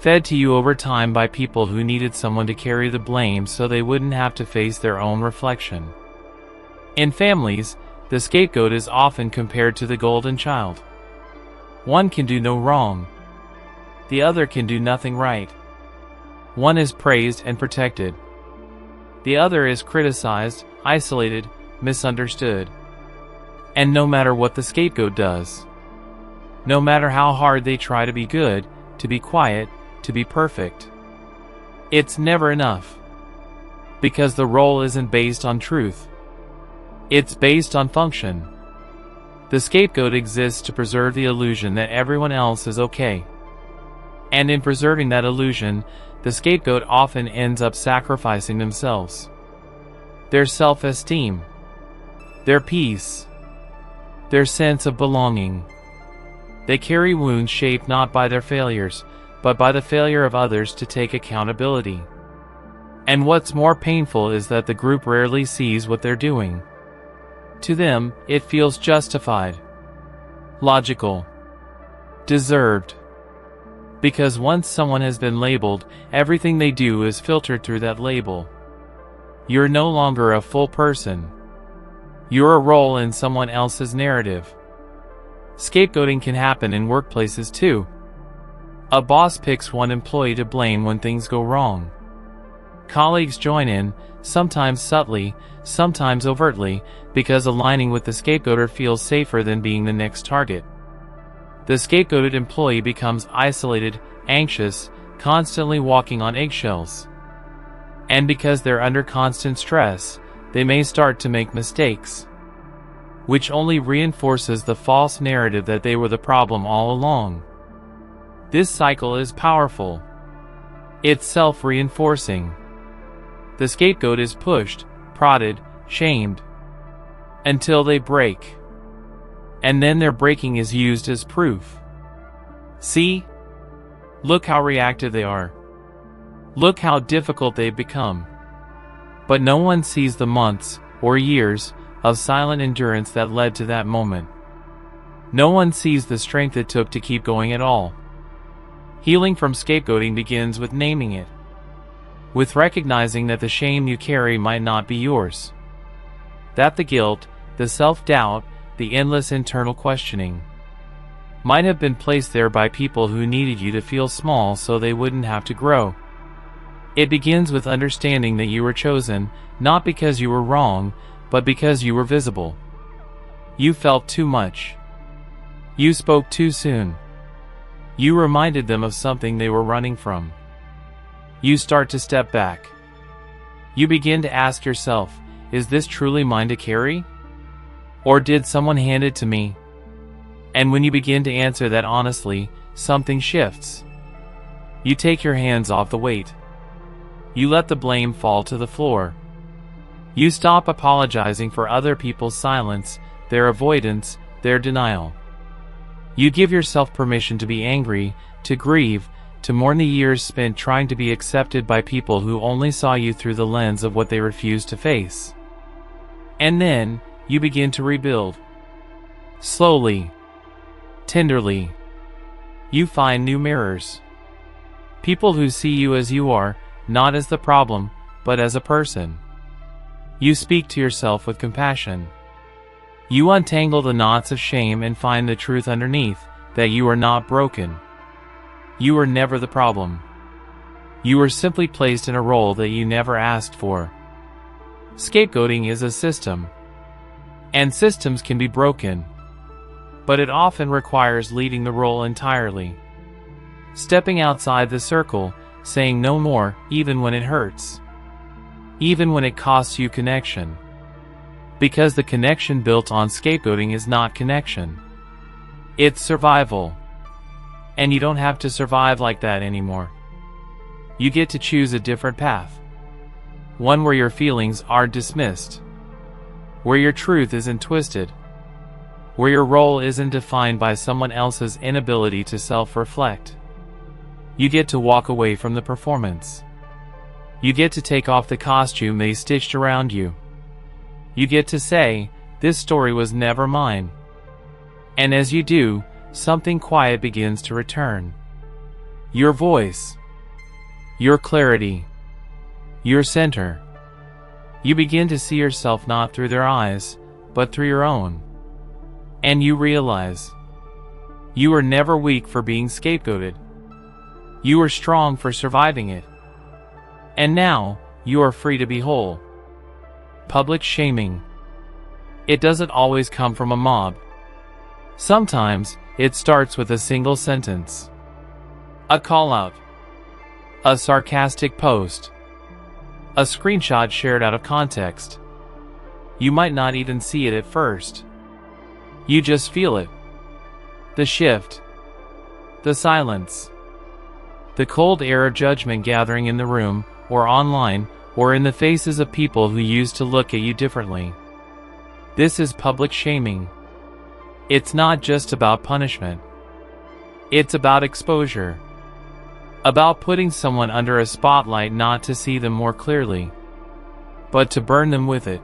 S1: fed to you over time by people who needed someone to carry the blame so they wouldn't have to face their own reflection. In families, the scapegoat is often compared to the golden child. One can do no wrong. The other can do nothing right. One is praised and protected. The other is criticized, isolated, misunderstood. And no matter what the scapegoat does, no matter how hard they try to be good, to be quiet, to be perfect, it's never enough. Because the role isn't based on truth. It's based on function. The scapegoat exists to preserve the illusion that everyone else is okay. And in preserving that illusion, the scapegoat often ends up sacrificing themselves. Their self-esteem, their peace, their sense of belonging. They carry wounds shaped not by their failures, but by the failure of others to take accountability. And what's more painful is that the group rarely sees what they're doing. To them, it feels justified, logical, deserved. Because once someone has been labeled, everything they do is filtered through that label. You're no longer a full person. You're a role in someone else's narrative. Scapegoating can happen in workplaces too. A boss picks one employee to blame when things go wrong. Colleagues join in, sometimes subtly, sometimes overtly, because aligning with the scapegoater feels safer than being the next target. The scapegoated employee becomes isolated, anxious, constantly walking on eggshells. And because they're under constant stress, they may start to make mistakes, which only reinforces the false narrative that they were the problem all along. This cycle is powerful. It's self-reinforcing. The scapegoat is pushed, prodded, shamed, until they break. And then their breaking is used as proof. See? Look how reactive they are. Look how difficult they've become. But no one sees the months, or years, of silent endurance that led to that moment. No one sees the strength it took to keep going at all. Healing from scapegoating begins with naming it. With recognizing that the shame you carry might not be yours. That the guilt, the self-doubt, the endless internal questioning might have been placed there by people who needed you to feel small so they wouldn't have to grow. It begins with understanding that you were chosen, not because you were wrong, but because you were visible. You felt too much. You spoke too soon. You reminded them of something they were running from. You start to step back. You begin to ask yourself, is this truly mine to carry? Or did someone hand it to me? And when you begin to answer that honestly, something shifts. You take your hands off the weight. You let the blame fall to the floor. You stop apologizing for other people's silence, their avoidance, their denial. You give yourself permission to be angry, to grieve, to mourn the years spent trying to be accepted by people who only saw you through the lens of what they refused to face. And then, you begin to rebuild. Slowly, tenderly, you find new mirrors. People who see you as you are, not as the problem, but as a person. You speak to yourself with compassion. You untangle the knots of shame and find the truth underneath, that you are not broken. You were never the problem. You were simply placed in a role that you never asked for. Scapegoating is a system. And systems can be broken. But it often requires leaving the role entirely. Stepping outside the circle, saying no more, even when it hurts. Even when it costs you connection. Because the connection built on scapegoating is not connection. It's survival. And you don't have to survive like that anymore. You get to choose a different path. One where your feelings are dismissed. Where your truth isn't twisted. Where your role isn't defined by someone else's inability to self-reflect. You get to walk away from the performance. You get to take off the costume they stitched around you. You get to say, this story was never mine. And as you do, something quiet begins to return. Your voice. Your clarity. Your center. You begin to see yourself not through their eyes, but through your own. And you realize, you were never weak for being scapegoated. You were strong for surviving it. And now, you are free to be whole. Public shaming. It doesn't always come from a mob. Sometimes, it starts with a single sentence. A call-out. A sarcastic post. A screenshot shared out of context. You might not even see it at first. You just feel it. The shift. The silence. The cold air of judgment gathering in the room, or online, or in the faces of people who used to look at you differently. This is public shaming. It's not just about punishment. It's about exposure. About putting someone under a spotlight not to see them more clearly, but to burn them with it.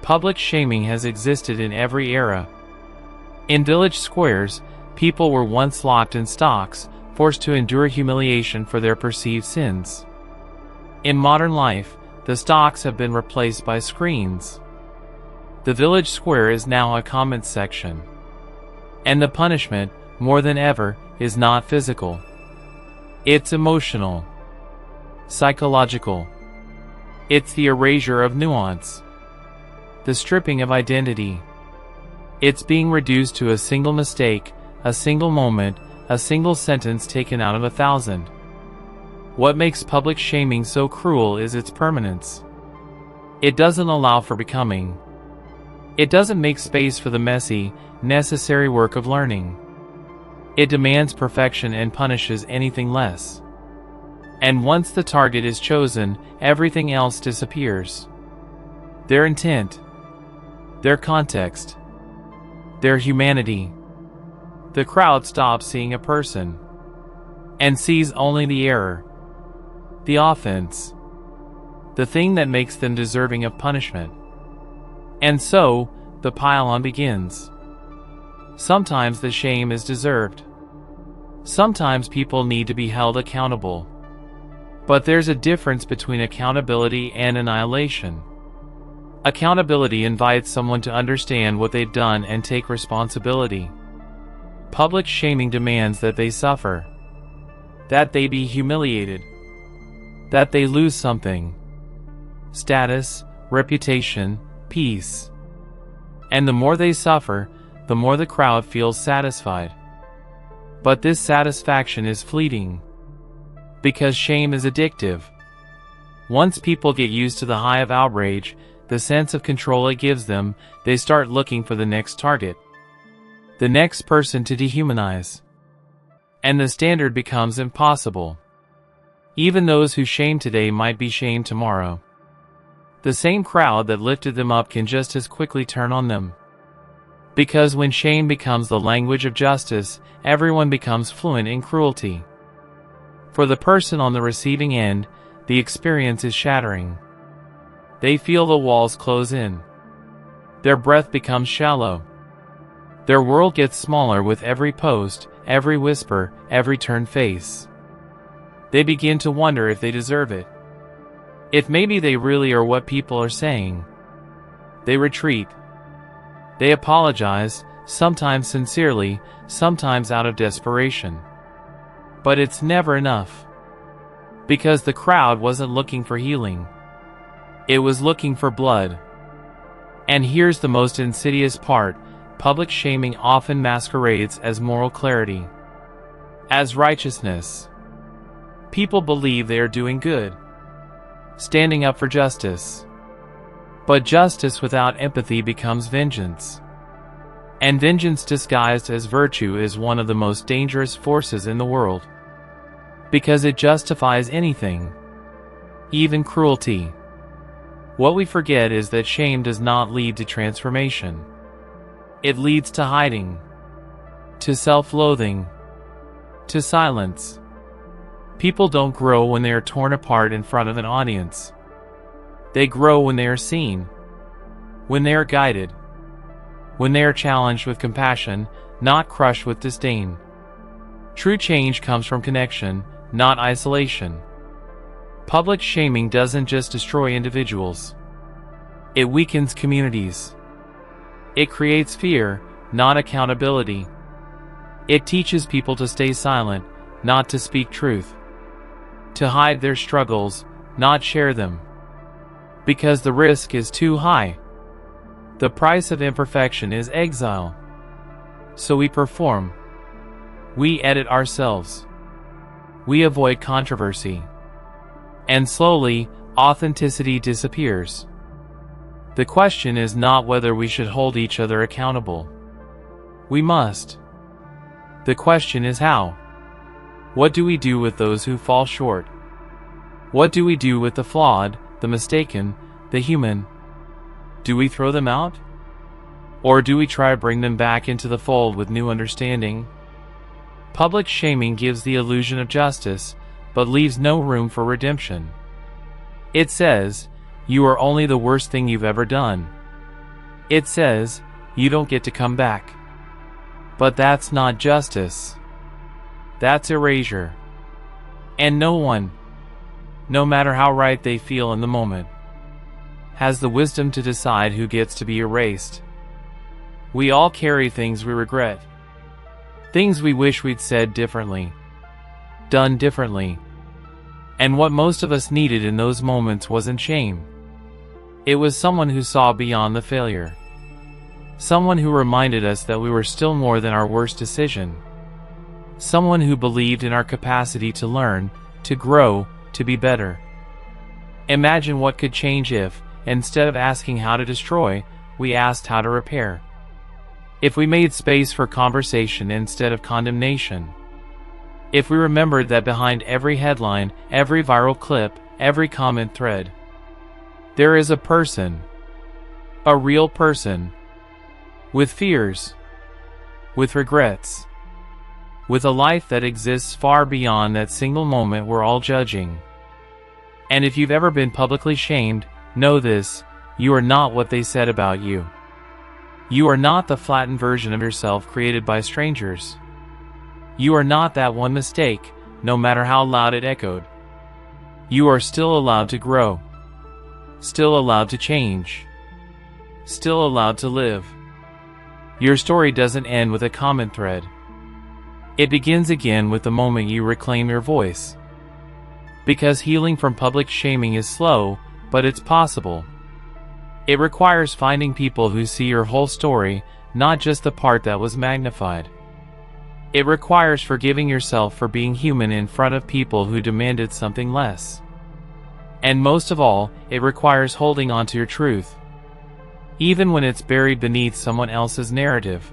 S1: Public shaming has existed in every era. In village squares, people were once locked in stocks, forced to endure humiliation for their perceived sins. In modern life, the stocks have been replaced by screens. The village square is now a comment section. And the punishment, more than ever, is not physical. It's emotional. Psychological. It's the erasure of nuance. The stripping of identity. It's being reduced to a single mistake, a single moment, a single sentence taken out of 1,000. What makes public shaming so cruel is its permanence. It doesn't allow for becoming. It doesn't make space for the messy, necessary work of learning. It demands perfection and punishes anything less. And once the target is chosen, everything else disappears. Their intent. Their context. Their humanity. The crowd stops seeing a person and sees only the error. The offense. The thing that makes them deserving of punishment. And so, the pile-on begins. Sometimes the shame is deserved. Sometimes people need to be held accountable. But there's a difference between accountability and annihilation. Accountability invites someone to understand what they've done and take responsibility. Public shaming demands that they suffer. That they be humiliated. That they lose something. Status, reputation, peace. And the more they suffer, the more the crowd feels satisfied. But this satisfaction is fleeting. Because shame is addictive. Once people get used to the high of outrage, the sense of control it gives them, they start looking for the next target, the next person to dehumanize. And the standard becomes impossible. Even those who shame today might be shamed tomorrow. The same crowd that lifted them up can just as quickly turn on them. Because when shame becomes the language of justice, everyone becomes fluent in cruelty. For the person on the receiving end, the experience is shattering. They feel the walls close in. Their breath becomes shallow. Their world gets smaller with every post, every whisper, every turned face. They begin to wonder if they deserve it. If maybe they really are what people are saying. They retreat. They apologize, sometimes sincerely, sometimes out of desperation. But it's never enough. Because the crowd wasn't looking for healing. It was looking for blood. And here's the most insidious part: public shaming often masquerades as moral clarity, as righteousness. People believe they are doing good, standing up for justice. But justice without empathy becomes vengeance. And vengeance disguised as virtue is one of the most dangerous forces in the world. Because it justifies anything, even cruelty. What we forget is that shame does not lead to transformation. It leads to hiding, to self-loathing, to silence. People don't grow when they are torn apart in front of an audience. They grow when they are seen, when they are guided, when they are challenged with compassion, not crushed with disdain. True change comes from connection, not isolation. Public shaming doesn't just destroy individuals. It weakens communities. It creates fear, not accountability. It teaches people to stay silent, not to speak truth. To hide their struggles, not share them. Because the risk is too high. The price of imperfection is exile. So we perform. We edit ourselves. We avoid controversy. And slowly, authenticity disappears. The question is not whether we should hold each other accountable. We must. The question is how. What do we do with those who fall short? What do we do with the flawed, the mistaken, the human? Do we throw them out? Or do we try to bring them back into the fold with new understanding? Public shaming gives the illusion of justice, but leaves no room for redemption. It says, you are only the worst thing you've ever done. It says, you don't get to come back. But that's not justice. That's erasure. And no one, no matter how right they feel in the moment, has the wisdom to decide who gets to be erased. We all carry things we regret. Things we wish we'd said differently, done differently. And what most of us needed in those moments wasn't shame. It was someone who saw beyond the failure. Someone who reminded us that we were still more than our worst decision. Someone who believed in our capacity to learn, to grow, to be better. Imagine what could change if, instead of asking how to destroy, we asked how to repair. If we made space for conversation instead of condemnation. If we remembered that behind every headline, every viral clip, every comment thread, there is a person. A real person. With fears. With regrets. With a life that exists far beyond that single moment we're all judging. And if you've ever been publicly shamed, know this: you are not what they said about you. You are not the flattened version of yourself created by strangers. You are not that one mistake, no matter how loud it echoed. You are still allowed to grow. Still allowed to change. Still allowed to live. Your story doesn't end with a comment thread. It begins again with the moment you reclaim your voice. Because healing from public shaming is slow, but it's possible. It requires finding people who see your whole story, not just the part that was magnified. It requires forgiving yourself for being human in front of people who demanded something less. And most of all, it requires holding on to your truth, even when it's buried beneath someone else's narrative.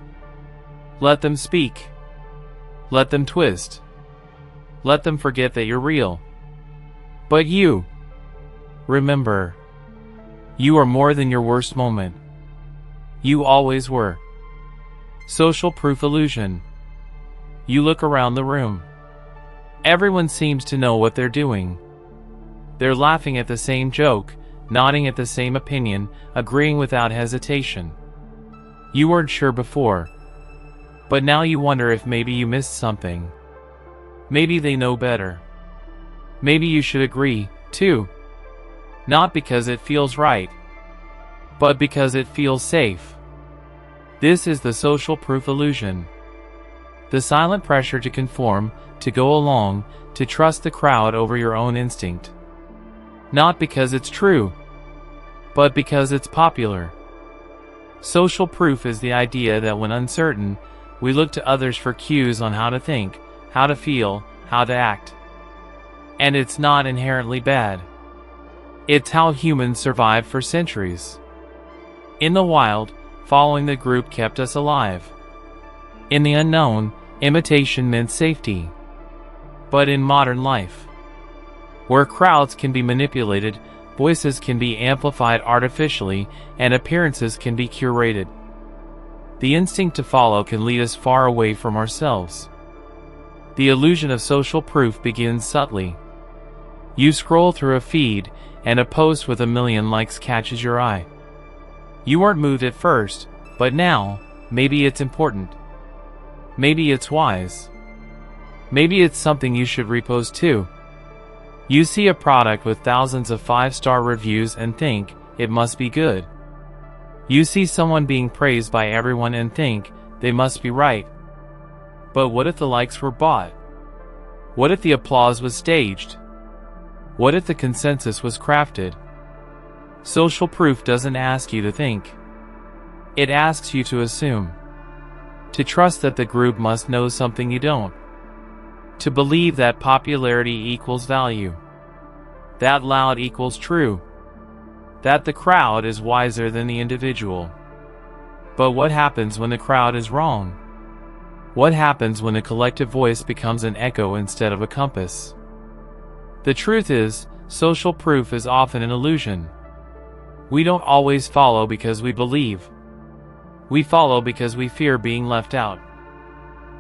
S1: Let them speak. Let them twist. Let them forget that you're real. But you, remember, you are more than your worst moment. You always were. Social proof illusion. You look around the room. Everyone seems to know what they're doing. They're laughing at the same joke, nodding at the same opinion, agreeing without hesitation. You weren't sure before, but now you wonder if maybe you missed something. Maybe they know better. Maybe you should agree, too. Not because it feels right, but because it feels safe. This is the social proof illusion. The silent pressure to conform, to go along, to trust the crowd over your own instinct. Not because it's true, but because it's popular. Social proof is the idea that when uncertain, we look to others for cues on how to think, how to feel, how to act. And it's not inherently bad. It's how humans survived for centuries. In the wild, following the group kept us alive. In the unknown, imitation meant safety. But in modern life, where crowds can be manipulated, voices can be amplified artificially, and appearances can be curated, the instinct to follow can lead us far away from ourselves. The illusion of social proof begins subtly. You scroll through a feed, and a post with 1 million likes catches your eye. You weren't moved at first, but now, maybe it's important. Maybe it's wise. Maybe it's something you should repost too. You see a product with thousands of 5-star reviews and think, it must be good. You see someone being praised by everyone and think, they must be right. But what if the likes were bought? What if the applause was staged? What if the consensus was crafted? Social proof doesn't ask you to think. It asks you to assume. To trust that the group must know something you don't. To believe that popularity equals value. That loud equals true. That the crowd is wiser than the individual. But what happens when the crowd is wrong? What happens when a collective voice becomes an echo instead of a compass? The truth is, social proof is often an illusion. We don't always follow because we believe. We follow because we fear being left out.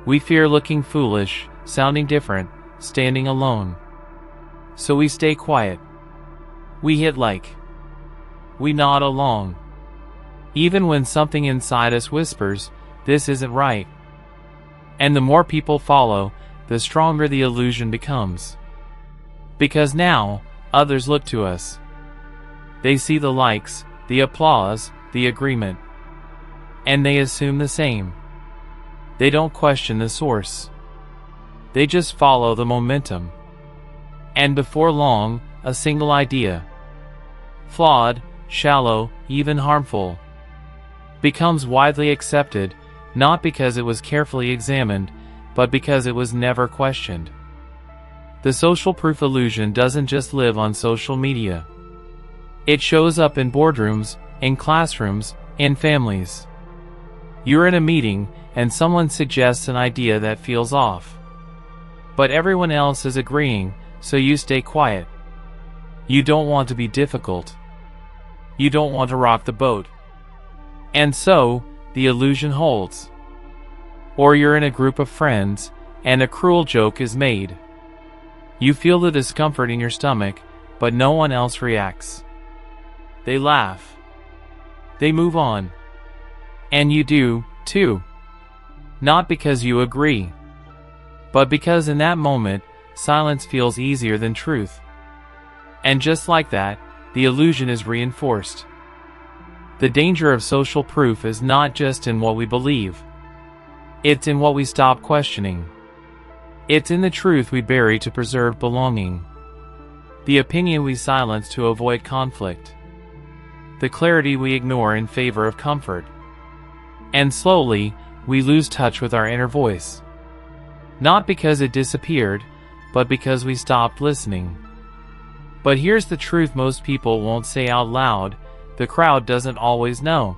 S1: We fear looking foolish, sounding different, standing alone. So we stay quiet. We hit like. We nod along. Even when something inside us whispers, this isn't right. And the more people follow, the stronger the illusion becomes. Because now, others look to us. They see the likes, the applause, the agreement. And they assume the same. They don't question the source. They just follow the momentum. And before long, a single idea, flawed, shallow, even harmful, becomes widely accepted, not because it was carefully examined, but because it was never questioned. The social proof illusion doesn't just live on social media. It shows up in boardrooms, in classrooms, in families. You're in a meeting, and someone suggests an idea that feels off. But everyone else is agreeing, so you stay quiet. You don't want to be difficult. You don't want to rock the boat. And so, the illusion holds. Or you're in a group of friends, and a cruel joke is made. You feel the discomfort in your stomach, but no one else reacts. They laugh. They move on. And you do, too. Not because you agree, but because in that moment, silence feels easier than truth. And just like that, the illusion is reinforced. The danger of social proof is not just in what we believe. It's in what we stop questioning. It's in the truth we bury to preserve belonging. The opinion we silence to avoid conflict. The clarity we ignore in favor of comfort. And slowly, we lose touch with our inner voice. Not because it disappeared, but because we stopped listening. But here's the truth most people won't say out loud: the crowd doesn't always know.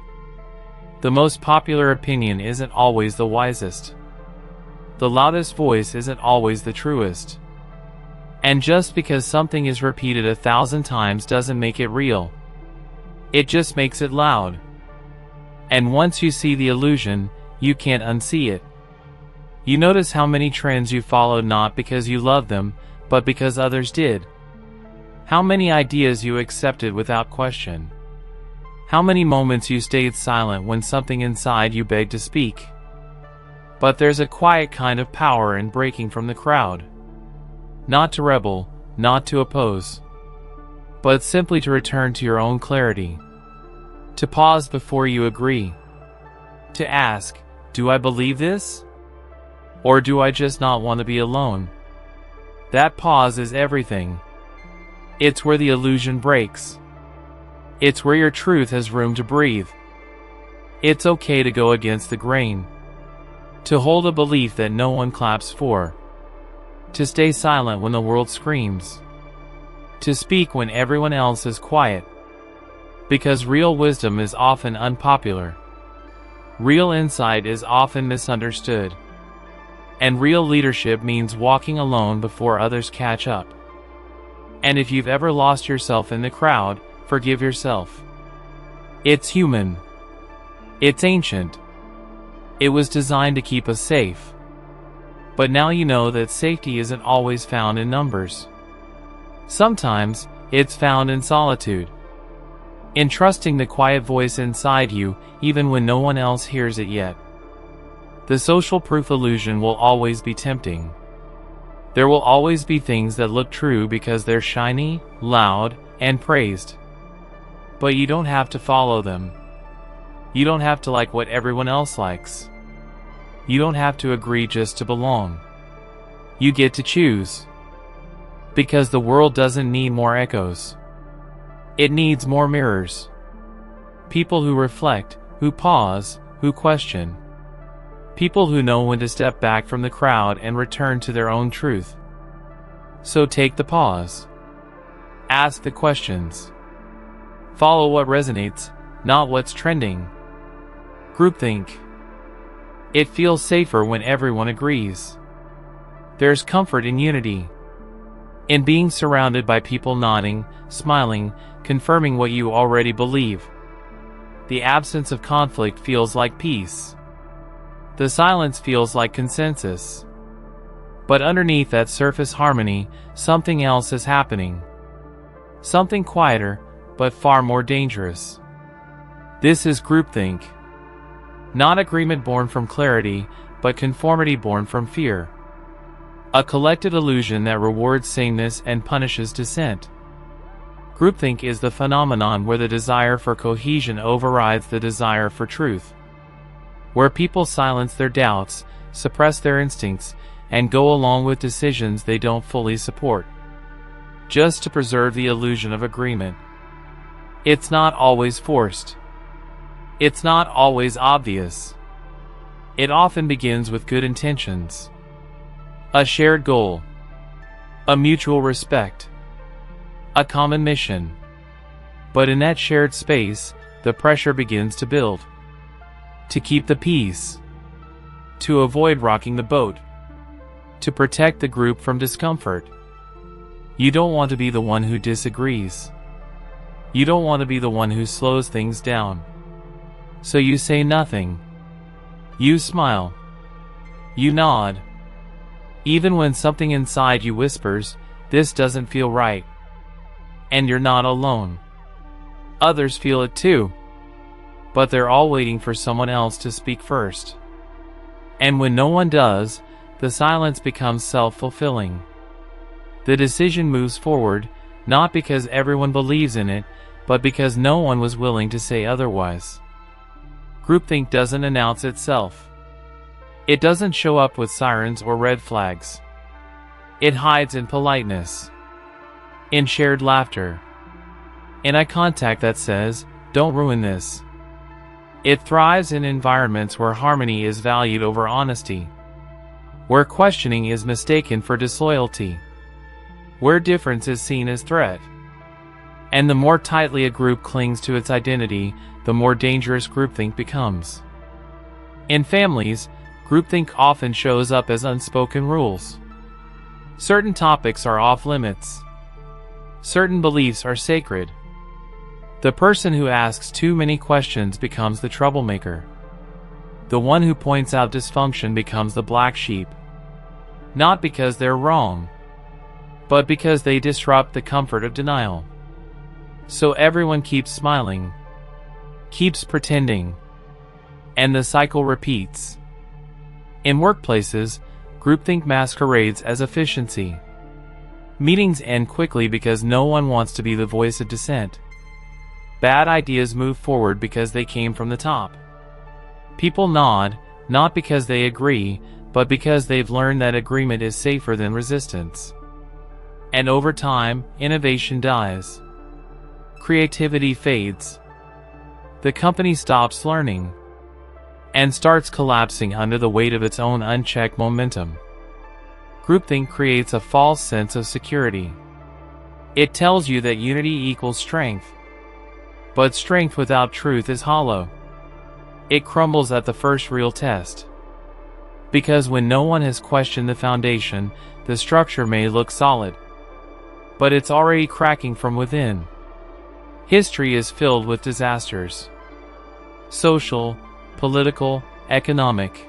S1: The most popular opinion isn't always the wisest. The loudest voice isn't always the truest. And just because something is repeated 1,000 times doesn't make it real. It just makes it loud. And once you see the illusion, you can't unsee it. You notice how many trends you followed not because you loved them, but because others did. How many ideas you accepted without question. How many moments you stayed silent when something inside you begged to speak. But there's a quiet kind of power in breaking from the crowd. Not to rebel, not to oppose, but simply to return to your own clarity. To pause before you agree. To ask, do I believe this? Or do I just not want to be alone? That pause is everything. It's where the illusion breaks. It's where your truth has room to breathe. It's okay to go against the grain. To hold a belief that no one claps for. To stay silent when the world screams. To speak when everyone else is quiet. Because real wisdom is often unpopular. Real insight is often misunderstood. And real leadership means walking alone before others catch up. And if you've ever lost yourself in the crowd, forgive yourself. It's human. It's ancient. It was designed to keep us safe. But now you know that safety isn't always found in numbers. Sometimes, it's found in solitude. In trusting the quiet voice inside you, even when no one else hears it yet. The social proof illusion will always be tempting. There will always be things that look true because they're shiny, loud, and praised. But you don't have to follow them. You don't have to like what everyone else likes. You don't have to agree just to belong. You get to choose. Because the world doesn't need more echoes. It needs more mirrors. People who reflect, who pause, who question. People who know when to step back from the crowd and return to their own truth. So take the pause. Ask the questions. Follow what resonates, not what's trending. Groupthink. It feels safer when everyone agrees. There's comfort in unity. In being surrounded by people nodding, smiling, confirming what you already believe. The absence of conflict feels like peace. The silence feels like consensus. But underneath that surface harmony, something else is happening. Something quieter, but far more dangerous. This is groupthink. Not agreement born from clarity, but conformity born from fear. A collective illusion that rewards sameness and punishes dissent. Groupthink is the phenomenon where the desire for cohesion overrides the desire for truth. Where people silence their doubts, suppress their instincts, and go along with decisions they don't fully support. Just to preserve the illusion of agreement. It's not always forced. It's not always obvious. It often begins with good intentions. A shared goal. A mutual respect. A common mission. But in that shared space, the pressure begins to build. To keep the peace. To avoid rocking the boat. To protect the group from discomfort. You don't want to be the one who disagrees. You don't want to be the one who slows things down. So you say nothing. You smile. You nod. Even when something inside you whispers, this doesn't feel right. And you're not alone. Others feel it too. But they're all waiting for someone else to speak first. And when no one does, the silence becomes self-fulfilling. The decision moves forward, not because everyone believes in it, but because no one was willing to say otherwise. Groupthink doesn't announce itself. It doesn't show up with sirens or red flags. It hides in politeness. In shared laughter. In eye contact that says, "Don't ruin this." It thrives in environments where harmony is valued over honesty. Where questioning is mistaken for disloyalty. Where difference is seen as threat. And the more tightly a group clings to its identity, the more dangerous groupthink becomes. In families, groupthink often shows up as unspoken rules. Certain topics are off limits. Certain beliefs are sacred. The person who asks too many questions becomes the troublemaker. The one who points out dysfunction becomes the black sheep. Not because they're wrong, but because they disrupt the comfort of denial. So everyone keeps smiling, keeps pretending, and the cycle repeats. In workplaces, groupthink masquerades as efficiency. Meetings end quickly because no one wants to be the voice of dissent. Bad ideas move forward because they came from the top. People nod, not because they agree, but because they've learned that agreement is safer than resistance. And over time, innovation dies. Creativity fades. The company stops learning and starts collapsing under the weight of its own unchecked momentum. Groupthink creates a false sense of security. It tells you that unity equals strength. But strength without truth is hollow. It crumbles at the first real test. Because when no one has questioned the foundation, the structure may look solid, but it's already cracking from within. History is filled with disasters. Social, political, economic.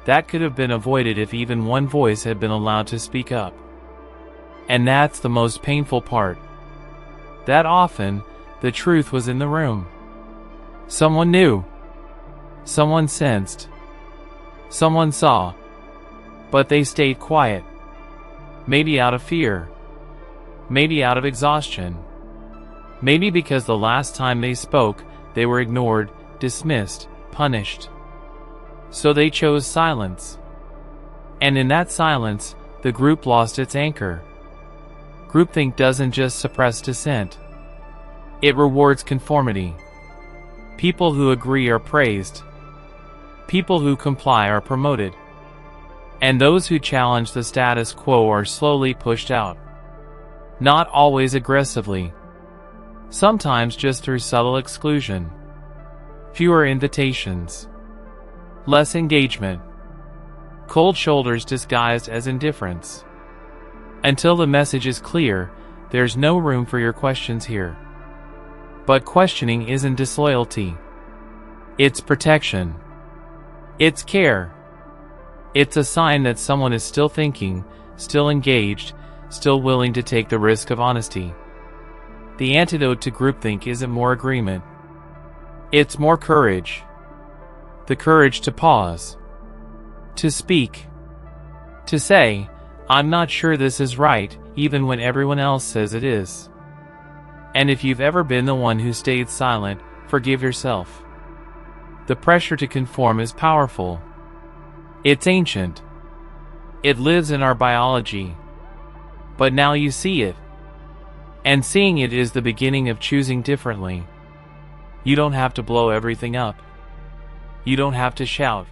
S1: That could have been avoided if even one voice had been allowed to speak up. And that's the most painful part. That often, the truth was in the room. Someone knew. Someone sensed. Someone saw. But they stayed quiet. Maybe out of fear. Maybe out of exhaustion. Maybe because the last time they spoke, they were ignored, dismissed, punished. So they chose silence. And in that silence, the group lost its anchor. Groupthink doesn't just suppress dissent. It rewards conformity. People who agree are praised. People who comply are promoted. And those who challenge the status quo are slowly pushed out. Not always aggressively. Sometimes just through subtle exclusion. Fewer invitations. Less engagement. Cold shoulders disguised as indifference. Until the message is clear, there's no room for your questions here. But questioning isn't disloyalty. It's protection. It's care. It's a sign that someone is still thinking, still engaged, still willing to take the risk of honesty. The antidote to groupthink isn't more agreement. It's more courage. The courage to pause. To speak. To say, I'm not sure this is right, even when everyone else says it is. And if you've ever been the one who stayed silent, forgive yourself. The pressure to conform is powerful. It's ancient. It lives in our biology. But now you see it. And seeing it is the beginning of choosing differently. You don't have to blow everything up. You don't have to shout.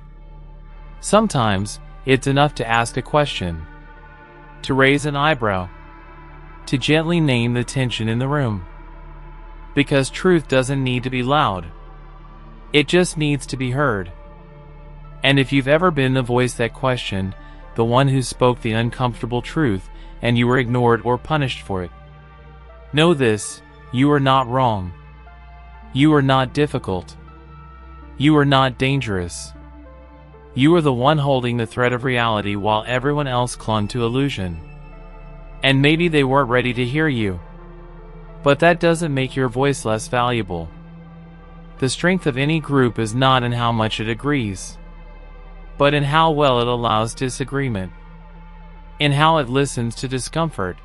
S1: Sometimes, it's enough to ask a question. To raise an eyebrow. To gently name the tension in the room. Because truth doesn't need to be loud. It just needs to be heard. And if you've ever been the voice that questioned, the one who spoke the uncomfortable truth, and you were ignored or punished for it, know this, you are not wrong. You are not difficult. You are not dangerous. You are the one holding the thread of reality while everyone else clung to illusion. And maybe they weren't ready to hear you. But that doesn't make your voice less valuable. The strength of any group is not in how much it agrees, but in how well it allows disagreement. In how it listens to discomfort.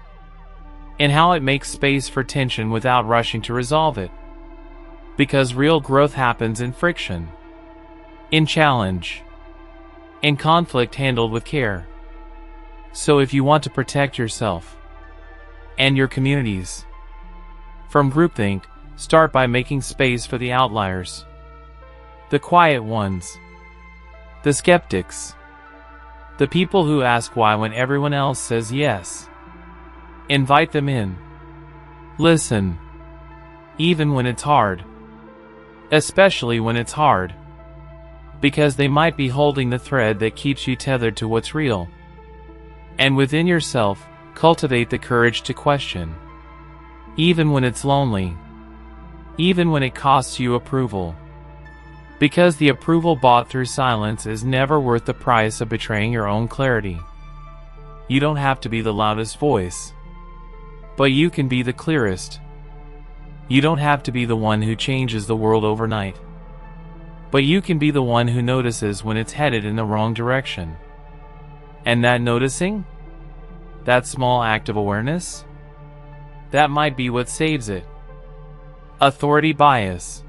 S1: In how it makes space for tension without rushing to resolve it. Because real growth happens in friction. In challenge. In conflict handled with care. So if you want to protect yourself and your communities from groupthink, start by making space for the outliers. The quiet ones. The skeptics. The people who ask why when everyone else says yes. Invite them in. Listen. Even when it's hard. Especially when it's hard. Because they might be holding the thread that keeps you tethered to what's real. And within yourself, cultivate the courage to question. Even when it's lonely. Even when it costs you approval. Because the approval bought through silence is never worth the price of betraying your own clarity. You don't have to be the loudest voice. But you can be the clearest. You don't have to be the one who changes the world overnight. But you can be the one who notices when it's headed in the wrong direction. And that noticing? That small act of awareness? That might be what saves it. Authority bias.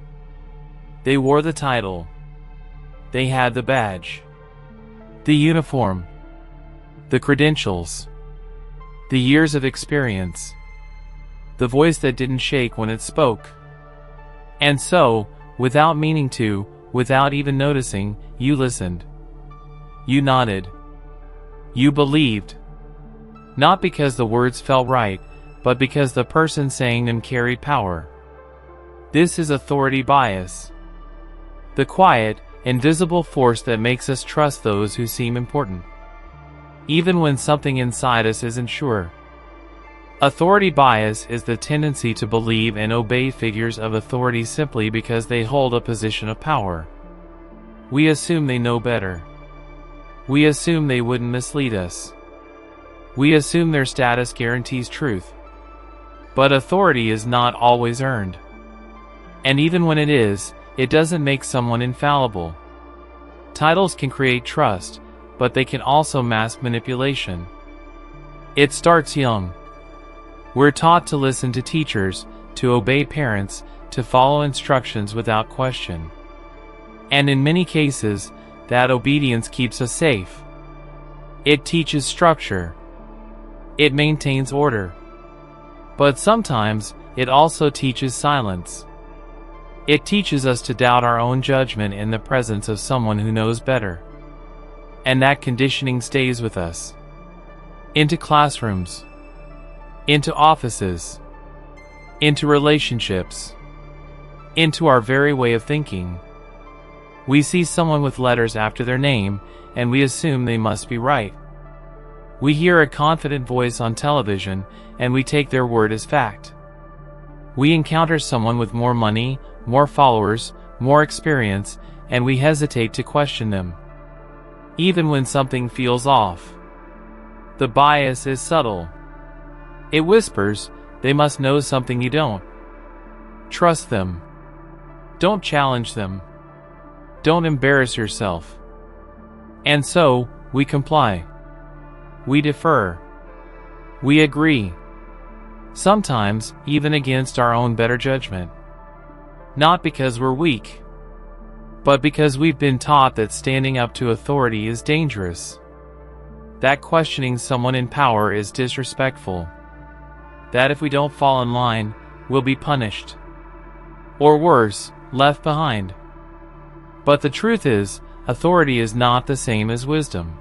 S1: They wore the title. They had the badge. The uniform. The credentials. The years of experience. The voice that didn't shake when it spoke. And so, without meaning to, without even noticing, you listened. You nodded. You believed. Not because the words felt right, but because the person saying them carried power. This is authority bias. The quiet, invisible force that makes us trust those who seem important. Even when something inside us isn't sure. Authority bias is the tendency to believe and obey figures of authority simply because they hold a position of power. We assume they know better. We assume they wouldn't mislead us. We assume their status guarantees truth. But authority is not always earned. And even when it is, it doesn't make someone infallible. Titles can create trust, but they can also mask manipulation. It starts young. We're taught to listen to teachers, to obey parents, to follow instructions without question. And in many cases, that obedience keeps us safe. It teaches structure. It maintains order. But sometimes, it also teaches silence. It teaches us to doubt our own judgment in the presence of someone who knows better. And that conditioning stays with us. Into classrooms. Into offices. Into relationships. Into our very way of thinking. We see someone with letters after their name, and we assume they must be right. We hear a confident voice on television, and we take their word as fact. We encounter someone with more money, more followers, more experience, and we hesitate to question them. Even when something feels off. The bias is subtle. It whispers, they must know something you don't. Trust them. Don't challenge them. Don't embarrass yourself. And so, we comply. We defer. We agree. Sometimes, even against our own better judgment. Not because we're weak, but because we've been taught that standing up to authority is dangerous. That questioning someone in power is disrespectful. That if we don't fall in line, we'll be punished. Or worse, left behind. But the truth is, authority is not the same as wisdom.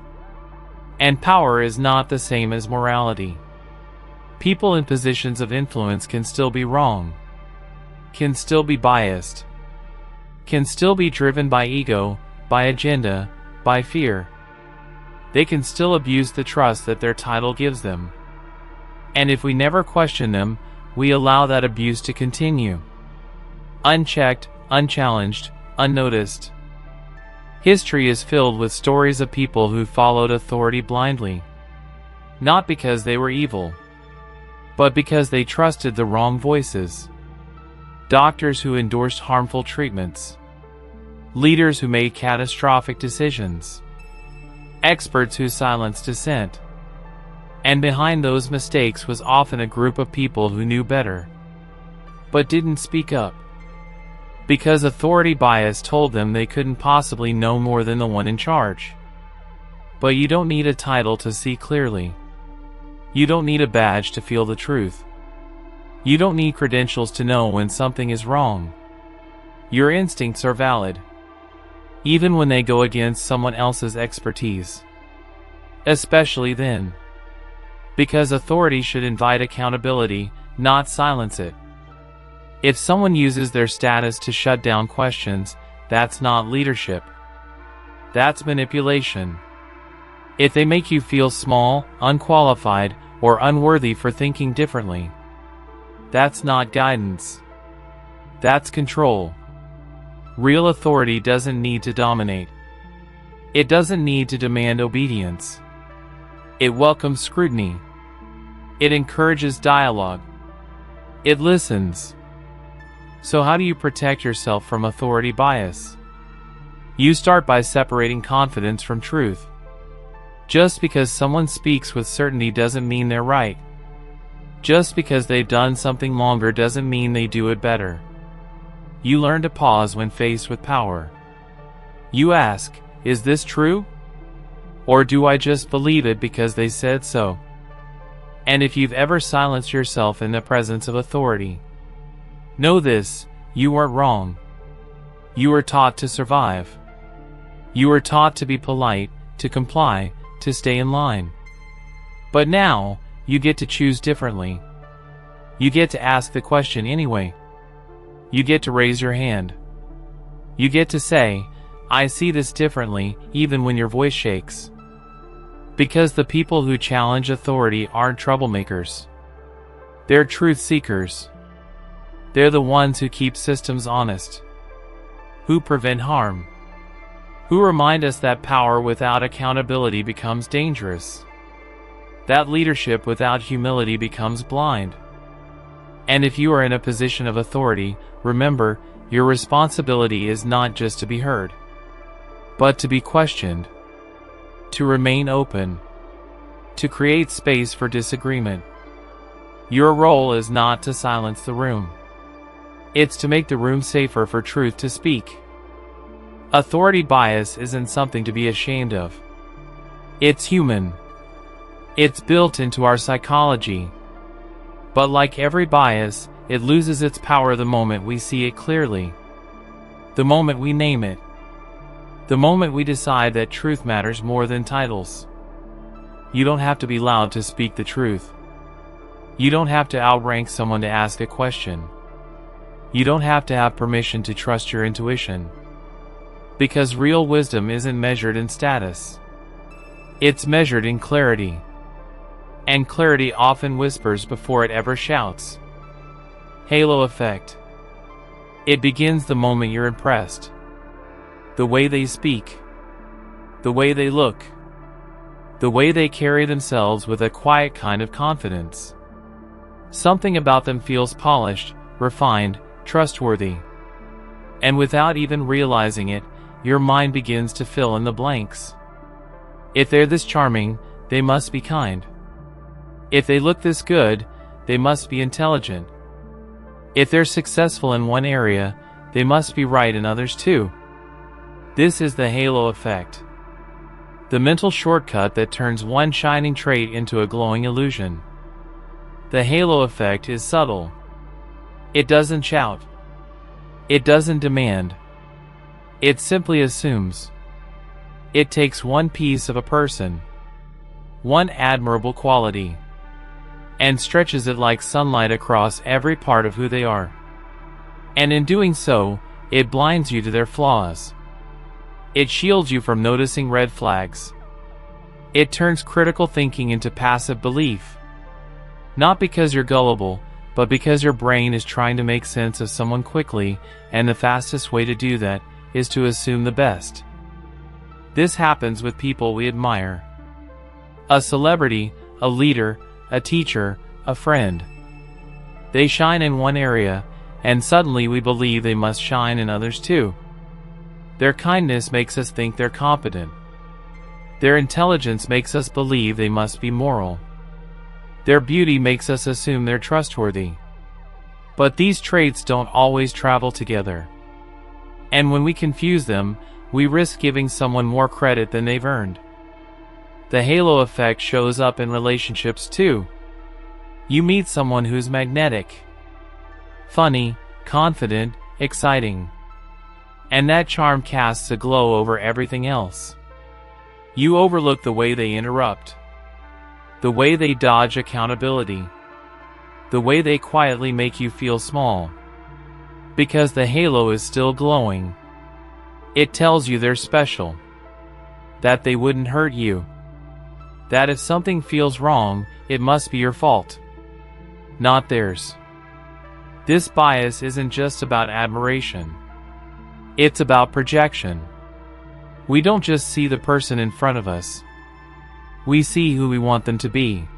S1: And power is not the same as morality. People in positions of influence can still be wrong. Can still be biased. Can still be driven by ego, by agenda, by fear. They can still abuse the trust that their title gives them. And if we never question them, we allow that abuse to continue. Unchecked, unchallenged, unnoticed. History is filled with stories of people who followed authority blindly. Not because they were evil, but because they trusted the wrong voices. Doctors who endorsed harmful treatments. Leaders who made catastrophic decisions. Experts who silenced dissent. And behind those mistakes was often a group of people who knew better, but didn't speak up. Because authority bias told them they couldn't possibly know more than the one in charge. But you don't need a title to see clearly. You don't need a badge to feel the truth. You don't need credentials to know when something is wrong. Your instincts are valid, even when they go against someone else's expertise. Especially then. Because authority should invite accountability, not silence it. If someone uses their status to shut down questions, that's not leadership. That's manipulation. If they make you feel small, unqualified, or unworthy for thinking differently, that's not guidance. That's control. Real authority doesn't need to dominate. It doesn't need to demand obedience. It welcomes scrutiny. It encourages dialogue. It listens. So how do you protect yourself from authority bias? You start by separating confidence from truth. Just because someone speaks with certainty doesn't mean they're right. Just because they've done something longer doesn't mean they do it better. You learn to pause when faced with power. You ask, is this true? Or do I just believe it because they said so? And if you've ever silenced yourself in the presence of authority, know this, you weren't wrong. You were taught to survive. You were taught to be polite, to comply, to stay in line. But now, you get to choose differently. You get to ask the question anyway. You get to raise your hand. You get to say, I see this differently, even when your voice shakes. Because the people who challenge authority aren't troublemakers. They're truth seekers. They're the ones who keep systems honest, who prevent harm, who remind us that power without accountability becomes dangerous, that leadership without humility becomes blind. And if you are in a position of authority, remember, your responsibility is not just to be heard, but to be questioned, to remain open, to create space for disagreement. Your role is not to silence the room. It's to make the room safer for truth to speak. Authority bias isn't something to be ashamed of. It's human. It's built into our psychology. But like every bias, it loses its power the moment we see it clearly. The moment we name it. The moment we decide that truth matters more than titles. You don't have to be loud to speak the truth. You don't have to outrank someone to ask a question. You don't have to have permission to trust your intuition. Because real wisdom isn't measured in status. It's measured in clarity. And clarity often whispers before it ever shouts. Halo effect. It begins the moment you're impressed. The way they speak. The way they look. The way they carry themselves with a quiet kind of confidence. Something about them feels polished, refined, trustworthy. And without even realizing it, your mind begins to fill in the blanks. If they're this charming, they must be kind. If they look this good, they must be intelligent. If they're successful in one area, they must be right in others too. This is the halo effect. The mental shortcut that turns one shining trait into a glowing illusion. The halo effect is subtle. It doesn't shout. It doesn't demand. It simply assumes. It takes one piece of a person, one admirable quality, and stretches it like sunlight across every part of who they are. And in doing so, it blinds you to their flaws. It shields you from noticing red flags. It turns critical thinking into passive belief. Not because you're gullible, but because your brain is trying to make sense of someone quickly, and the fastest way to do that is to assume the best. This happens with people we admire. A celebrity, a leader, a teacher, a friend. They shine in one area, and suddenly we believe they must shine in others too. Their kindness makes us think they're competent. Their intelligence makes us believe they must be moral. Their beauty makes us assume they're trustworthy. But these traits don't always travel together. And when we confuse them, we risk giving someone more credit than they've earned. The halo effect shows up in relationships too. You meet someone who's magnetic, funny, confident, exciting. And that charm casts a glow over everything else. You overlook the way they interrupt, the way they dodge accountability, the way they quietly make you feel small. Because the halo is still glowing. It tells you they're special. That they wouldn't hurt you. That if something feels wrong, it must be your fault, not theirs. This bias isn't just about admiration. It's about projection. We don't just see the person in front of us. We see who we want them to be.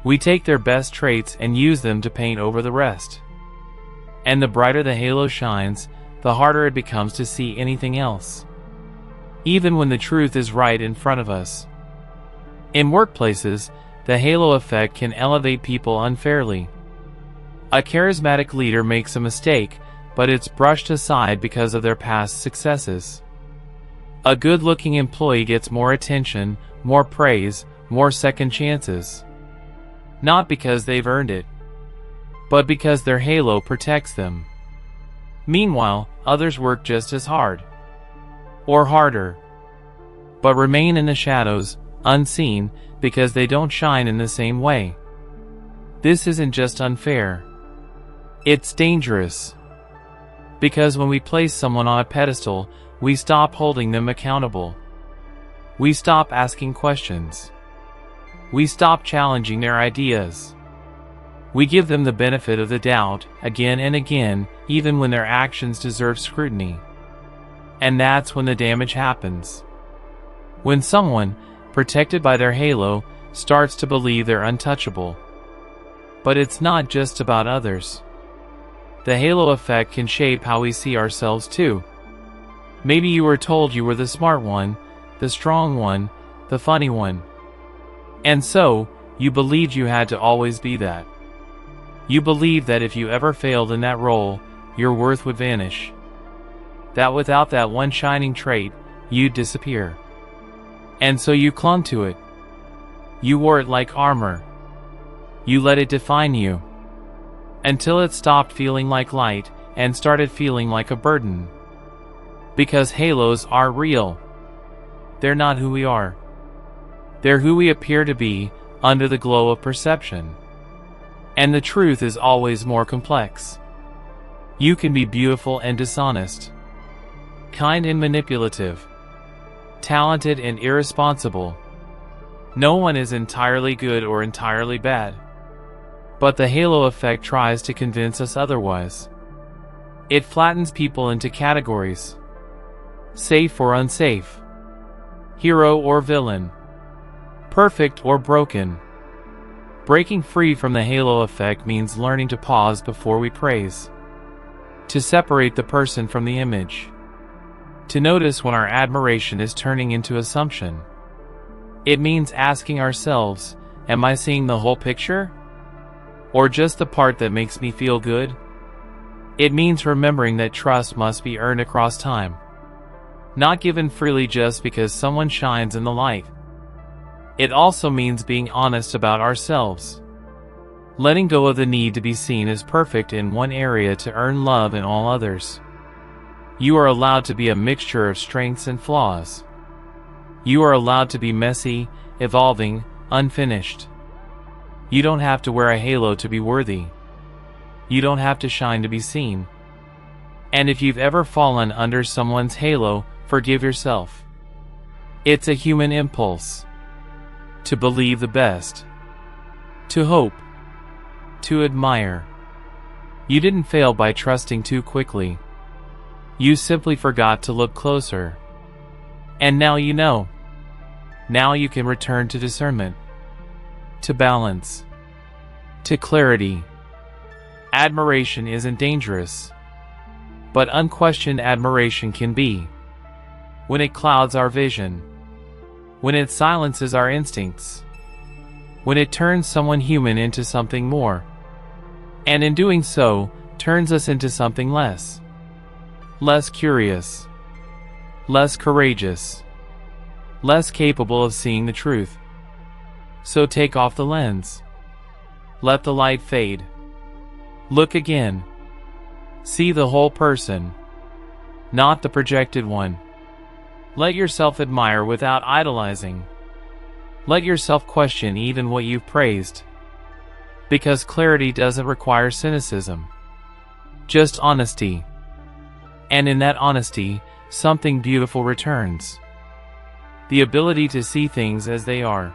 S1: We take their best traits and use them to paint over the rest. And the brighter the halo shines, the harder it becomes to see anything else. Even when the truth is right in front of us. In workplaces, the halo effect can elevate people unfairly. A charismatic leader makes a mistake, but it's brushed aside because of their past successes. A good-looking employee gets more attention, more praise, more second chances. Not because they've earned it, but because their halo protects them. Meanwhile, others work just as hard, or harder, but remain in the shadows, unseen, because they don't shine in the same way. This isn't just unfair. It's dangerous. Because when we place someone on a pedestal, we stop holding them accountable. We stop asking questions. We stop challenging their ideas. We give them the benefit of the doubt, again and again, even when their actions deserve scrutiny. And that's when the damage happens. When someone, protected by their halo, starts to believe they're untouchable. But it's not just about others. The halo effect can shape how we see ourselves too. Maybe you were told you were the smart one, the strong one, the funny one. And so, you believed you had to always be that. You believed that if you ever failed in that role, your worth would vanish. That without that one shining trait, you'd disappear. And so you clung to it. You wore it like armor. You let it define you. Until it stopped feeling like light and started feeling like a burden. Because halos are real. They're not who we are. They're who we appear to be, under the glow of perception. And the truth is always more complex. You can be beautiful and dishonest, kind and manipulative, talented and irresponsible. No one is entirely good or entirely bad. But the halo effect tries to convince us otherwise. It flattens people into categories. Safe or unsafe. Hero or villain. Perfect or broken. Breaking free from the halo effect means learning to pause before we praise. To separate the person from the image. To notice when our admiration is turning into assumption. It means asking ourselves, am I seeing the whole picture? Or just the part that makes me feel good? It means remembering that trust must be earned across time. Not given freely just because someone shines in the light. It also means being honest about ourselves. Letting go of the need to be seen as perfect in one area to earn love in all others. You are allowed to be a mixture of strengths and flaws. You are allowed to be messy, evolving, unfinished. You don't have to wear a halo to be worthy. You don't have to shine to be seen. And if you've ever fallen under someone's halo, forgive yourself. It's a human impulse. To believe the best. To hope. To admire. You didn't fail by trusting too quickly. You simply forgot to look closer. And now you know. Now you can return to discernment. To balance. To clarity. Admiration isn't dangerous. But unquestioned admiration can be. When it clouds our vision. When it silences our instincts. When it turns someone human into something more. And in doing so, turns us into something less. Less curious. Less courageous. Less capable of seeing the truth. So take off the lens. Let the light fade. Look again. See the whole person. Not the projected one. Let yourself admire without idolizing. Let yourself question even what you've praised. Because clarity doesn't require cynicism, just honesty. And in that honesty, something beautiful returns. The ability to see things as they are,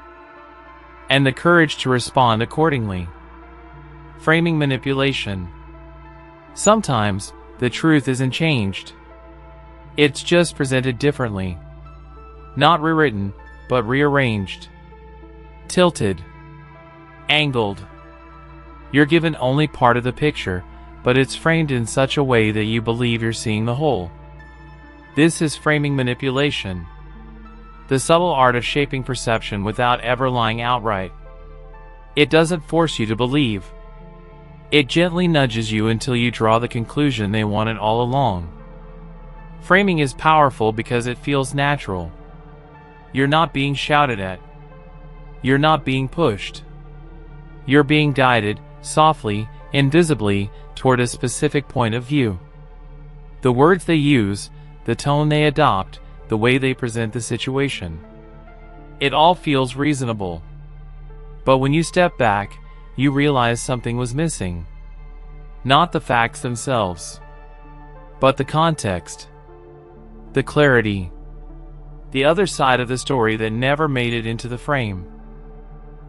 S1: and the courage to respond accordingly. Framing manipulation. Sometimes, the truth isn't changed. It's just presented differently. Not rewritten, but rearranged. Tilted. Angled. You're given only part of the picture, but it's framed in such a way that you believe you're seeing the whole. This is framing manipulation. The subtle art of shaping perception without ever lying outright. It doesn't force you to believe. It gently nudges you until you draw the conclusion they wanted all along. Framing is powerful because it feels natural. You're not being shouted at. You're not being pushed. You're being guided, softly, invisibly, toward a specific point of view. The words they use, the tone they adopt, the way they present the situation. It all feels reasonable. But when you step back, you realize something was missing. Not the facts themselves, but the context, the clarity, the other side of the story that never made it into the frame.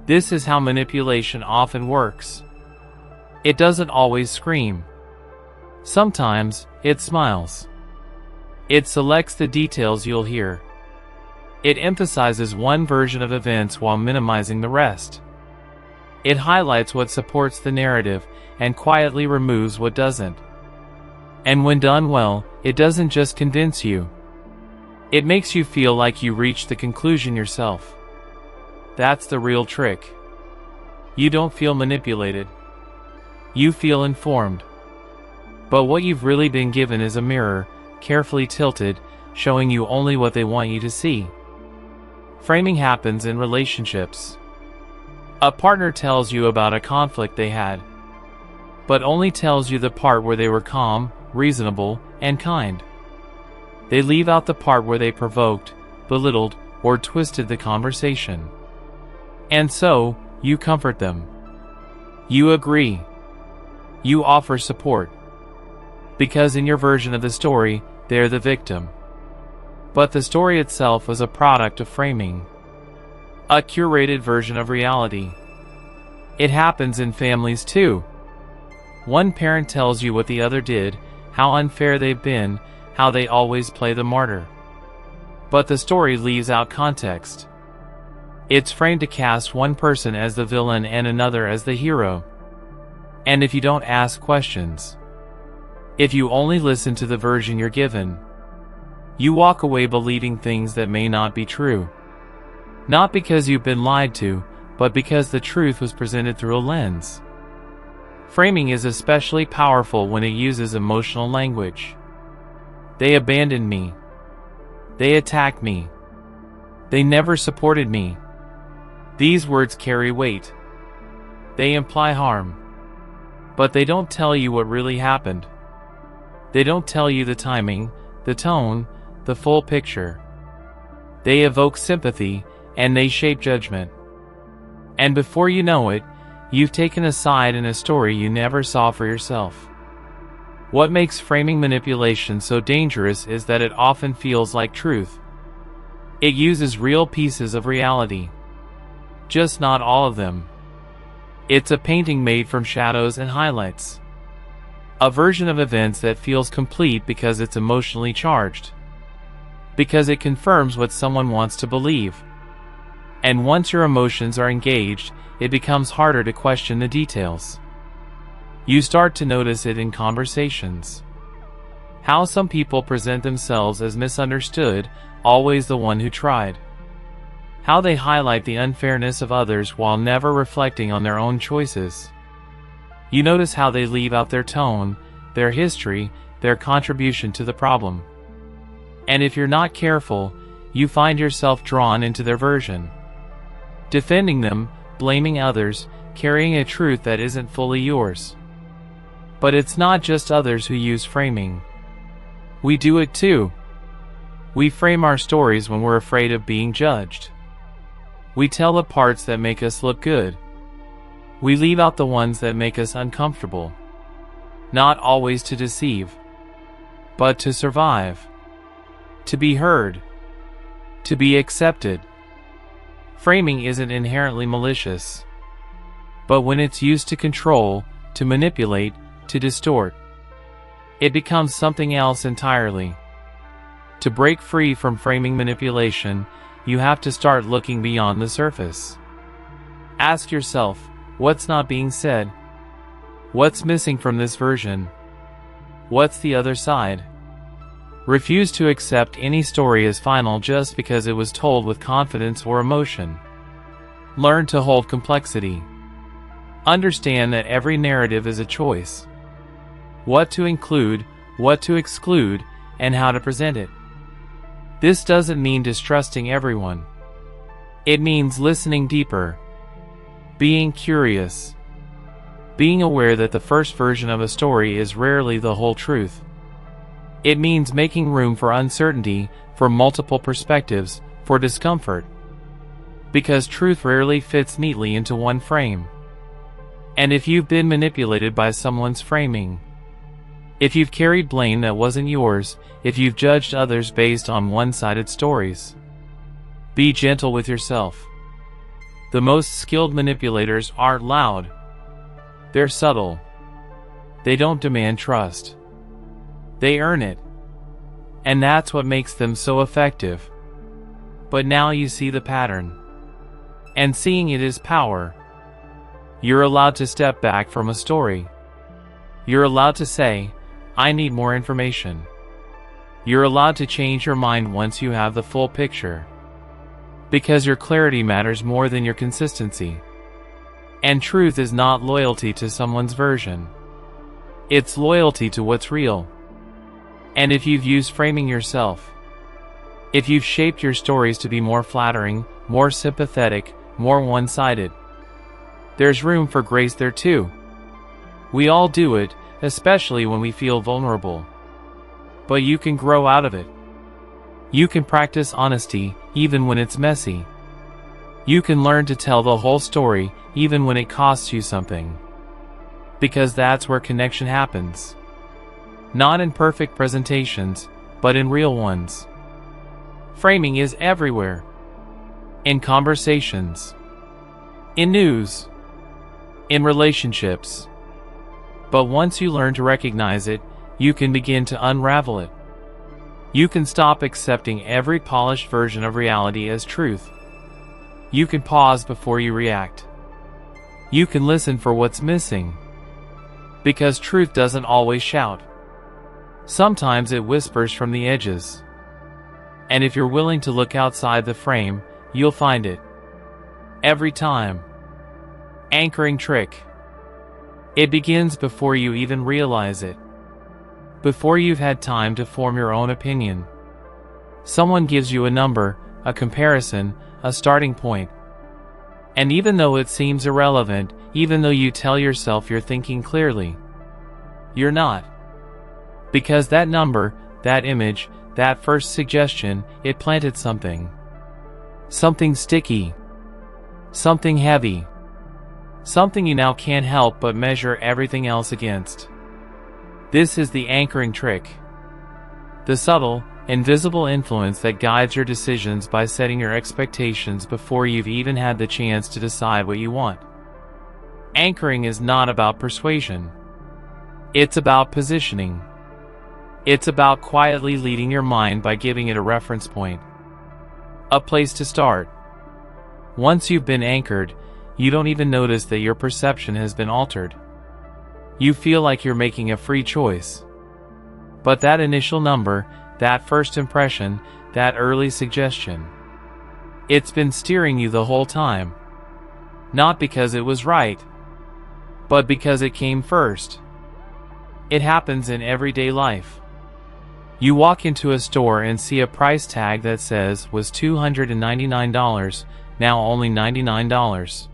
S1: This is how manipulation often works. It doesn't always scream. Sometimes, it smiles. It selects the details you'll hear. It emphasizes one version of events while minimizing the rest. It highlights what supports the narrative and quietly removes what doesn't. And when done well, it doesn't just convince you. It makes you feel like you reached the conclusion yourself. That's the real trick. You don't feel manipulated. You feel informed. But what you've really been given is a mirror, carefully tilted, showing you only what they want you to see. Framing happens in relationships. A partner tells you about a conflict they had, but only tells you the part where they were calm, reasonable, and kind. They leave out the part where they provoked, belittled, or twisted the conversation. And so, you comfort them. You agree. You offer support. Because in your version of the story, they're the victim. But the story itself was a product of framing. A curated version of reality. It happens in families too. One parent tells you what the other did, how unfair they've been, how they always play the martyr. But the story leaves out context. It's framed to cast one person as the villain and another as the hero. And if you don't ask questions, if you only listen to the version you're given, you walk away believing things that may not be true. Not because you've been lied to, but because the truth was presented through a lens. Framing is especially powerful when it uses emotional language. They abandoned me. They attacked me. They never supported me. These words carry weight. They imply harm. But they don't tell you what really happened. They don't tell you the timing, the tone, the full picture. They evoke sympathy, and they shape judgment. And before you know it, you've taken a side in a story you never saw for yourself. What makes framing manipulation so dangerous is that it often feels like truth. It uses real pieces of reality. Just not all of them. It's a painting made from shadows and highlights. A version of events that feels complete because it's emotionally charged. Because it confirms what someone wants to believe. And once your emotions are engaged, it becomes harder to question the details. You start to notice it in conversations. How some people present themselves as misunderstood, always the one who tried. How they highlight the unfairness of others while never reflecting on their own choices. You notice how they leave out their tone, their history, their contribution to the problem. And if you're not careful, you find yourself drawn into their version. Defending them, blaming others, carrying a truth that isn't fully yours. But it's not just others who use framing. We do it too. We frame our stories when we're afraid of being judged. We tell the parts that make us look good. We leave out the ones that make us uncomfortable. Not always to deceive, but to survive. To be heard. To be accepted. Framing isn't inherently malicious. But when it's used to control, to manipulate, to distort, it becomes something else entirely. To break free from framing manipulation, you have to start looking beyond the surface. Ask yourself, what's not being said? What's missing from this version? What's the other side? Refuse to accept any story as final just because it was told with confidence or emotion. Learn to hold complexity. Understand that every narrative is a choice. What to include, what to exclude, and how to present it. This doesn't mean distrusting everyone. It means listening deeper. Being curious. Being aware that the first version of a story is rarely the whole truth. It means making room for uncertainty, for multiple perspectives, for discomfort. Because truth rarely fits neatly into one frame. And if you've been manipulated by someone's framing, if you've carried blame that wasn't yours, if you've judged others based on one-sided stories, be gentle with yourself. The most skilled manipulators aren't loud. They're subtle. They don't demand trust. They earn it. And that's what makes them so effective. But now you see the pattern. And seeing it is power. You're allowed to step back from a story. You're allowed to say, I need more information. You're allowed to change your mind once you have the full picture. Because your clarity matters more than your consistency. And truth is not loyalty to someone's version. It's loyalty to what's real. And if you've used framing yourself, if you've shaped your stories to be more flattering, more sympathetic, more one-sided, there's room for grace there too. We all do it, especially when we feel vulnerable. But you can grow out of it. You can practice honesty, even when it's messy. You can learn to tell the whole story, even when it costs you something. Because that's where connection happens. Not in perfect presentations, but in real ones. Framing is everywhere. In conversations. In news. In relationships. But once you learn to recognize it, you can begin to unravel it. You can stop accepting every polished version of reality as truth. You can pause before you react. You can listen for what's missing. Because truth doesn't always shout. Sometimes it whispers from the edges. And if you're willing to look outside the frame, you'll find it. Every time. Anchoring trick. It begins before you even realize it. Before you've had time to form your own opinion. Someone gives you a number, a comparison, a starting point. And even though it seems irrelevant, even though you tell yourself you're thinking clearly, you're not. Because that number, that image, that first suggestion, it planted something. Something sticky. Something heavy. Something you now can't help but measure everything else against. This is the anchoring trick. The subtle, invisible influence that guides your decisions by setting your expectations before you've even had the chance to decide what you want. Anchoring is not about persuasion. It's about positioning. It's about quietly leading your mind by giving it a reference point. A place to start. Once you've been anchored, you don't even notice that your perception has been altered. You feel like you're making a free choice. But that initial number, that first impression, that early suggestion, it's been steering you the whole time. Not because it was right, but because it came first. It happens in everyday life. You walk into a store and see a price tag that says was $299, now only $99.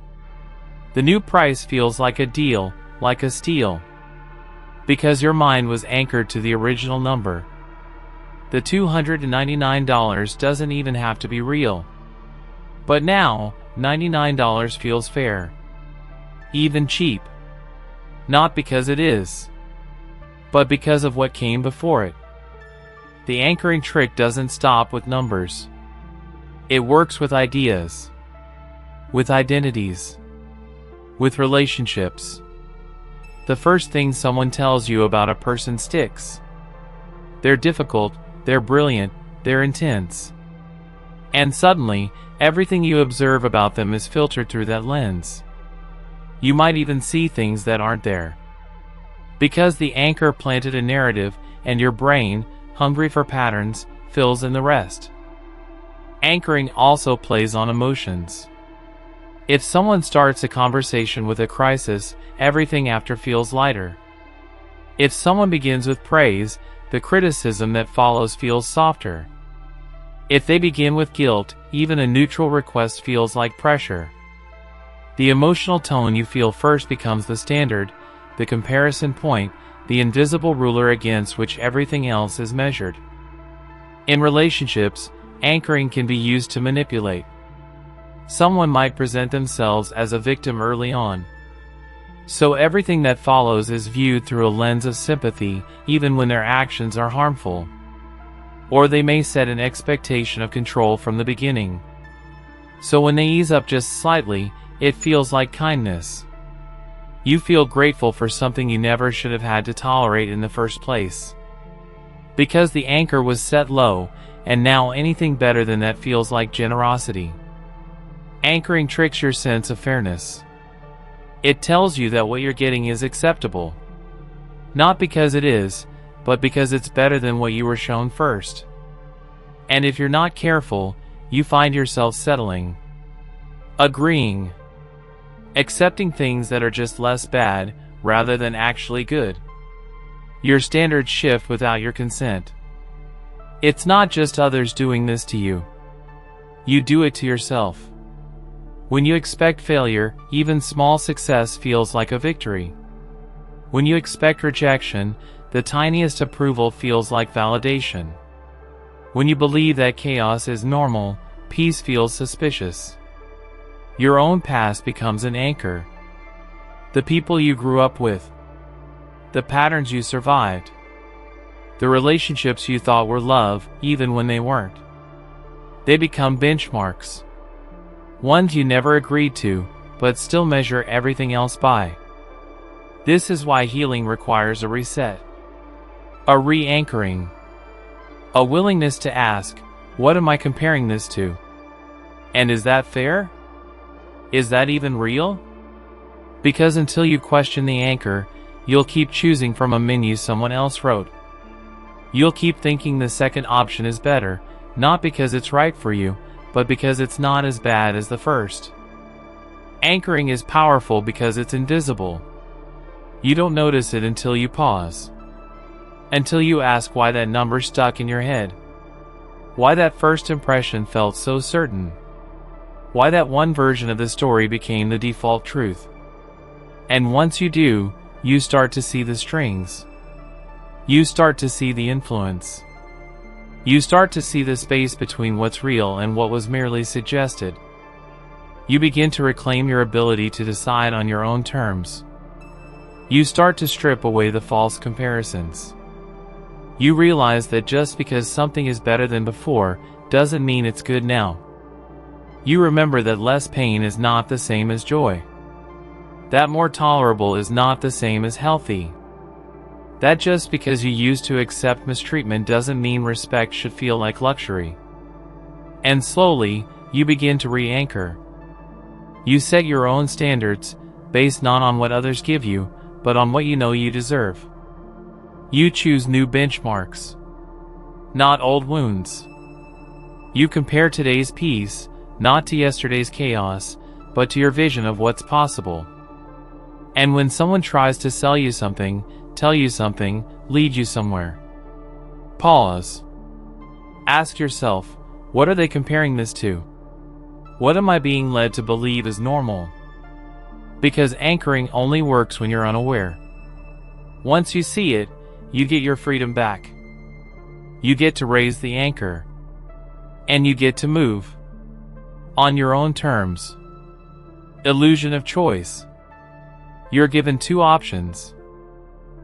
S1: The new price feels like a deal, like a steal. Because your mind was anchored to the original number. The $299 doesn't even have to be real. But now, $99 feels fair. even cheap. Not because it is, but because of what came before it. The anchoring trick doesn't stop with numbers. It works with ideas, with identities, with relationships. The first thing someone tells you about a person sticks. They're difficult, they're brilliant, they're intense. And suddenly, everything you observe about them is filtered through that lens. You might even see things that aren't there. Because the anchor planted a narrative, and your brain, hungry for patterns, fills in the rest. Anchoring also plays on emotions. If someone starts a conversation with a crisis, everything after feels lighter. If someone begins with praise, the criticism that follows feels softer. If they begin with guilt, even a neutral request feels like pressure. The emotional tone you feel first becomes the standard, the comparison point, the invisible ruler against which everything else is measured. In relationships, anchoring can be used to manipulate. Someone might present themselves as a victim early on. So everything that follows is viewed through a lens of sympathy, even when their actions are harmful. Or they may set an expectation of control from the beginning. So when they ease up just slightly, it feels like kindness. You feel grateful for something you never should have had to tolerate in the first place. Because the anchor was set low, and now anything better than that feels like generosity. Anchoring tricks your sense of fairness. It tells you that what you're getting is acceptable. Not because it is, but because it's better than what you were shown first. And if you're not careful, you find yourself settling, agreeing, accepting things that are just less bad, rather than actually good. Your standards shift without your consent. It's not just others doing this to you. You do it to yourself. When you expect failure, even small success feels like a victory. When you expect rejection, the tiniest approval feels like validation. When you believe that chaos is normal, peace feels suspicious. Your own past becomes an anchor. The people you grew up with, the patterns you survived, the relationships you thought were love, even when they weren't. They become benchmarks. Ones you never agreed to, but still measure everything else by. This is why healing requires a reset. A re-anchoring. A willingness to ask, what am I comparing this to? And is that fair? Is that even real? Because until you question the anchor, you'll keep choosing from a menu someone else wrote. You'll keep thinking the second option is better, not because it's right for you, but because it's not as bad as the first. Anchoring is powerful because it's invisible. You don't notice it until you pause. Until you ask why that number stuck in your head. Why that first impression felt so certain. Why that one version of the story became the default truth. And once you do, you start to see the strings. You start to see the influence. You start to see the space between what's real and what was merely suggested. You begin to reclaim your ability to decide on your own terms. You start to strip away the false comparisons. You realize that just because something is better than before, doesn't mean it's good now. You remember that less pain is not the same as joy. That more tolerable is not the same as healthy. That just because you used to accept mistreatment doesn't mean respect should feel like luxury. And slowly, you begin to re-anchor. You set your own standards, based not on what others give you, but on what you know you deserve. You choose new benchmarks, not old wounds. You compare today's peace, not to yesterday's chaos, but to your vision of what's possible. And when someone tries to sell you something, tell you something, lead you somewhere, pause. Ask yourself, what are they comparing this to? What am I being led to believe is normal? Because anchoring only works when you're unaware. Once you see it, you get your freedom back. You get to raise the anchor. And you get to move. On your own terms. Illusion of choice. You're given 2 options.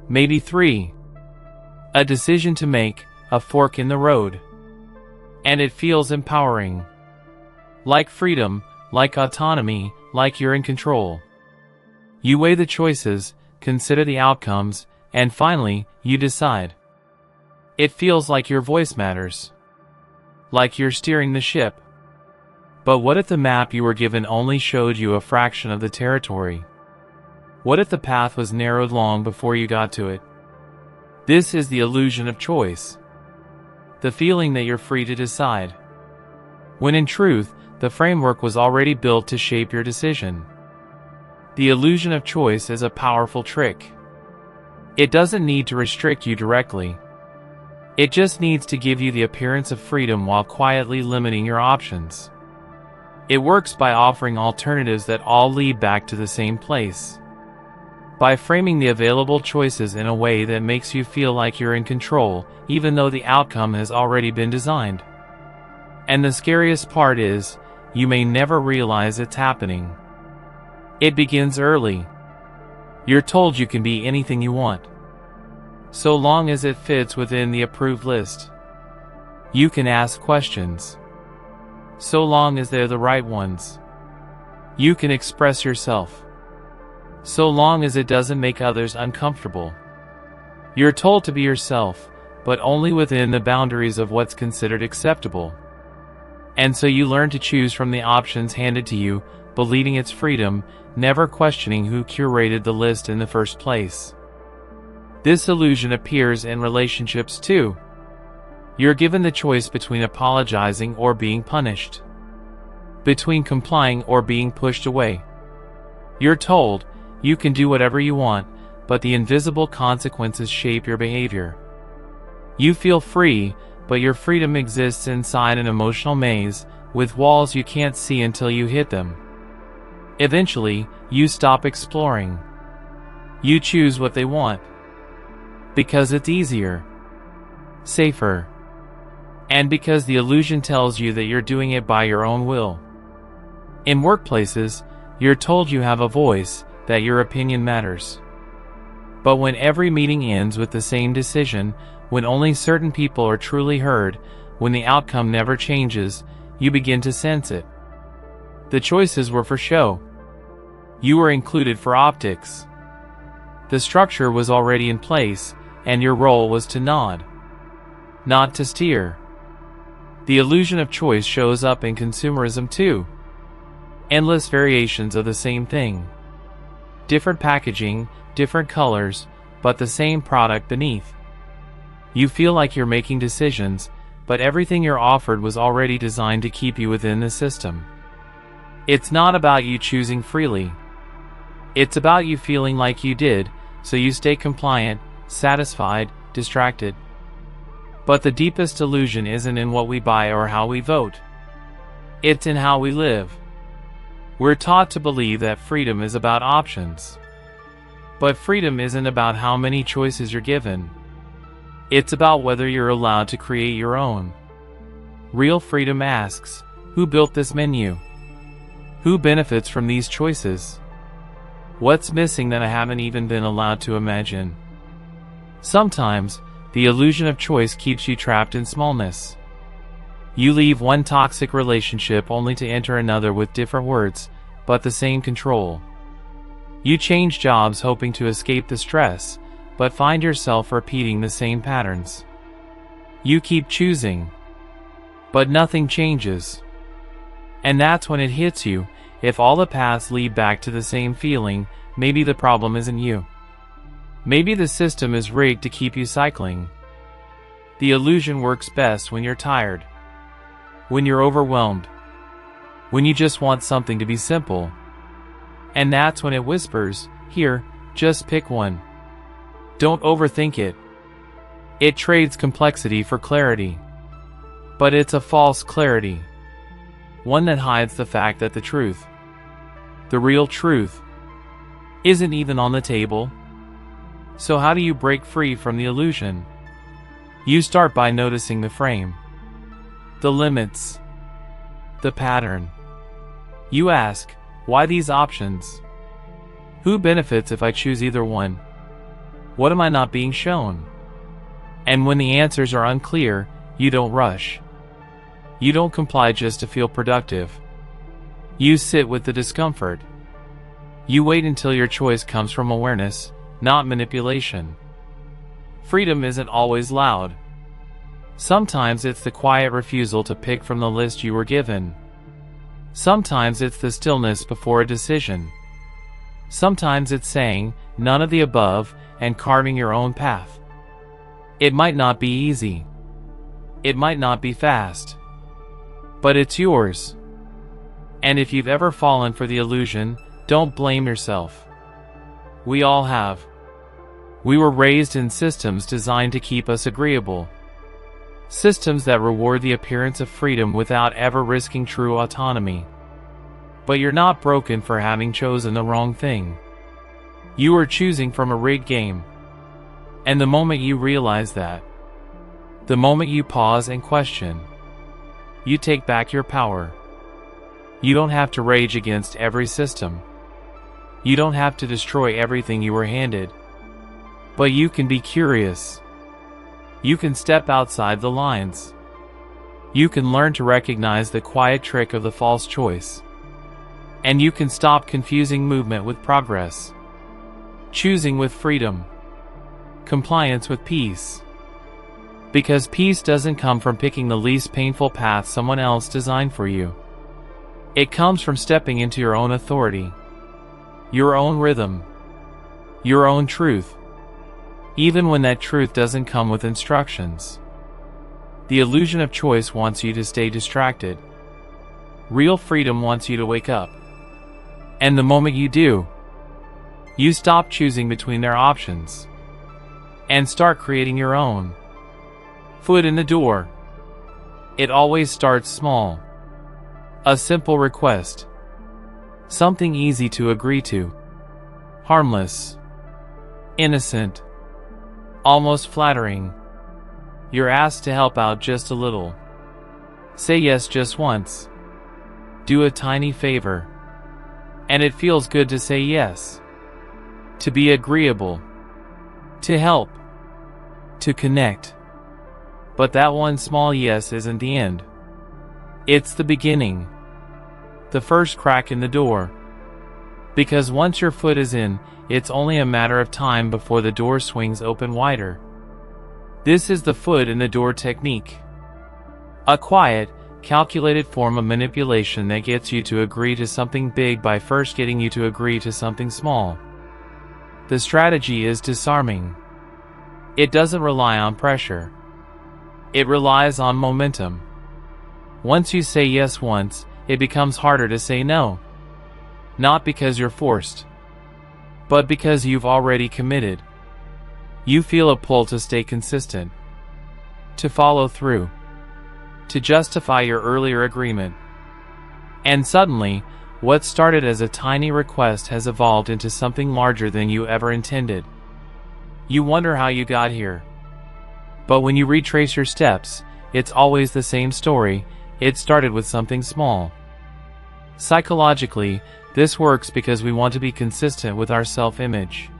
S1: Maybe 3. A decision to make, a fork in the road. And it feels empowering. Like freedom, like autonomy, like you're in control. You weigh the choices, consider the outcomes, and finally, you decide. It feels like your voice matters. Like you're steering the ship. But what if the map you were given only showed you a fraction of the territory? What if the path was narrowed long before you got to it? This is the illusion of choice. The feeling that you're free to decide. When in truth, the framework was already built to shape your decision. The illusion of choice is a powerful trick. It doesn't need to restrict you directly. It just needs to give you the appearance of freedom while quietly limiting your options. It works by offering alternatives that all lead back to the same place. By framing the available choices in a way that makes you feel like you're in control, even though the outcome has already been designed. And the scariest part is, you may never realize it's happening. It begins early. You're told you can be anything you want, so long as it fits within the approved list. You can ask questions, so long as they're the right ones. You can express yourself, so long as it doesn't make others uncomfortable. You're told to be yourself, but only within the boundaries of what's considered acceptable. And so you learn to choose from the options handed to you, believing it's freedom, never questioning who curated the list in the first place. This illusion appears in relationships too. You're given the choice between apologizing or being punished, between complying or being pushed away. You're told, you can do whatever you want, but the invisible consequences shape your behavior. You feel free, but your freedom exists inside an emotional maze, with walls you can't see until you hit them. Eventually, you stop exploring. You choose what they want. Because it's easier, safer, and because the illusion tells you that you're doing it by your own will. In workplaces, you're told you have a voice, that your opinion matters. But when every meeting ends with the same decision, when only certain people are truly heard, when the outcome never changes, you begin to sense it. The choices were for show. You were included for optics. The structure was already in place, and your role was to nod, not to steer. The illusion of choice shows up in consumerism too. Endless variations of the same thing. Different packaging, different colors, but the same product beneath. You feel like you're making decisions, but everything you're offered was already designed to keep you within the system. It's not about you choosing freely. It's about you feeling like you did, so you stay compliant, satisfied, distracted. But the deepest illusion isn't in what we buy or how we vote. It's in how we live. We're taught to believe that freedom is about options. But freedom isn't about how many choices you're given. It's about whether you're allowed to create your own. Real freedom asks, who built this menu? Who benefits from these choices? What's missing that I haven't even been allowed to imagine? Sometimes, the illusion of choice keeps you trapped in smallness. You leave one toxic relationship only to enter another with different words, but the same control. You change jobs hoping to escape the stress, but find yourself repeating the same patterns. You keep choosing, but nothing changes. And that's when it hits you, if all the paths lead back to the same feeling, maybe the problem isn't you. Maybe the system is rigged to keep you cycling. The illusion works best when you're tired, when you're overwhelmed, when you just want something to be simple. And that's when it whispers, here, just pick one. Don't overthink it. It trades complexity for clarity. But it's a false clarity. One that hides the fact that the truth, the real truth, isn't even on the table. So how do you break free from the illusion? You start by noticing the frame, the limits, the pattern. You ask, why these options? Who benefits if I choose either one? What am I not being shown? And when the answers are unclear, you don't rush. You don't comply just to feel productive. You sit with the discomfort. You wait until your choice comes from awareness, not manipulation. Freedom isn't always loud. Sometimes it's the quiet refusal to pick from the list you were given. Sometimes it's the stillness before a decision. Sometimes it's saying, none of the above, and carving your own path. It might not be easy. It might not be fast. But it's yours. And if you've ever fallen for the illusion, don't blame yourself. We all have. We were raised in systems designed to keep us agreeable. Systems that reward the appearance of freedom without ever risking true autonomy. But you're not broken for having chosen the wrong thing. You are choosing from a rigged game. And the moment you realize that, the moment you pause and question, you take back your power. You don't have to rage against every system. You don't have to destroy everything you were handed. But you can be curious. You can step outside the lines. You can learn to recognize the quiet trick of the false choice. And you can stop confusing movement with progress. Choosing with freedom. Compliance with peace. Because peace doesn't come from picking the least painful path someone else designed for you. It comes from stepping into your own authority. Your own rhythm. Your own truth. Even when that truth doesn't come with instructions. The illusion of choice wants you to stay distracted. Real freedom wants you to wake up. And the moment you do, you stop choosing between their options and start creating your own. Foot in the door. It always starts small. A simple request. Something easy to agree to. Harmless. Innocent. Almost flattering. You're asked to help out just a little. Say yes just once. Do a tiny favor. And it feels good to say yes. To be agreeable. To help. To connect. But that one small yes isn't the end. It's the beginning. The first crack in the door. Because once your foot is in, it's only a matter of time before the door swings open wider. This is the foot in the door technique. A quiet, calculated form of manipulation that gets you to agree to something big by first getting you to agree to something small. The strategy is disarming. It doesn't rely on pressure. It relies on momentum. Once you say yes once, it becomes harder to say no. Not because you're forced, but because you've already committed. You feel a pull to stay consistent, to follow through, to justify your earlier agreement. And suddenly, what started as a tiny request has evolved into something larger than you ever intended. You wonder how you got here. But when you retrace your steps, it's always the same story. It started with something small. Psychologically, this works because we want to be consistent with our self-image.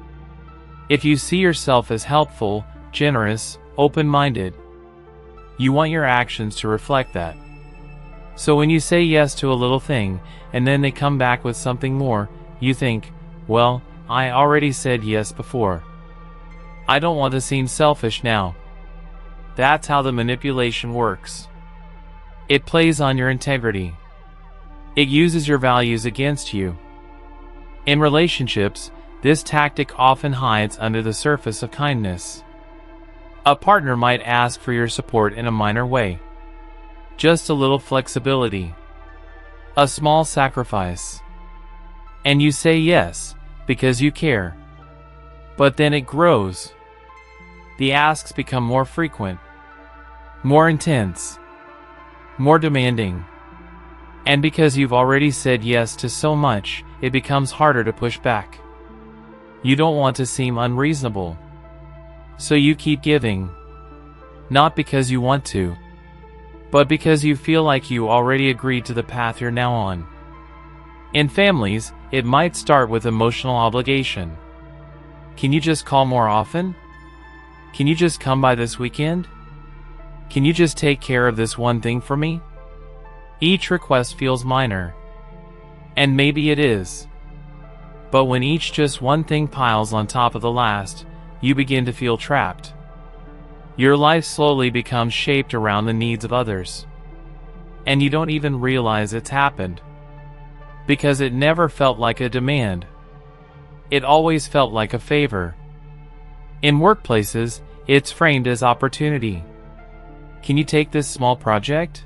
S1: If you see yourself as helpful, generous, open-minded, you want your actions to reflect that. So when you say yes to a little thing, and then they come back with something more, you think, well, I already said yes before. I don't want to seem selfish now. That's how the manipulation works. It plays on your integrity. It uses your values against you. In relationships, this tactic often hides under the surface of kindness. A partner might ask for your support in a minor way. Just a little flexibility. A small sacrifice. And you say yes, because you care. But then it grows. The asks become more frequent, more intense, more demanding. And because you've already said yes to so much, it becomes harder to push back. You don't want to seem unreasonable. So you keep giving. Not because you want to, but because you feel like you already agreed to the path you're now on. In families, it might start with emotional obligation. Can you just call more often? Can you just come by this weekend? Can you just take care of this one thing for me? Each request feels minor. And maybe it is. But when each just one thing piles on top of the last, you begin to feel trapped. Your life slowly becomes shaped around the needs of others. And you don't even realize it's happened. Because it never felt like a demand. It always felt like a favor. In workplaces, it's framed as opportunity. Can you take this small project?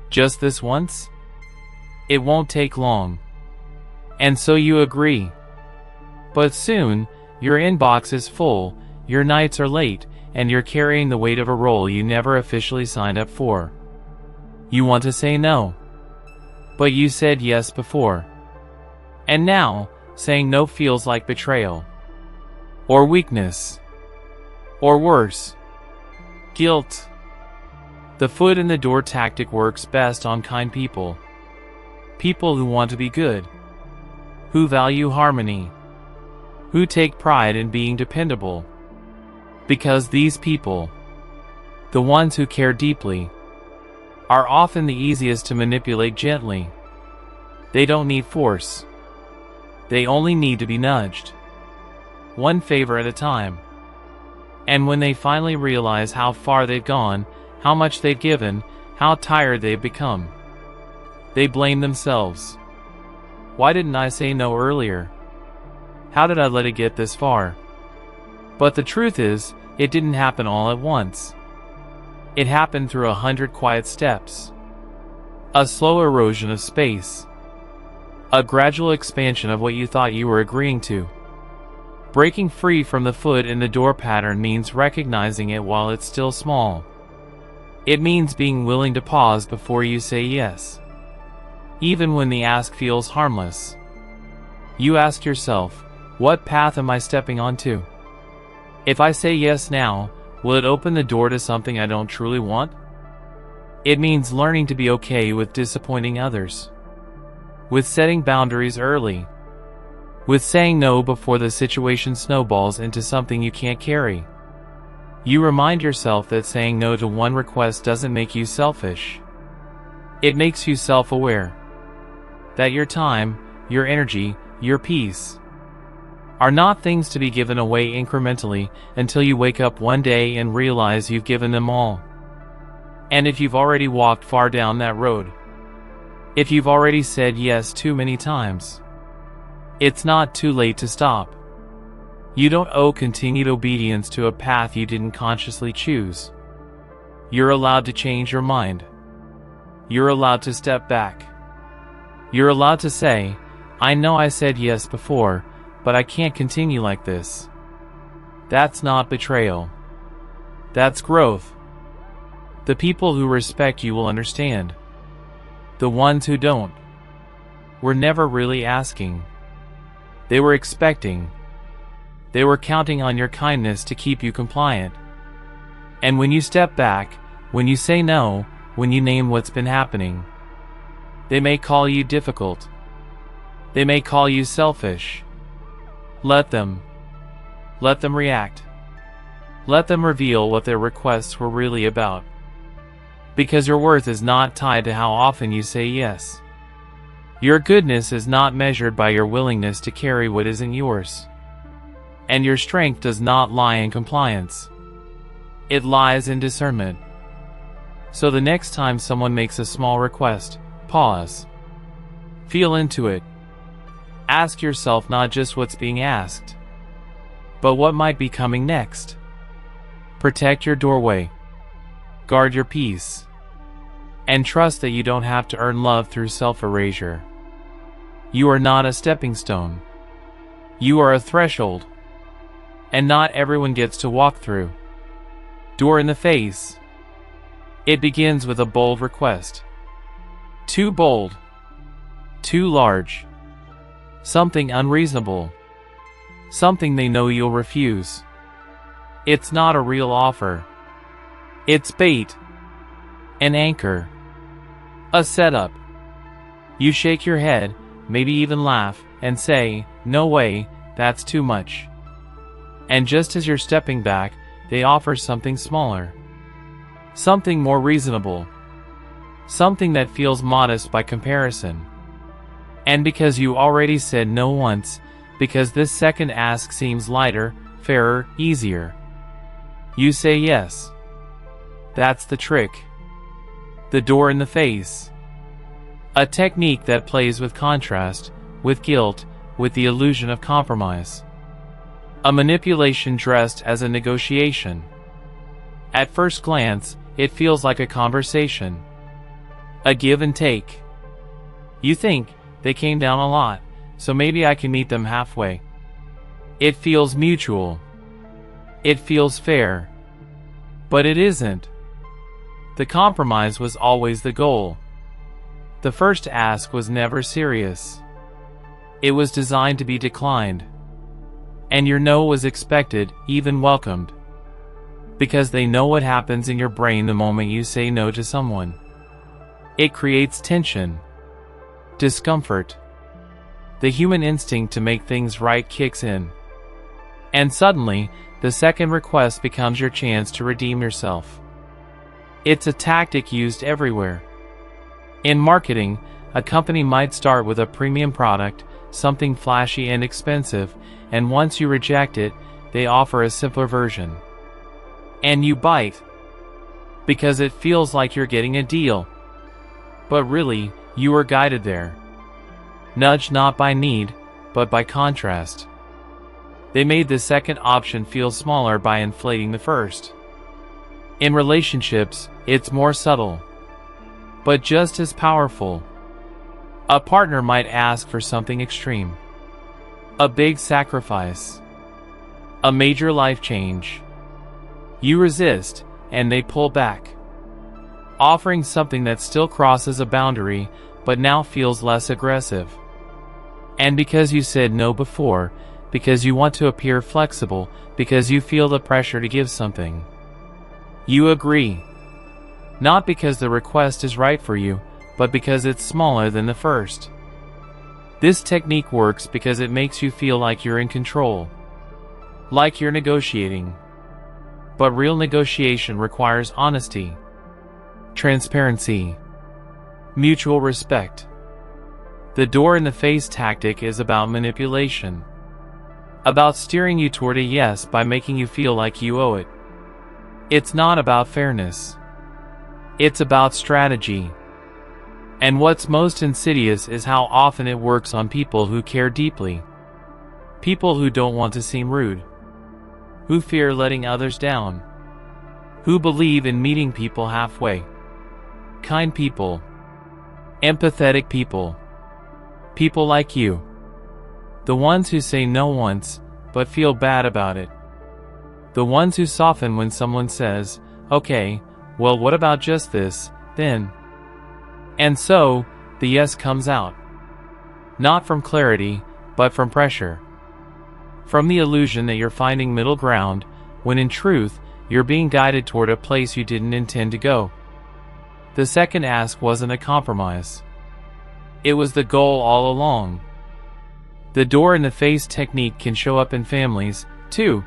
S1: Just this once? It won't take long. And so you agree. But soon, your inbox is full, your nights are late, and you're carrying the weight of a role you never officially signed up for. You want to say no. But you said yes before. And now, saying no feels like betrayal. Or weakness. Or worse, guilt. The foot in the door tactic works best on kind people. People who want to be good. Who value harmony. Who take pride in being dependable. Because these people, the ones who care deeply, are often the easiest to manipulate gently. They don't need force. They only need to be nudged. One favor at a time. And when they finally realize how far they've gone, how much they've given, how tired they've become, they blame themselves. Why didn't I say no earlier? How did I let it get this far? But the truth is, it didn't happen all at once. It happened through 100 quiet steps. A slow erosion of space. A gradual expansion of what you thought you were agreeing to. Breaking free from the foot in the door pattern means recognizing it while it's still small. It means being willing to pause before you say yes. Even when the ask feels harmless. You ask yourself, what path am I stepping onto? If I say yes now, will it open the door to something I don't truly want? It means learning to be okay with disappointing others. With setting boundaries early. With saying no before the situation snowballs into something you can't carry. You remind yourself that saying no to one request doesn't make you selfish. It makes you self-aware. That your time, your energy, your peace are not things to be given away incrementally until you wake up one day and realize you've given them all. And if you've already walked far down that road, if you've already said yes too many times, it's not too late to stop. You don't owe continued obedience to a path you didn't consciously choose. You're allowed to change your mind. You're allowed to step back. You're allowed to say, I know I said yes before, but I can't continue like this. That's not betrayal. That's growth. The people who respect you will understand. The ones who don't were never really asking. They were expecting. They were counting on your kindness to keep you compliant. And when you step back, when you say no, when you name what's been happening, they may call you difficult. They may call you selfish. Let them. Let them react. Let them reveal what their requests were really about. Because your worth is not tied to how often you say yes. Your goodness is not measured by your willingness to carry what isn't yours. And your strength does not lie in compliance. It lies in discernment. So the next time someone makes a small request, pause. Feel into it. Ask yourself not just what's being asked, but what might be coming next. Protect your doorway. Guard your peace. And trust that you don't have to earn love through self-erasure. You are not a stepping stone. You are a threshold. And not everyone gets to walk through. Door in the face. It begins with a bold request. Too bold. Too large. Something unreasonable. Something they know you'll refuse. It's not a real offer. It's bait. An anchor. A setup. You shake your head, maybe even laugh, and say, "No way, that's too much." And just as you're stepping back, they offer something smaller. Something more reasonable. Something that feels modest by comparison. And because you already said no once, because this second ask seems lighter, fairer, easier, you say yes. That's the trick. The door in the face. A technique that plays with contrast, with guilt, with the illusion of compromise. A manipulation dressed as a negotiation. At first glance, it feels like a conversation. A give and take. You think, they came down a lot, so maybe I can meet them halfway. It feels mutual. It feels fair. But it isn't. The compromise was always the goal. The first ask was never serious. It was designed to be declined. And your no was expected, even welcomed. Because they know what happens in your brain the moment you say no to someone. It creates tension. Discomfort. The human instinct to make things right kicks in. And suddenly, the second request becomes your chance to redeem yourself. It's a tactic used everywhere. In marketing, a company might start with a premium product, something flashy and expensive, and once you reject it, they offer a simpler version. And you bite. Because it feels like you're getting a deal. But really, you were guided there. Nudged not by need, but by contrast. They made the second option feel smaller by inflating the first. In relationships, it's more subtle, but just as powerful. A partner might ask for something extreme. A big sacrifice. A major life change. You resist, and they pull back. Offering something that still crosses a boundary, but now feels less aggressive. And because you said no before, because you want to appear flexible, because you feel the pressure to give something, you agree. Not because the request is right for you, but because it's smaller than the first. This technique works because it makes you feel like you're in control. Like you're negotiating. But real negotiation requires honesty. Transparency. Mutual respect. The door in the face tactic is about manipulation. About steering you toward a yes by making you feel like you owe it. It's not about fairness. It's about strategy. And what's most insidious is how often it works on people who care deeply. People who don't want to seem rude. Who fear letting others down. Who believe in meeting people halfway. Kind people. Empathetic people. People like you. The ones who say no once, but feel bad about it. The ones who soften when someone says, "Okay, well, what about just this, then?" And so, the yes comes out. Not from clarity, but from pressure. From the illusion that you're finding middle ground, when in truth, you're being guided toward a place you didn't intend to go. The second ask wasn't a compromise. It was the goal all along. The door in the face technique can show up in families, too.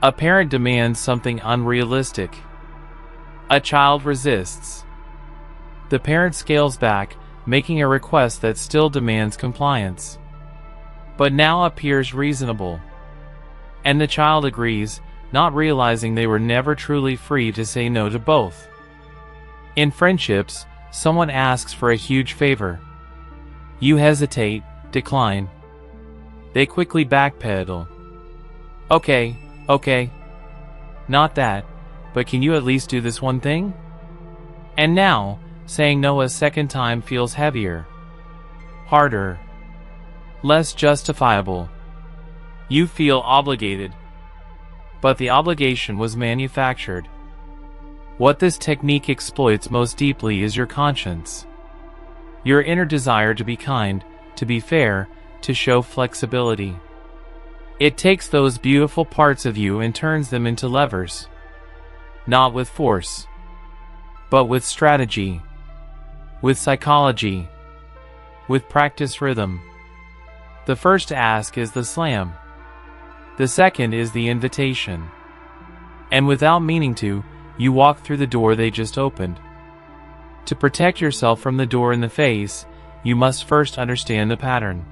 S1: A parent demands something unrealistic. A child resists. The parent scales back, making a request that still demands compliance, but now appears reasonable. And the child agrees, not realizing they were never truly free to say no to both. In friendships, someone asks for a huge favor. You hesitate, decline. They quickly backpedal. Okay. Not that, but can you at least do this one thing? And now, saying no a second time feels heavier. Harder. Less justifiable. You feel obligated. But the obligation was manufactured. What this technique exploits most deeply is your conscience. Your inner desire to be kind, to be fair, to show flexibility. It takes those beautiful parts of you and turns them into levers. Not with force, but with strategy, with psychology, with practice rhythm. The first ask is the slam. The second is the invitation. And without meaning to, you walk through the door they just opened. To protect yourself from the door in the face, you must first understand the pattern.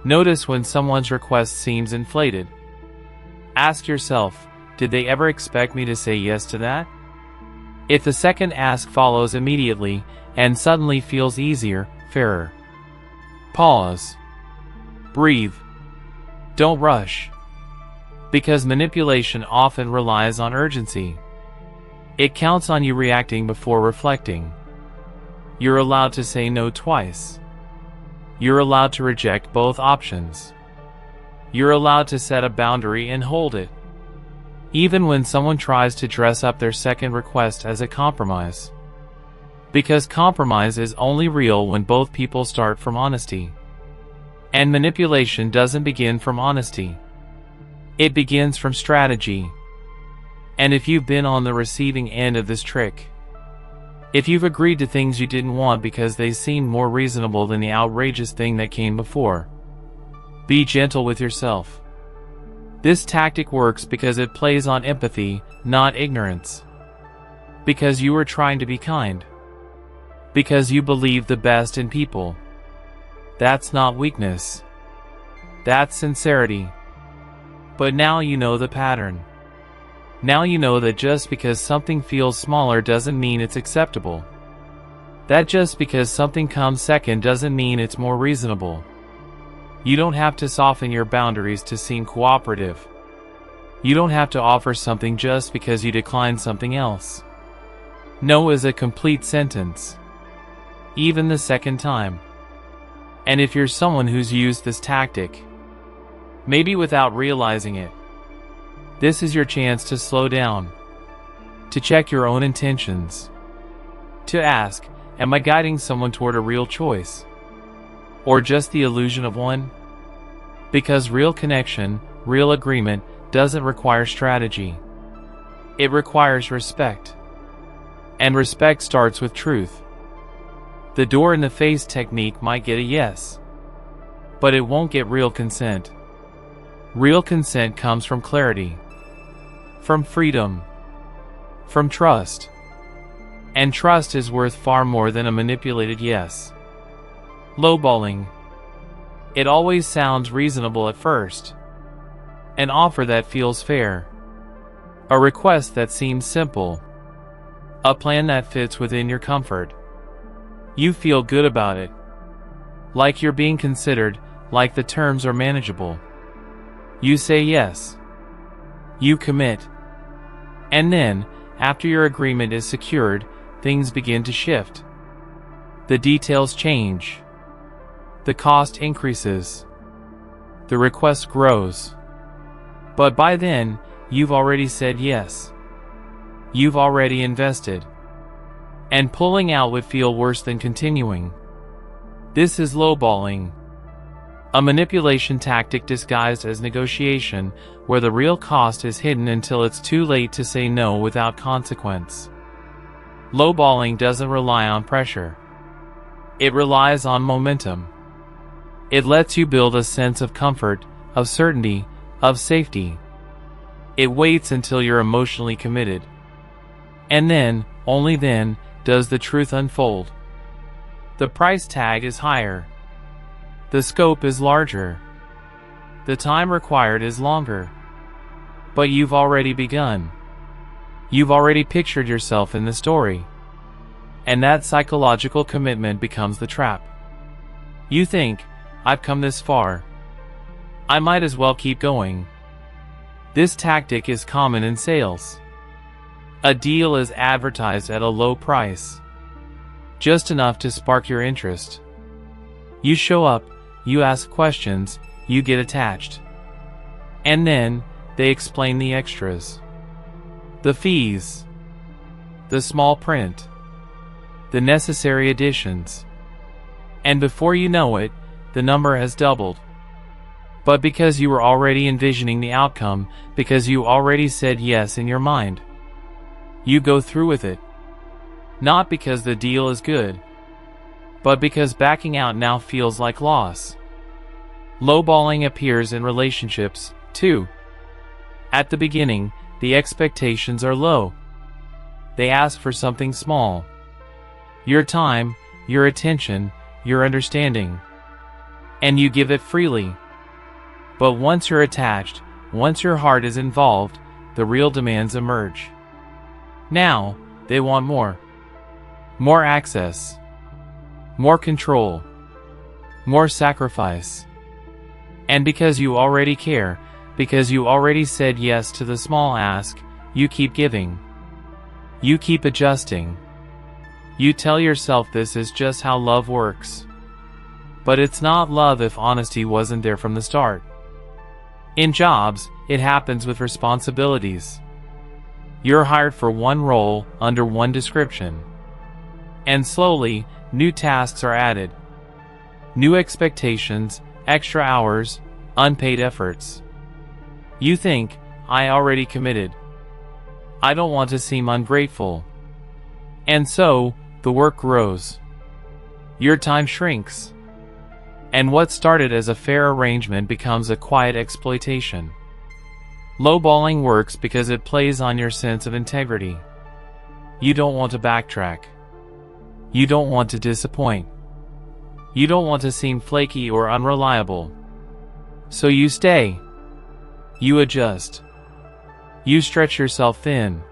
S1: Notice when someone's request seems inflated. Ask yourself, did they ever expect me to say yes to that? If the second ask follows immediately and suddenly feels easier, fairer. Pause. Breathe. Don't rush. Because manipulation often relies on urgency. It counts on you reacting before reflecting. You're allowed to say no twice. You're allowed to reject both options. You're allowed to set a boundary and hold it. Even when someone tries to dress up their second request as a compromise. Because compromise is only real when both people start from honesty. And manipulation doesn't begin from honesty. It begins from strategy. And if you've been on the receiving end of this trick, if you've agreed to things you didn't want because they seemed more reasonable than the outrageous thing that came before, be gentle with yourself. This tactic works because it plays on empathy, not ignorance. Because you are trying to be kind. Because you believe the best in people. That's not weakness. That's sincerity. But now you know the pattern. Now you know that just because something feels smaller doesn't mean it's acceptable. That just because something comes second doesn't mean it's more reasonable. You don't have to soften your boundaries to seem cooperative. You don't have to offer something just because you decline something else. No is a complete sentence. Even the second time. And if you're someone who's used this tactic, maybe without realizing it, this is your chance to slow down. To check your own intentions. To ask, am I guiding someone toward a real choice? Or just the illusion of one? Because real connection, real agreement, doesn't require strategy. It requires respect. And respect starts with truth. The door in the face technique might get a yes. But it won't get real consent. Real consent comes from clarity. From freedom. From trust. And trust is worth far more than a manipulated yes. Lowballing. It always sounds reasonable at first. An offer that feels fair. A request that seems simple. A plan that fits within your comfort. You feel good about it. Like you're being considered, like the terms are manageable. You say yes. You commit. And then, after your agreement is secured, things begin to shift. The details change. The cost increases. The request grows. But by then, you've already said yes. You've already invested. And pulling out would feel worse than continuing. This is lowballing. A manipulation tactic disguised as negotiation, where the real cost is hidden until it's too late to say no without consequence. Lowballing doesn't rely on pressure. It relies on momentum. It lets you build a sense of comfort, of certainty, of safety. It waits until you're emotionally committed. And then, only then, does the truth unfold. The price tag is higher. The scope is larger. The time required is longer. But you've already begun. You've already pictured yourself in the story. And that psychological commitment becomes the trap. You think, I've come this far. I might as well keep going. This tactic is common in sales. A deal is advertised at a low price. Just enough to spark your interest. You show up, you ask questions, you get attached. And then, they explain the extras. The fees. The small print. The necessary additions. And before you know it, the number has doubled. But because you were already envisioning the outcome, because you already said yes in your mind, you go through with it. Not because the deal is good. but because backing out now feels like loss. Lowballing appears in relationships, too. At the beginning, the expectations are low. They ask for something small. Your time, your attention, your understanding. And you give it freely. But once you're attached, once your heart is involved, the real demands emerge. Now, they want more. More access. More control. More sacrifice. And because you already care, because you already said yes to the small ask, you keep giving. You keep adjusting. You tell yourself this is just how love works. But it's not love if honesty wasn't there from the start. In jobs, it happens with responsibilities. You're hired for one role, under one description. And slowly, new tasks are added. New expectations, extra hours, unpaid efforts. You think, I already committed. I don't want to seem ungrateful. And so, the work grows. Your time shrinks. And what started as a fair arrangement becomes a quiet exploitation. Lowballing works because it plays on your sense of integrity. You don't want to backtrack. You don't want to disappoint. You don't want to seem flaky or unreliable. So you stay. You adjust. You stretch yourself thin.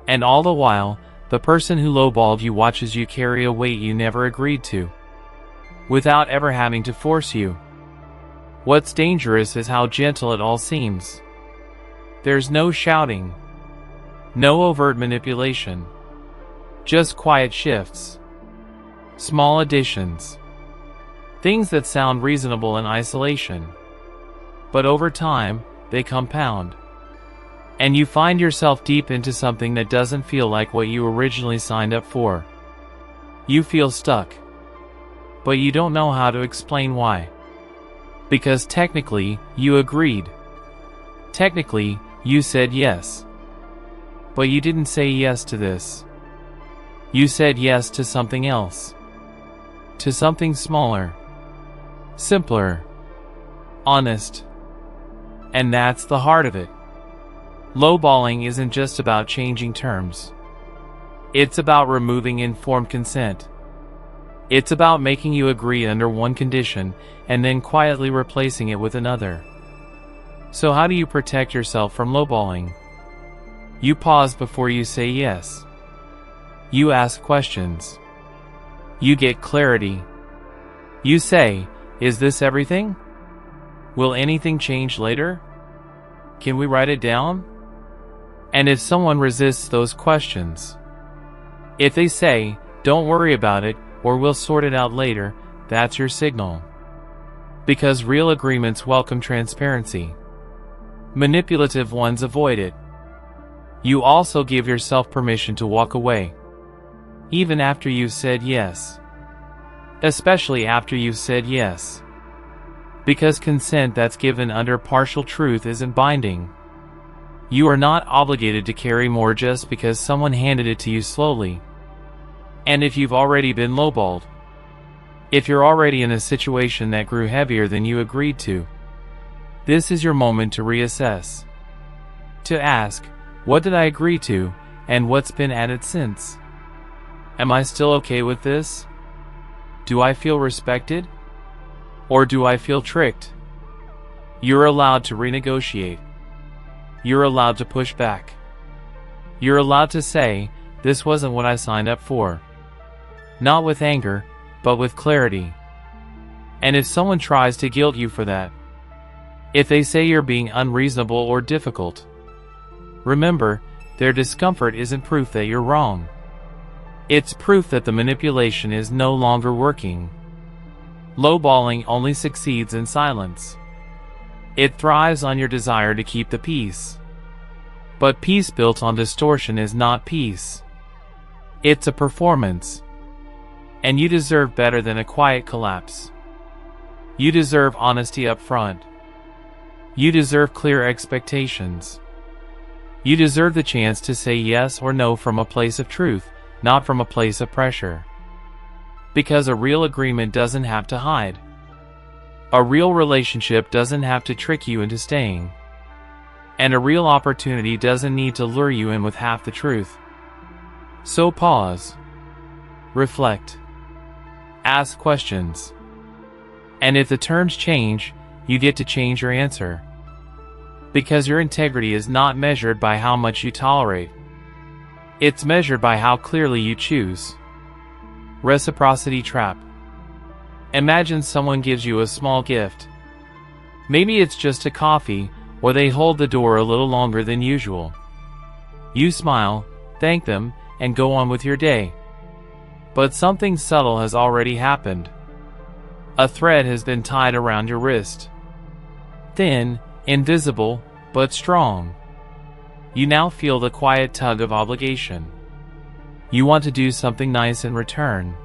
S1: And all the while, the person who lowballed you watches you carry a weight you never agreed to, without ever having to force you. What's dangerous is how gentle it all seems. There's no shouting. No overt manipulation. Just quiet shifts. Small additions. Things that sound reasonable in isolation. But over time, they compound. And you find yourself deep into something that doesn't feel like what you originally signed up for. You feel stuck. But you don't know how to explain why. Because technically, you agreed. Technically, you said yes. But you didn't say yes to this. You said yes to something else. To something smaller. Simpler. Honest. And that's the heart of it. Lowballing isn't just about changing terms. It's about removing informed consent. It's about making you agree under one condition and then quietly replacing it with another. So how do you protect yourself from lowballing? You pause before you say yes. You ask questions. You get clarity. You say, is this everything? Will anything change later? Can we write it down? And if someone resists those questions, if they say, don't worry about it, or we'll sort it out later, that's your signal. Because real agreements welcome transparency. Manipulative ones avoid it. You also give yourself permission to walk away. Even after you've said yes. Especially after you've said yes. Because consent that's given under partial truth isn't binding. You are not obligated to carry more just because someone handed it to you slowly. And if you've already been lowballed, if you're already in a situation that grew heavier than you agreed to, this is your moment to reassess. To ask, what did I agree to, and what's been added since? Am I still okay with this? Do I feel respected? Or do I feel tricked? You're allowed to renegotiate. You're allowed to push back. You're allowed to say, this wasn't what I signed up for. Not with anger, but with clarity. And if someone tries to guilt you for that, if they say you're being unreasonable or difficult, remember, their discomfort isn't proof that you're wrong. It's proof that the manipulation is no longer working. Lowballing only succeeds in silence. It thrives on your desire to keep the peace. But peace built on distortion is not peace. It's a performance. And you deserve better than a quiet collapse. You deserve honesty up front. You deserve clear expectations. You deserve the chance to say yes or no from a place of truth, not from a place of pressure. Because a real agreement doesn't have to hide. A real relationship doesn't have to trick you into staying. And a real opportunity doesn't need to lure you in with half the truth. So pause. Reflect. Ask questions. And if the terms change, you get to change your answer. Because your integrity is not measured by how much you tolerate. It's measured by how clearly you choose. Reciprocity trap. Imagine someone gives you a small gift. Maybe it's just a coffee, or they hold the door a little longer than usual. You smile, thank them, and go on with your day. But something subtle has already happened. A thread has been tied around your wrist. Thin, invisible, but strong. You now feel the quiet tug of obligation. You want to do something nice in return.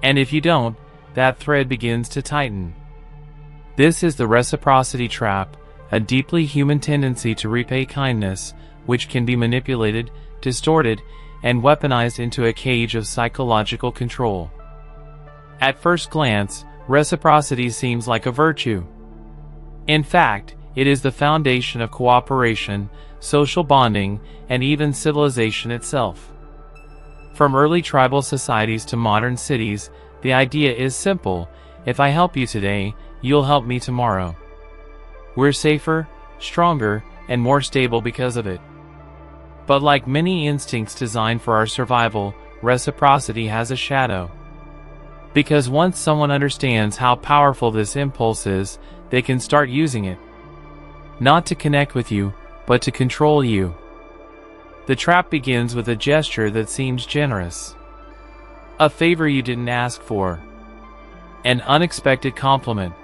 S1: And if you don't, that thread begins to tighten. This is the reciprocity trap, a deeply human tendency to repay kindness, which can be manipulated, distorted, and weaponized into a cage of psychological control. At first glance, reciprocity seems like a virtue. In fact, it is the foundation of cooperation, social bonding, and even civilization itself. From early tribal societies to modern cities, the idea is simple: if I help you today, you'll help me tomorrow. We're safer, stronger, and more stable because of it. But like many instincts designed for our survival, reciprocity has a shadow. Because once someone understands how powerful this impulse is, they can start using it. Not to connect with you, but to control you. The trap begins with a gesture that seems generous. A favor you didn't ask for. An unexpected compliment.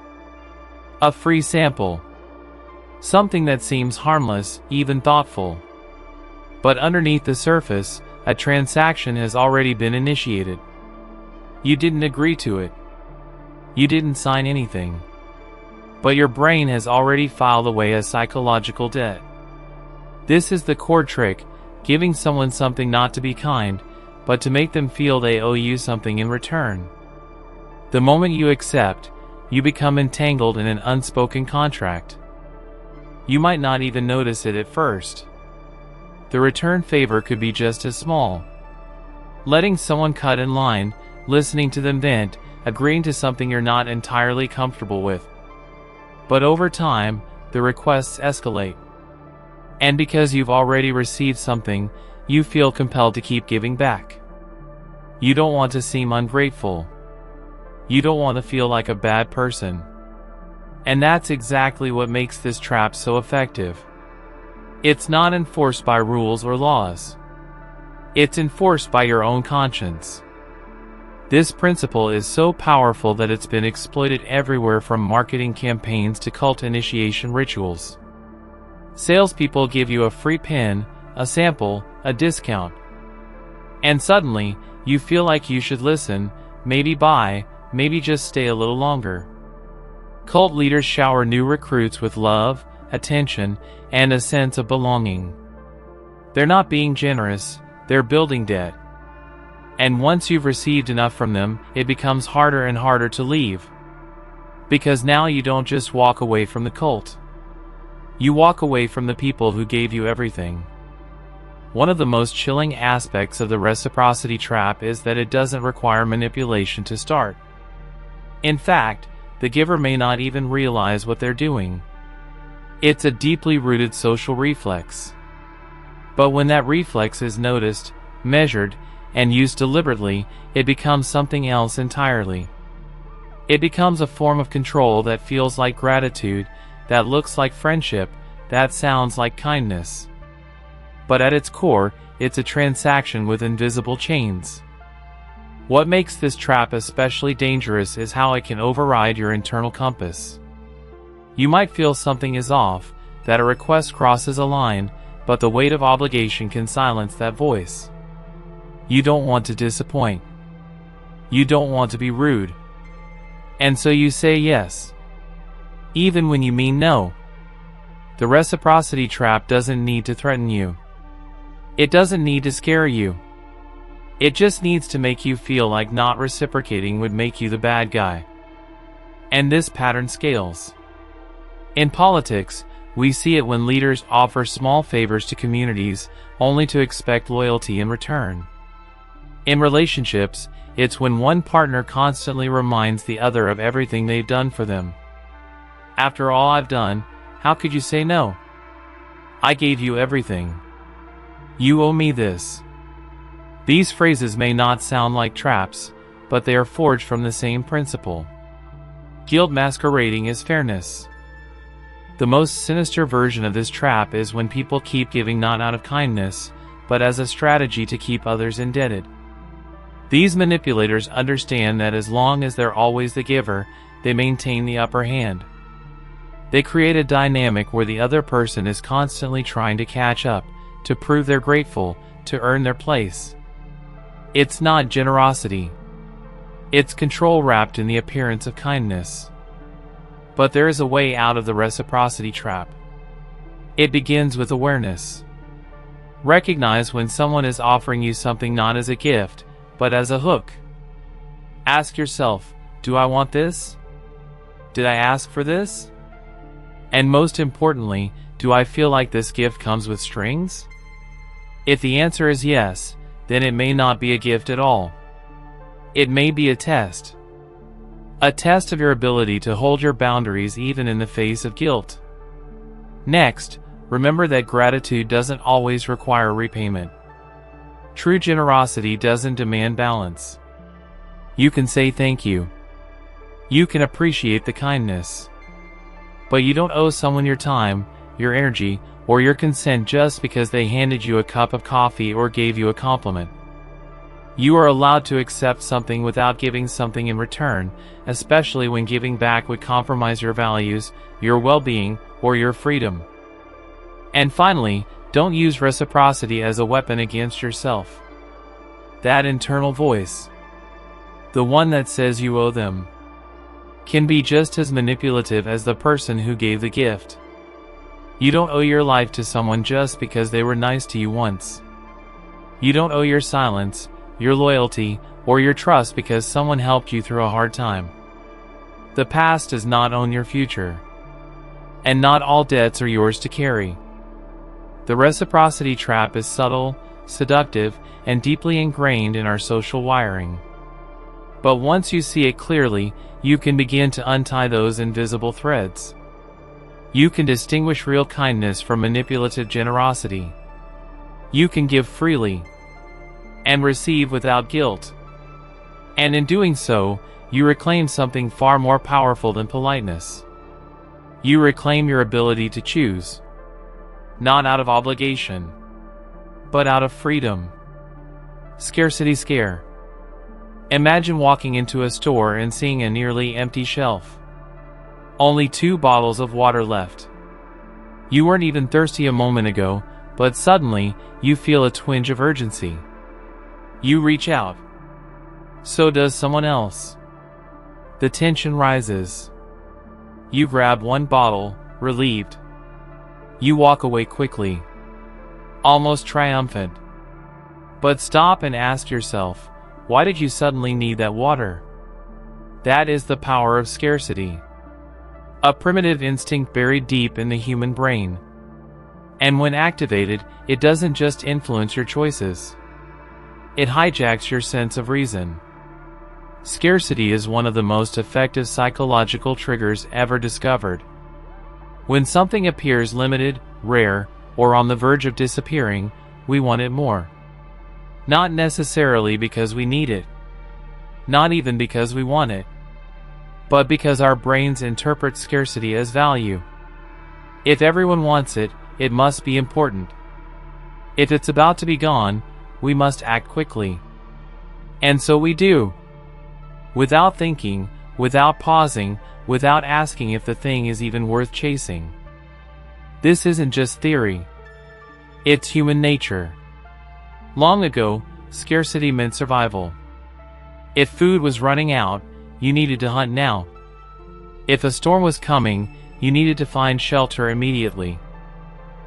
S1: A free sample. Something that seems harmless, even thoughtful. But underneath the surface, a transaction has already been initiated. You didn't agree to it. You didn't sign anything. But your brain has already filed away a psychological debt. This is the core trick, giving someone something not to be kind, but to make them feel they owe you something in return. The moment you accept, you become entangled in an unspoken contract. You might not even notice it at first. The return favor could be just as small. Letting someone cut in line, listening to them vent, agreeing to something you're not entirely comfortable with. But over time, the requests escalate. And because you've already received something, you feel compelled to keep giving back. You don't want to seem ungrateful. You don't want to feel like a bad person. And that's exactly what makes this trap so effective. It's not enforced by rules or laws. It's enforced by your own conscience. This principle is so powerful that it's been exploited everywhere, from marketing campaigns to cult initiation rituals. Salespeople give you a free pen, a sample, a discount. And suddenly, you feel like you should listen, maybe buy, maybe just stay a little longer. Cult leaders shower new recruits with love, attention, and a sense of belonging. They're not being generous, they're building debt. And once you've received enough from them, it becomes harder and harder to leave. Because now you don't just walk away from the cult. You walk away from the people who gave you everything. One of the most chilling aspects of the reciprocity trap is that it doesn't require manipulation to start. In fact, the giver may not even realize what they're doing. It's a deeply rooted social reflex. But when that reflex is noticed, measured, and used deliberately, it becomes something else entirely. It becomes a form of control that feels like gratitude, that looks like friendship, that sounds like kindness. But at its core, it's a transaction with invisible chains. What makes this trap especially dangerous is how it can override your internal compass. You might feel something is off, that a request crosses a line, but the weight of obligation can silence that voice. You don't want to disappoint. You don't want to be rude. And so you say yes, even when you mean no. The reciprocity trap doesn't need to threaten you. It doesn't need to scare you. It just needs to make you feel like not reciprocating would make you the bad guy. And this pattern scales. In politics, we see it when leaders offer small favors to communities only to expect loyalty in return. In relationships, it's when one partner constantly reminds the other of everything they've done for them. After all I've done, how could you say no? I gave you everything. You owe me this. These phrases may not sound like traps, but they are forged from the same principle. Guilt masquerading as fairness. The most sinister version of this trap is when people keep giving not out of kindness, but as a strategy to keep others indebted. These manipulators understand that as long as they're always the giver, they maintain the upper hand. They create a dynamic where the other person is constantly trying to catch up, to prove they're grateful, to earn their place. It's not generosity. It's control wrapped in the appearance of kindness. But there is a way out of the reciprocity trap. It begins with awareness. Recognize when someone is offering you something not as a gift, but as a hook. Ask yourself, do I want this? Did I ask for this? And most importantly, do I feel like this gift comes with strings? If the answer is yes, then it may not be a gift at all. It may be a test. A test of your ability to hold your boundaries even in the face of guilt. Next, remember that gratitude doesn't always require repayment. True generosity doesn't demand balance. You can say thank you. You can appreciate the kindness. But you don't owe someone your time, your energy, or your consent just because they handed you a cup of coffee or gave you a compliment. You are allowed to accept something without giving something in return, especially when giving back would compromise your values, your well-being, or your freedom. And finally, don't use reciprocity as a weapon against yourself. That internal voice, the one that says you owe them, can be just as manipulative as the person who gave the gift. You don't owe your life to someone just because they were nice to you once. You don't owe your silence, your loyalty, or your trust because someone helped you through a hard time. The past does not own your future. And not all debts are yours to carry. The reciprocity trap is subtle, seductive, and deeply ingrained in our social wiring. But once you see it clearly, you can begin to untie those invisible threads. You can distinguish real kindness from manipulative generosity. You can give freely and receive without guilt. And in doing so, you reclaim something far more powerful than politeness. You reclaim your ability to choose, not out of obligation, but out of freedom. Scarcity scare. Imagine walking into a store and seeing a nearly empty shelf. Only 2 bottles of water left. You weren't even thirsty a moment ago, but suddenly, you feel a twinge of urgency. You reach out. So does someone else. The tension rises. You grab 1 bottle, relieved. You walk away quickly, almost triumphant. But stop and ask yourself, why did you suddenly need that water? That is the power of scarcity. A primitive instinct buried deep in the human brain. And when activated, it doesn't just influence your choices. It hijacks your sense of reason. Scarcity is one of the most effective psychological triggers ever discovered. When something appears limited, rare, or on the verge of disappearing, we want it more. Not necessarily because we need it. Not even because we want it. But because our brains interpret scarcity as value. If everyone wants it, it must be important. If it's about to be gone, we must act quickly. And so we do. Without thinking, without pausing, without asking if the thing is even worth chasing. This isn't just theory. It's human nature. Long ago, scarcity meant survival. If food was running out, you needed to hunt now. If a storm was coming, you needed to find shelter immediately.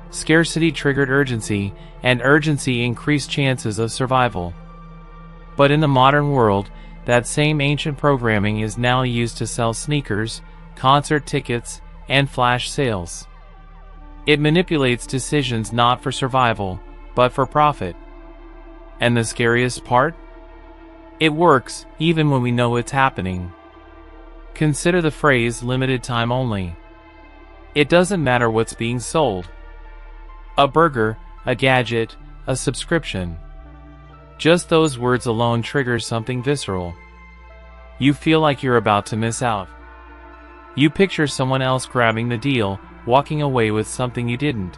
S1: Scarcity triggered urgency, and urgency increased chances of survival. But in the modern world, that same ancient programming is now used to sell sneakers, concert tickets, and flash sales. It manipulates decisions not for survival, but for profit. And the scariest part? It works, even when we know it's happening. Consider the phrase limited time only. It doesn't matter what's being sold. A burger, a gadget, a subscription. Just those words alone trigger something visceral. You feel like you're about to miss out. You picture someone else grabbing the deal, walking away with something you didn't.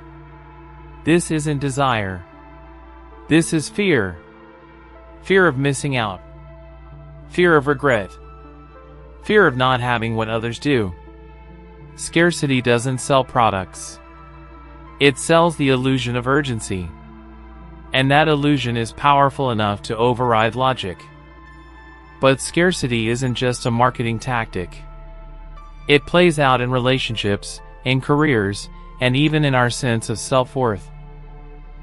S1: This isn't desire. This is fear. Fear of missing out. Fear of regret. Fear of not having what others do. Scarcity doesn't sell products. It sells the illusion of urgency. And that illusion is powerful enough to override logic. But scarcity isn't just a marketing tactic. It plays out in relationships, in careers, and even in our sense of self-worth.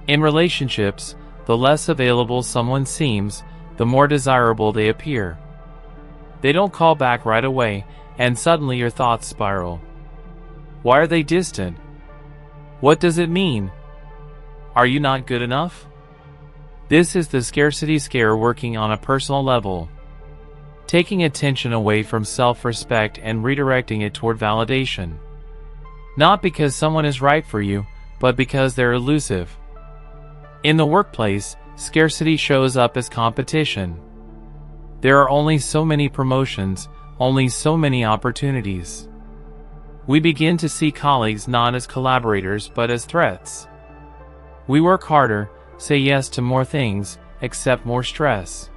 S1: In relationships, the less available someone seems, the more desirable they appear. They don't call back right away, and suddenly your thoughts spiral. Why are they distant? What does it mean? Are you not good enough? This is the scarcity scare working on a personal level. Taking attention away from self-respect and redirecting it toward validation. Not because someone is right for you, but because they're elusive. In the workplace, scarcity shows up as competition. There are only so many promotions, only so many opportunities. We begin to see colleagues not as collaborators but as threats. We work harder, say yes to more things, accept more stress.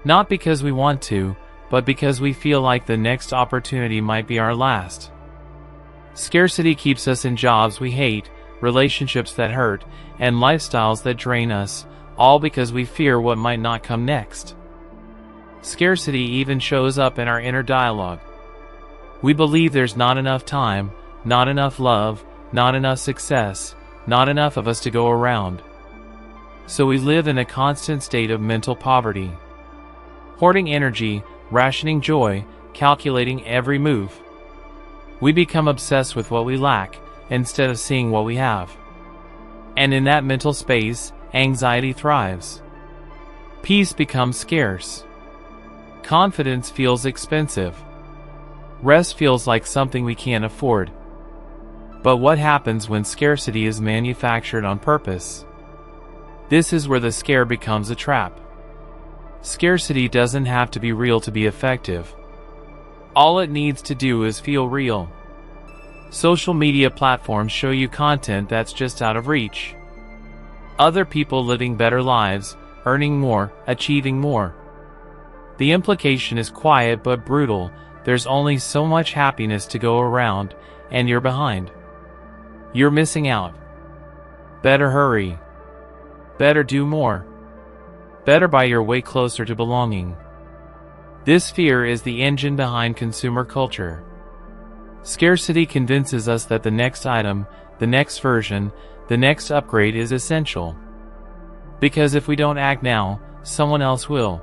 S1: Not because we want to, but because we feel like the next opportunity might be our last. Scarcity keeps us in jobs we hate, relationships that hurt, and lifestyles that drain us, all because we fear what might not come next. Scarcity even shows up in our inner dialogue. We believe there's not enough time, not enough love, not enough success, not enough of us to go around. So we live in a constant state of mental poverty. Hoarding energy, rationing joy, calculating every move. We become obsessed with what we lack, instead of seeing what we have. And in that mental space, anxiety thrives. Peace becomes scarce. Confidence feels expensive. Rest feels like something we can't afford. But what happens when scarcity is manufactured on purpose? This is where the scare becomes a trap. Scarcity doesn't have to be real to be effective. All it needs to do is feel real. Social media platforms show you content that's just out of reach. Other people living better lives, earning more, achieving more. The implication is quiet but brutal. There's only so much happiness to go around, and you're behind. You're missing out. Better hurry. Better do more. Better buy your way closer to belonging. This fear is the engine behind consumer culture. Scarcity convinces us that the next item, the next version, the next upgrade is essential. Because if we don't act now, someone else will.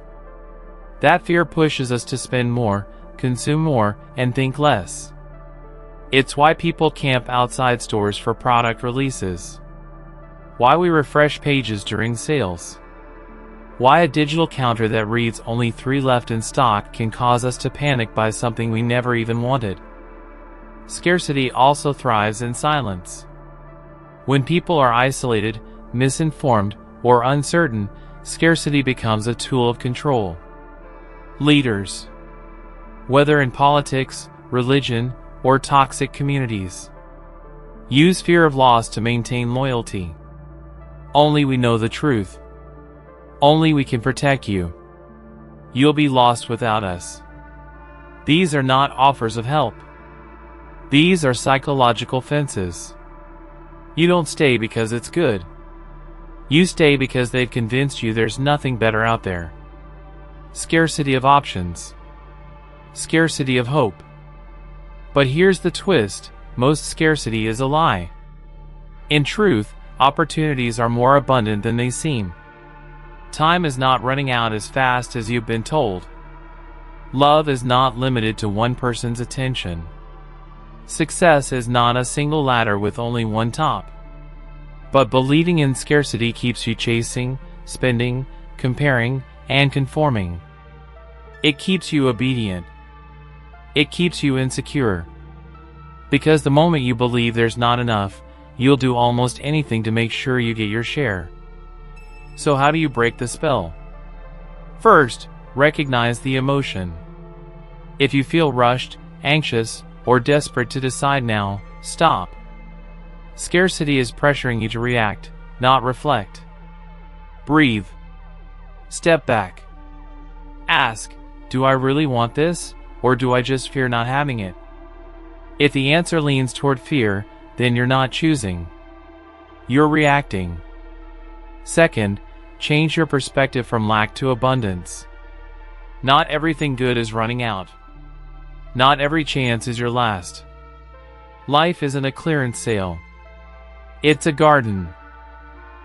S1: That fear pushes us to spend more, consume more, and think less. It's why people camp outside stores for product releases. Why we refresh pages during sales. Why a digital counter that reads only 3 left in stock can cause us to panic by something we never even wanted. Scarcity also thrives in silence. When people are isolated, misinformed, or uncertain, scarcity becomes a tool of control. Leaders, whether in politics, religion, or toxic communities, use fear of loss to maintain loyalty. Only we know the truth. Only we can protect you. You'll be lost without us. These are not offers of help. These are psychological fences. You don't stay because it's good. You stay because they've convinced you there's nothing better out there. Scarcity of options. Scarcity of hope. But here's the twist, most scarcity is a lie. In truth, opportunities are more abundant than they seem. Time is not running out as fast as you've been told. Love is not limited to one person's attention. Success is not a single ladder with only one top. But believing in scarcity keeps you chasing, spending, comparing, and conforming. It keeps you obedient. It keeps you insecure. Because the moment you believe there's not enough, you'll do almost anything to make sure you get your share. So how do you break the spell? First, recognize the emotion. If you feel rushed, anxious, or desperate to decide now, stop. Scarcity is pressuring you to react, not reflect. Breathe. Step back. Ask, do I really want this, or do I just fear not having it? If the answer leans toward fear, then you're not choosing. You're reacting. Second, change your perspective from lack to abundance. Not everything good is running out. Not every chance is your last. Life isn't a clearance sale. It's a garden.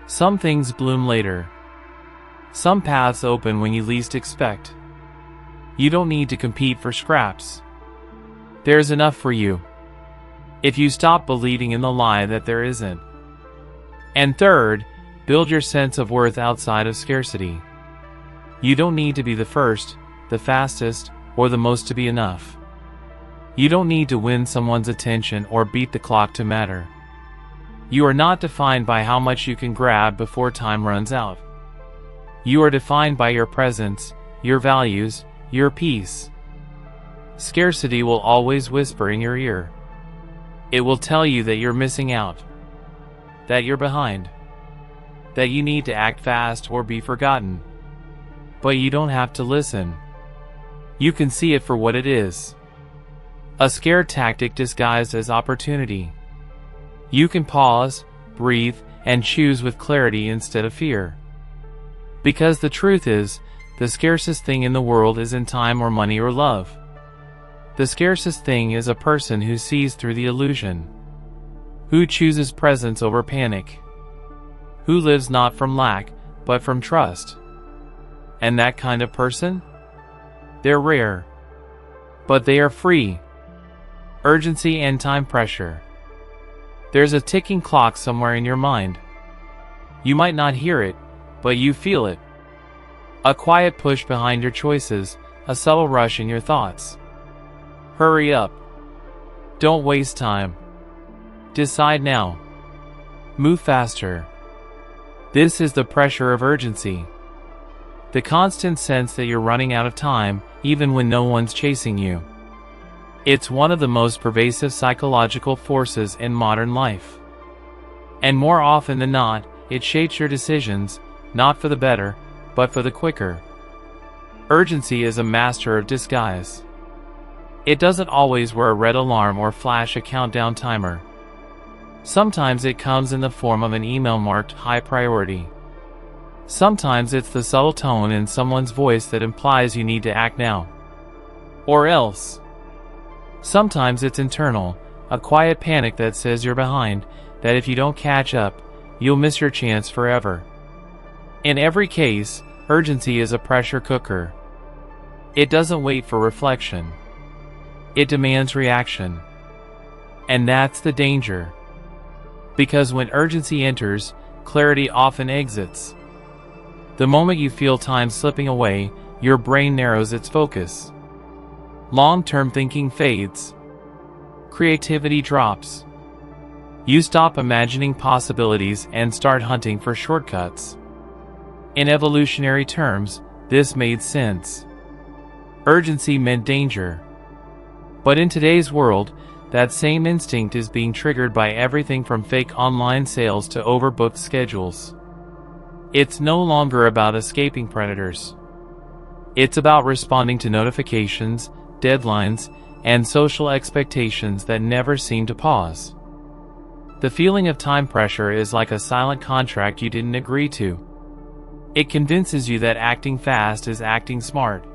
S1: Some things bloom later. Some paths open when you least expect. You don't need to compete for scraps. There's enough for you. If you stop believing in the lie that there isn't. And third, build your sense of worth outside of scarcity. You don't need to be the first, the fastest, or the most to be enough. You don't need to win someone's attention or beat the clock to matter. You are not defined by how much you can grab before time runs out. You are defined by your presence, your values, your peace. Scarcity will always whisper in your ear. It will tell you that you're missing out, that you're behind, that you need to act fast or be forgotten. But you don't have to listen. You can see it for what it is. A scare tactic disguised as opportunity. You can pause, breathe, and choose with clarity instead of fear. Because the truth is, the scarcest thing in the world isn't time or money or love. The scarcest thing is a person who sees through the illusion, who chooses presence over panic, who lives not from lack, but from trust. And that kind of person? They're rare. But they are free. Urgency and time pressure. There's a ticking clock somewhere in your mind. You might not hear it, but you feel it. A quiet push behind your choices, a subtle rush in your thoughts. Hurry up. Don't waste time. Decide now. Move faster. This is the pressure of urgency. The constant sense that you're running out of time, even when no one's chasing you. It's one of the most pervasive psychological forces in modern life. And more often than not, it shapes your decisions, not for the better, but for the quicker. Urgency is a master of disguise. It doesn't always wear a red alarm or flash a countdown timer. Sometimes it comes in the form of an email marked high priority. Sometimes it's the subtle tone in someone's voice that implies you need to act now. Or else. Sometimes it's internal, a quiet panic that says you're behind, that if you don't catch up, you'll miss your chance forever. In every case, urgency is a pressure cooker. It doesn't wait for reflection. It demands reaction. And that's the danger. Because when urgency enters, clarity often exits. The moment you feel time slipping away, your brain narrows its focus. Long-term thinking fades. Creativity drops. You stop imagining possibilities and start hunting for shortcuts. In evolutionary terms, this made sense. Urgency meant danger. But in today's world, that same instinct is being triggered by everything from fake online sales to overbooked schedules. It's no longer about escaping predators. It's about responding to notifications, deadlines, and social expectations that never seem to pause. The feeling of time pressure is like a silent contract you didn't agree to. It convinces you that acting fast is acting smart.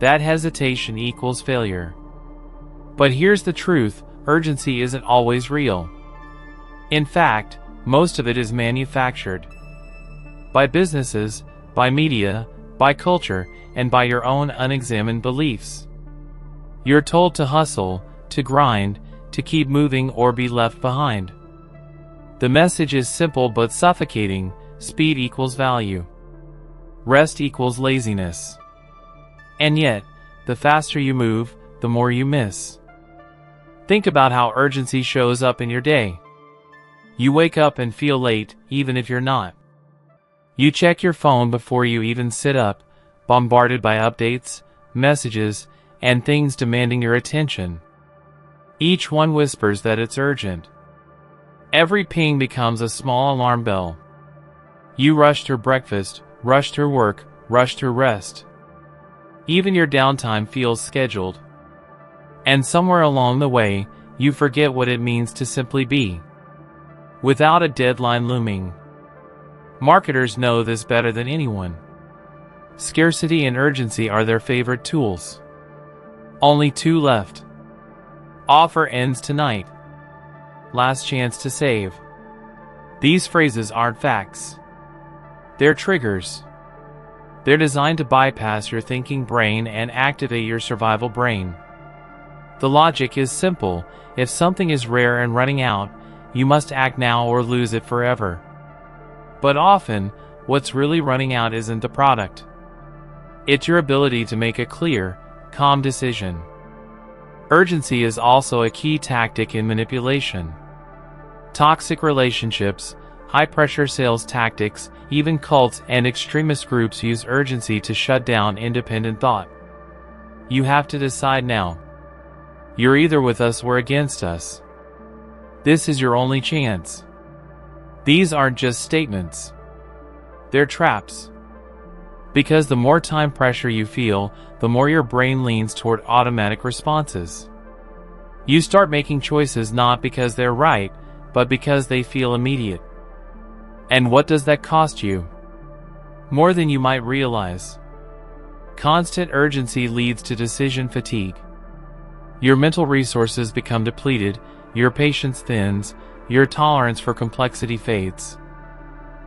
S1: That hesitation equals failure. But here's the truth, urgency isn't always real. In fact, most of it is manufactured. By businesses, by media, by culture, and by your own unexamined beliefs. You're told to hustle, to grind, to keep moving or be left behind. The message is simple but suffocating: speed equals value. Rest equals laziness. And yet, the faster you move, the more you miss. Think about how urgency shows up in your day. You wake up and feel late, even if you're not. You check your phone before you even sit up, bombarded by updates, messages, and things demanding your attention. Each one whispers that it's urgent. Every ping becomes a small alarm bell. You rush through breakfast, rush through work, rush through rest. Even your downtime feels scheduled. And somewhere along the way, you forget what it means to simply be, without a deadline looming. Marketers know this better than anyone. Scarcity and urgency are their favorite tools. Only two left. Offer ends tonight. Last chance to save. These phrases aren't facts. They're triggers. They're designed to bypass your thinking brain and activate your survival brain. The logic is simple: if something is rare and running out, you must act now or lose it forever. But often, what's really running out isn't the product. It's your ability to make a clear, calm decision. Urgency is also a key tactic in manipulation. Toxic relationships, high-pressure sales tactics, even cults and extremist groups use urgency to shut down independent thought. You have to decide now. You're either with us or against us. This is your only chance. These aren't just statements. They're traps. Because the more time pressure you feel, the more your brain leans toward automatic responses. You start making choices not because they're right, but because they feel immediate. And what does that cost you? More than you might realize. Constant urgency leads to decision fatigue. Your mental resources become depleted, your patience thins, your tolerance for complexity fades.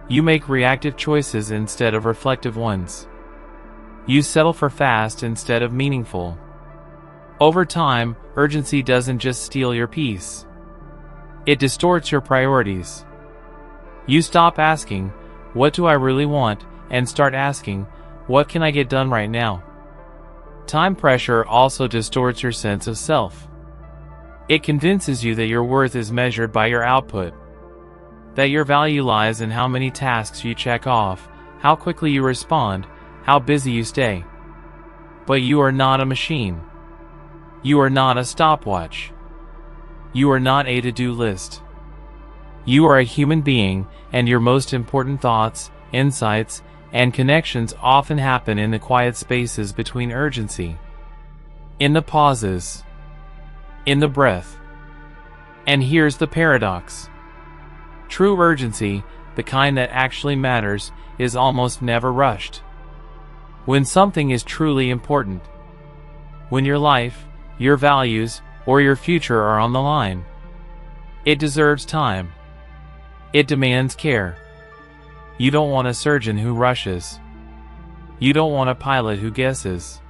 S1: You make reactive choices instead of reflective ones. You settle for fast instead of meaningful. Over time, urgency doesn't just steal your peace. It distorts your priorities. You stop asking, "What do I really want?" and start asking, "What can I get done right now?" Time pressure also distorts your sense of self. It convinces you that your worth is measured by your output, that your value lies in how many tasks you check off, how quickly you respond, how busy you stay. But you are not a machine. You are not a stopwatch. You are not a to-do list. You are a human being, and your most important thoughts, insights, and connections often happen in the quiet spaces between urgency. In the pauses. In the breath. And here's the paradox. True urgency, the kind that actually matters, is almost never rushed. When something is truly important. When your life, your values, or your future are on the line. It deserves time. It demands care. You don't want a surgeon who rushes. You don't want a pilot who guesses.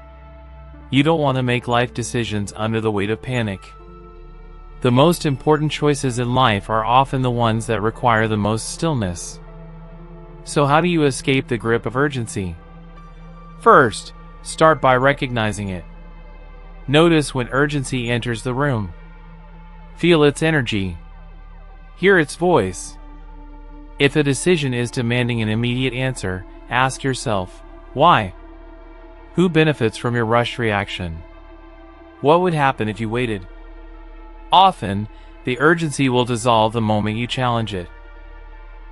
S1: You don't want to make life decisions under the weight of panic. The most important choices in life are often the ones that require the most stillness. So how do you escape the grip of urgency? First, start by recognizing it. Notice when urgency enters the room. Feel its energy. Hear its voice. If a decision is demanding an immediate answer, ask yourself, why? Who benefits from your rushed reaction? What would happen if you waited? Often, the urgency will dissolve the moment you challenge it.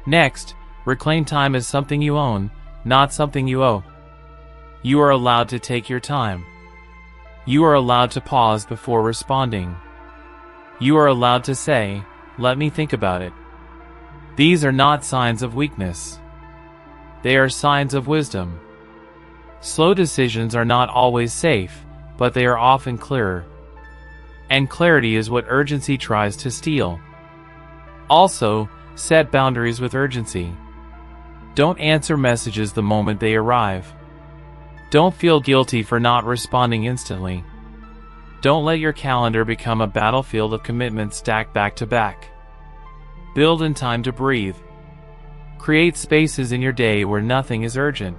S1: Next, reclaim time as something you own, not something you owe. You are allowed to take your time. You are allowed to pause before responding. You are allowed to say, "Let me think about it." These are not signs of weakness. They are signs of wisdom. Slow decisions are not always safe, but they are often clearer. And clarity is what urgency tries to steal. Also, set boundaries with urgency. Don't answer messages the moment they arrive. Don't feel guilty for not responding instantly. Don't let your calendar become a battlefield of commitments stacked back to back. Build in time to breathe. Create spaces in your day where nothing is urgent.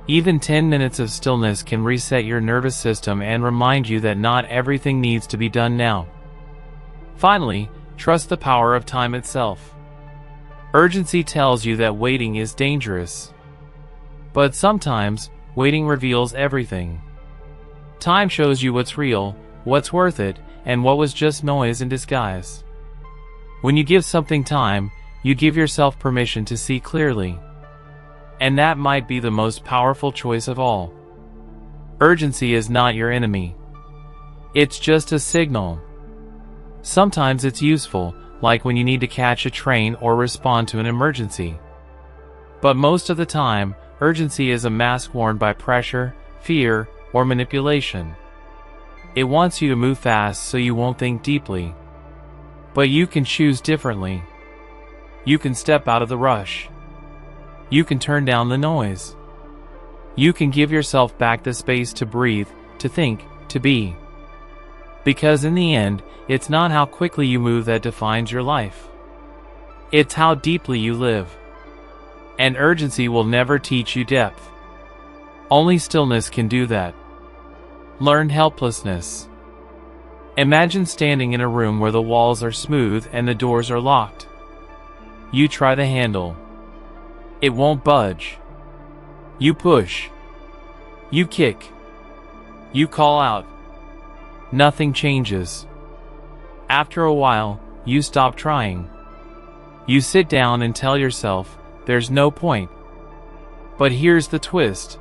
S1: Even 10 minutes of stillness can reset your nervous system and remind you that not everything needs to be done now. Finally, trust the power of time itself. Urgency tells you that waiting is dangerous. But sometimes, waiting reveals everything. Time shows you what's real, what's worth it, and what was just noise in disguise. When you give something time, you give yourself permission to see clearly. And that might be the most powerful choice of all. Urgency is not your enemy. It's just a signal. Sometimes it's useful, like when you need to catch a train or respond to an emergency. But most of the time, urgency is a mask worn by pressure, fear, or manipulation. It wants you to move fast so you won't think deeply. But you can choose differently. You can step out of the rush. You can turn down the noise. You can give yourself back the space to breathe, to think, to be. Because in the end, it's not how quickly you move that defines your life. It's how deeply you live. And urgency will never teach you depth. Only stillness can do that. Learn helplessness. Imagine standing in a room where the walls are smooth and the doors are locked. You try the handle. It won't budge. You push. You kick. You call out. Nothing changes. After a while, you stop trying. You sit down and tell yourself, there's no point. But here's the twist.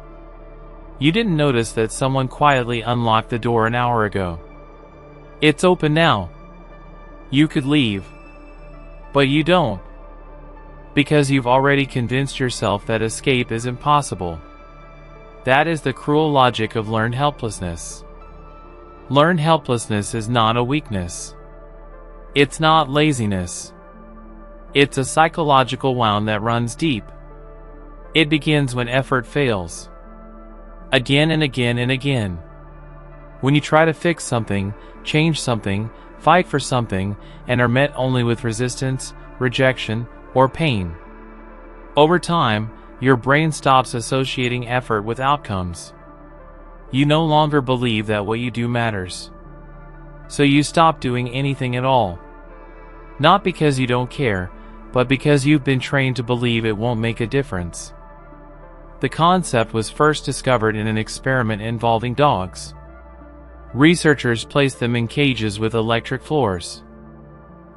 S1: You didn't notice that someone quietly unlocked the door an hour ago. It's open now. You could leave. But you don't. Because you've already convinced yourself that escape is impossible. That is the cruel logic of learned helplessness. Learned helplessness is not a weakness. It's not laziness. It's a psychological wound that runs deep. It begins when effort fails. Again and again and again. When you try to fix something, change something, fight for something, and are met only with resistance, rejection, or pain. Over time, your brain stops associating effort with outcomes. You no longer believe that what you do matters. So you stop doing anything at all. Not because you don't care, but because you've been trained to believe it won't make a difference. The concept was first discovered in an experiment involving dogs. Researchers placed them in cages with electric floors.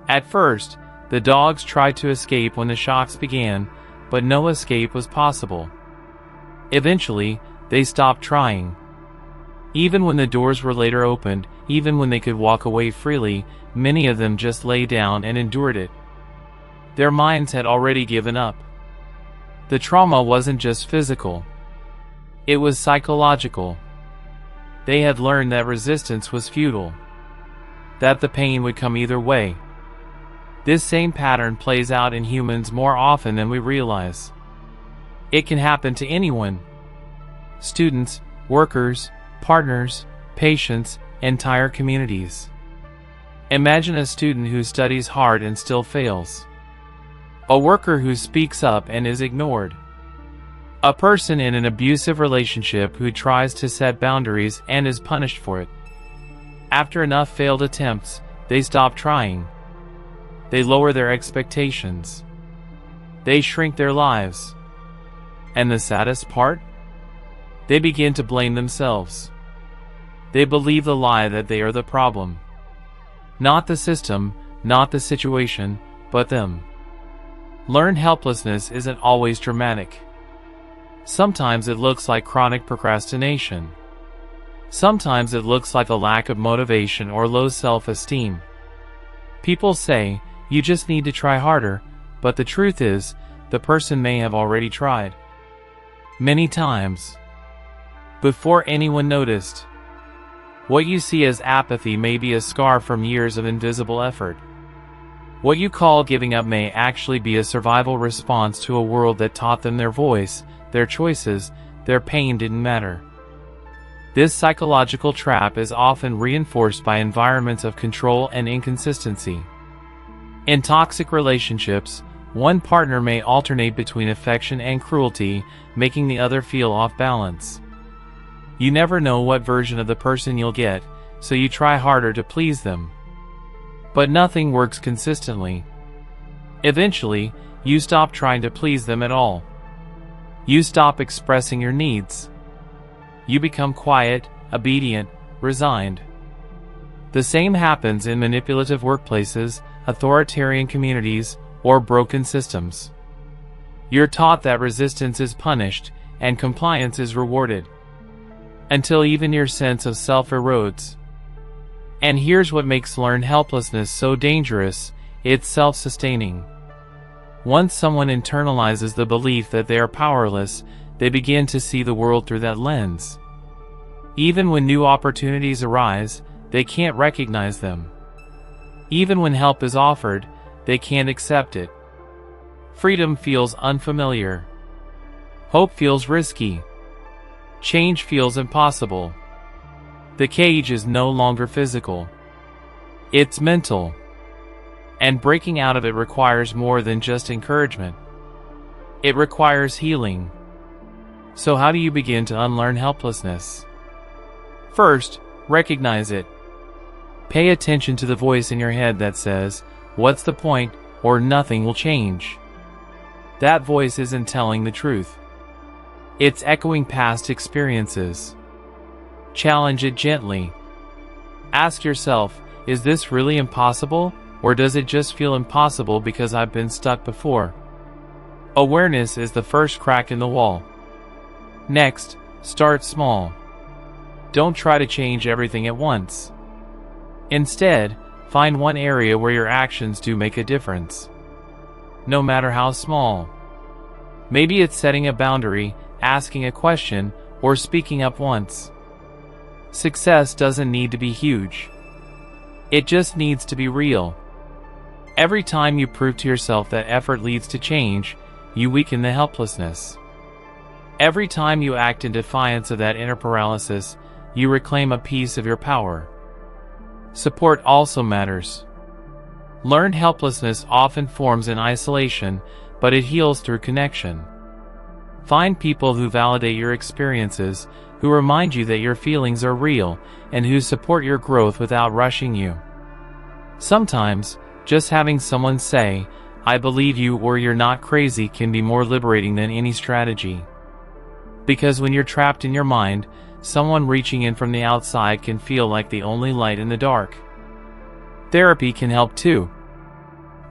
S1: At first, the dogs tried to escape when the shocks began, but no escape was possible. Eventually, they stopped trying. Even when the doors were later opened, even when they could walk away freely, many of them just lay down and endured it. Their minds had already given up. The trauma wasn't just physical. It was psychological. They had learned that resistance was futile. That the pain would come either way. This same pattern plays out in humans more often than we realize. It can happen to anyone. Students, workers, partners, patients, entire communities. Imagine a student who studies hard and still fails. A worker who speaks up and is ignored. A person in an abusive relationship who tries to set boundaries and is punished for it. After enough failed attempts, they stop trying. They lower their expectations. They shrink their lives. And the saddest part? They begin to blame themselves. They believe the lie that they are the problem. Not the system, not the situation, but them. Learned helplessness isn't always dramatic. Sometimes it looks like chronic procrastination. Sometimes it looks like a lack of motivation or low self-esteem. People say, you just need to try harder, but the truth is, the person may have already tried. Many times. Before anyone noticed. What you see as apathy may be a scar from years of invisible effort. What you call giving up may actually be a survival response to a world that taught them their voice, their choices, their pain didn't matter. This psychological trap is often reinforced by environments of control and inconsistency. In toxic relationships, one partner may alternate between affection and cruelty, making the other feel off balance. You never know what version of the person you'll get, so you try harder to please them. But nothing works consistently. Eventually, you stop trying to please them at all. You stop expressing your needs. You become quiet, obedient, resigned. The same happens in manipulative workplaces, authoritarian communities, or broken systems. You're taught that resistance is punished and compliance is rewarded, until even your sense of self erodes. And here's what makes learned helplessness so dangerous: it's self-sustaining. Once someone internalizes the belief that they are powerless, they begin to see the world through that lens. Even when new opportunities arise, they can't recognize them. Even when help is offered, they can't accept it. Freedom feels unfamiliar. Hope feels risky. Change feels impossible. The cage is no longer physical. It's mental. And breaking out of it requires more than just encouragement. It requires healing. So how do you begin to unlearn helplessness? First, recognize it. Pay attention to the voice in your head that says, "What's the point?" or "Nothing will change." That voice isn't telling the truth. It's echoing past experiences. Challenge it gently. Ask yourself, is this really impossible, or does it just feel impossible because I've been stuck before? Awareness is the first crack in the wall. Next, start small. Don't try to change everything at once. Instead, find one area where your actions do make a difference, no matter how small. Maybe it's setting a boundary, asking a question, or speaking up once. Success doesn't need to be huge. It just needs to be real. Every time you prove to yourself that effort leads to change, you weaken the helplessness. Every time you act in defiance of that inner paralysis, you reclaim a piece of your power. Support also matters. Learned helplessness often forms in isolation, but it heals through connection. Find people who validate your experiences, who remind you that your feelings are real, and who support your growth without rushing you. Sometimes, just having someone say, "I believe you," or "You're not crazy," can be more liberating than any strategy. Because when you're trapped in your mind, someone reaching in from the outside can feel like the only light in the dark. Therapy can help too.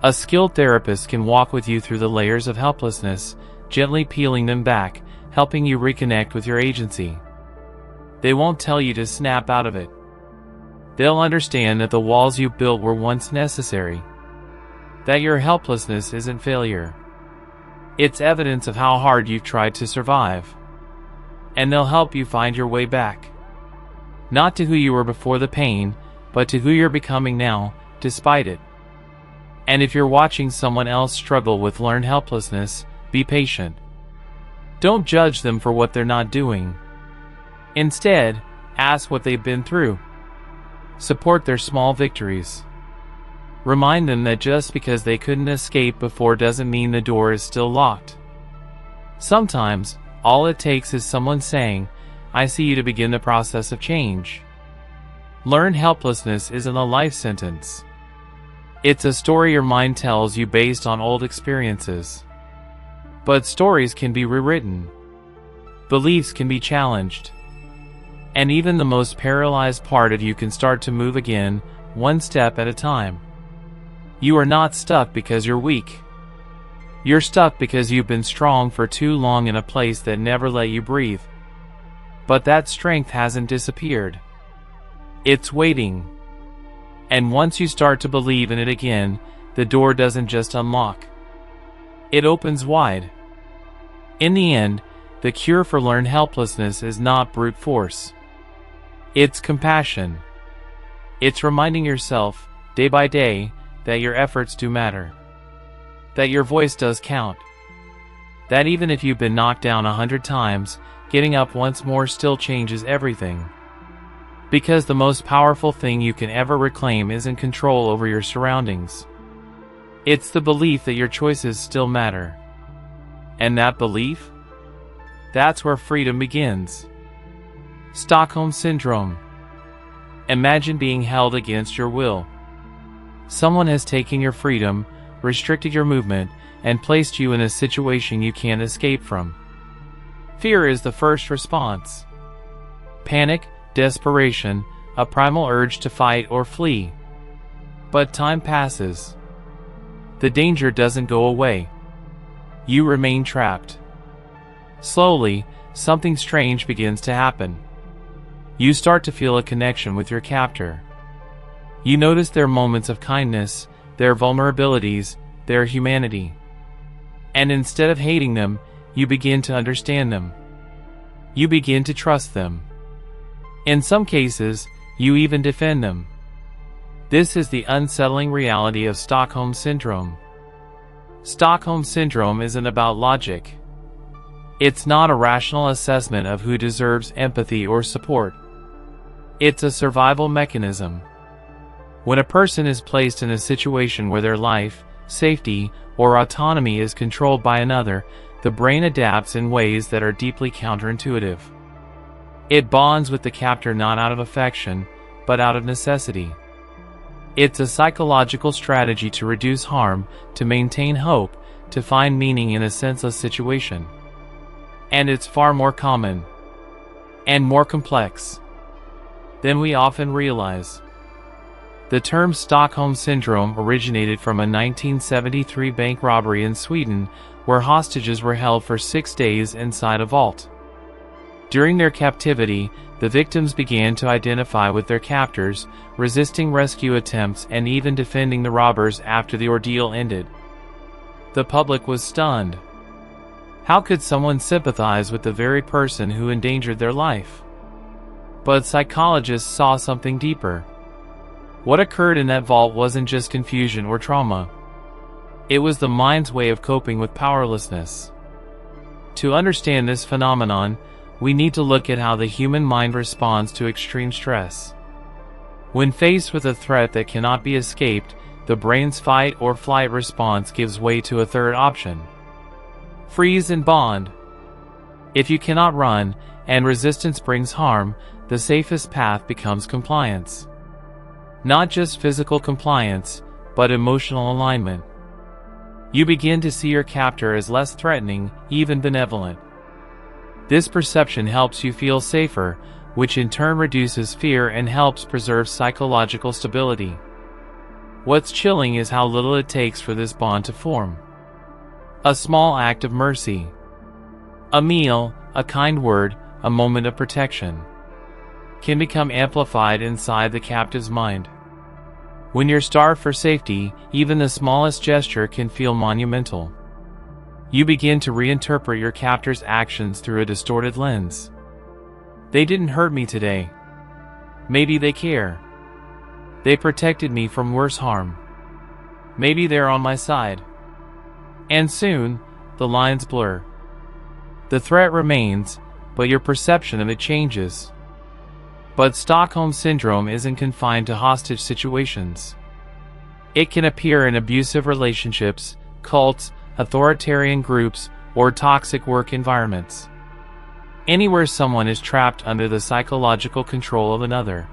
S1: A skilled therapist can walk with you through the layers of helplessness, gently peeling them back, helping you reconnect with your agency. They won't tell you to snap out of it. They'll understand that the walls you built were once necessary. That your helplessness isn't failure. It's evidence of how hard you've tried to survive. And they'll help you find your way back. Not to who you were before the pain, but to who you're becoming now, despite it. And if you're watching someone else struggle with learned helplessness, be patient. Don't judge them for what they're not doing. Instead, ask what they've been through. Support their small victories. Remind them that just because they couldn't escape before doesn't mean the door is still locked. Sometimes, all it takes is someone saying, "I see you," to begin the process of change. Learned helplessness isn't a life sentence. It's a story your mind tells you based on old experiences. But stories can be rewritten. Beliefs can be challenged. And even the most paralyzed part of you can start to move again, one step at a time. You are not stuck because you're weak. You're stuck because you've been strong for too long in a place that never let you breathe. But that strength hasn't disappeared. It's waiting. And once you start to believe in it again, the door doesn't just unlock. It opens wide. In the end, the cure for learned helplessness is not brute force. It's compassion. It's reminding yourself, day by day, that your efforts do matter, that your voice does count, that even if you've been knocked down 100 times, getting up once more still changes everything. Because the most powerful thing you can ever reclaim isn't control over your surroundings. It's the belief that your choices still matter. And that belief? That's where freedom begins. Stockholm Syndrome. Imagine being held against your will. Someone has taken your freedom, restricted your movement, and placed you in a situation you can't escape from. Fear is the first response. Panic, desperation, a primal urge to fight or flee. But time passes. The danger doesn't go away. You remain trapped. Slowly, something strange begins to happen. You start to feel a connection with your captor. You notice their moments of kindness, their vulnerabilities, their humanity. And instead of hating them, you begin to understand them. You begin to trust them. In some cases, you even defend them. This is the unsettling reality of Stockholm Syndrome. Stockholm Syndrome isn't about logic. It's not a rational assessment of who deserves empathy or support. It's a survival mechanism. When a person is placed in a situation where their life, safety, or autonomy is controlled by another, the brain adapts in ways that are deeply counterintuitive. It bonds with the captor not out of affection, but out of necessity. It's a psychological strategy to reduce harm, to maintain hope, to find meaning in a senseless situation. And it's far more common and more complex than we often realize. The term Stockholm Syndrome originated from a 1973 bank robbery in Sweden, where hostages were held for 6 days inside a vault. During their captivity, the victims began to identify with their captors, resisting rescue attempts and even defending the robbers after the ordeal ended. The public was stunned. How could someone sympathize with the very person who endangered their life? But psychologists saw something deeper. What occurred in that vault wasn't just confusion or trauma. It was the mind's way of coping with powerlessness. To understand this phenomenon, we need to look at how the human mind responds to extreme stress. When faced with a threat that cannot be escaped, the brain's fight or flight response gives way to a third option: freeze and bond. If you cannot run, and resistance brings harm, the safest path becomes compliance. Not just physical compliance, but emotional alignment. You begin to see your captor as less threatening, even benevolent. This perception helps you feel safer, which in turn reduces fear and helps preserve psychological stability. What's chilling is how little it takes for this bond to form. A small act of mercy, a meal, a kind word, a moment of protection, can become amplified inside the captive's mind. When you're starved for safety, even the smallest gesture can feel monumental. You begin to reinterpret your captor's actions through a distorted lens. They didn't hurt me today. Maybe they care. They protected me from worse harm. Maybe they're on my side. And soon, the lines blur. The threat remains, but your perception of it changes. But Stockholm Syndrome isn't confined to hostage situations. It can appear in abusive relationships, cults, authoritarian groups, or toxic work environments. Anywhere someone is trapped under the psychological control of another.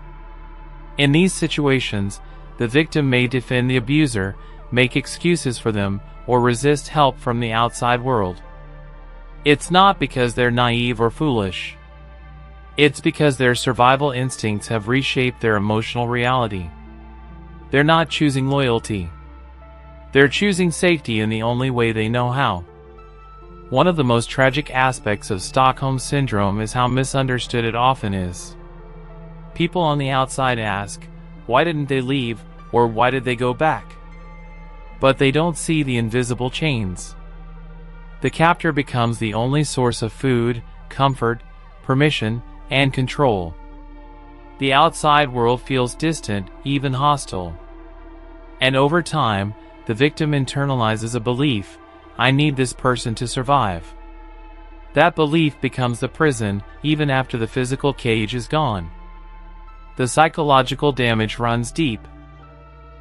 S1: In these situations, the victim may defend the abuser, make excuses for them, or resist help from the outside world. It's not because they're naive or foolish. It's because their survival instincts have reshaped their emotional reality. They're not choosing loyalty. They're choosing safety in the only way they know how. One of the most tragic aspects of Stockholm Syndrome is how misunderstood it often is. People on the outside ask, why didn't they leave, or why did they go back? But they don't see the invisible chains. The captor becomes the only source of food, comfort, permission, and control. The outside world feels distant, even hostile. And over time, the victim internalizes a belief, "I need this person to survive." That belief becomes the prison even after the physical cage is gone. The psychological damage runs deep.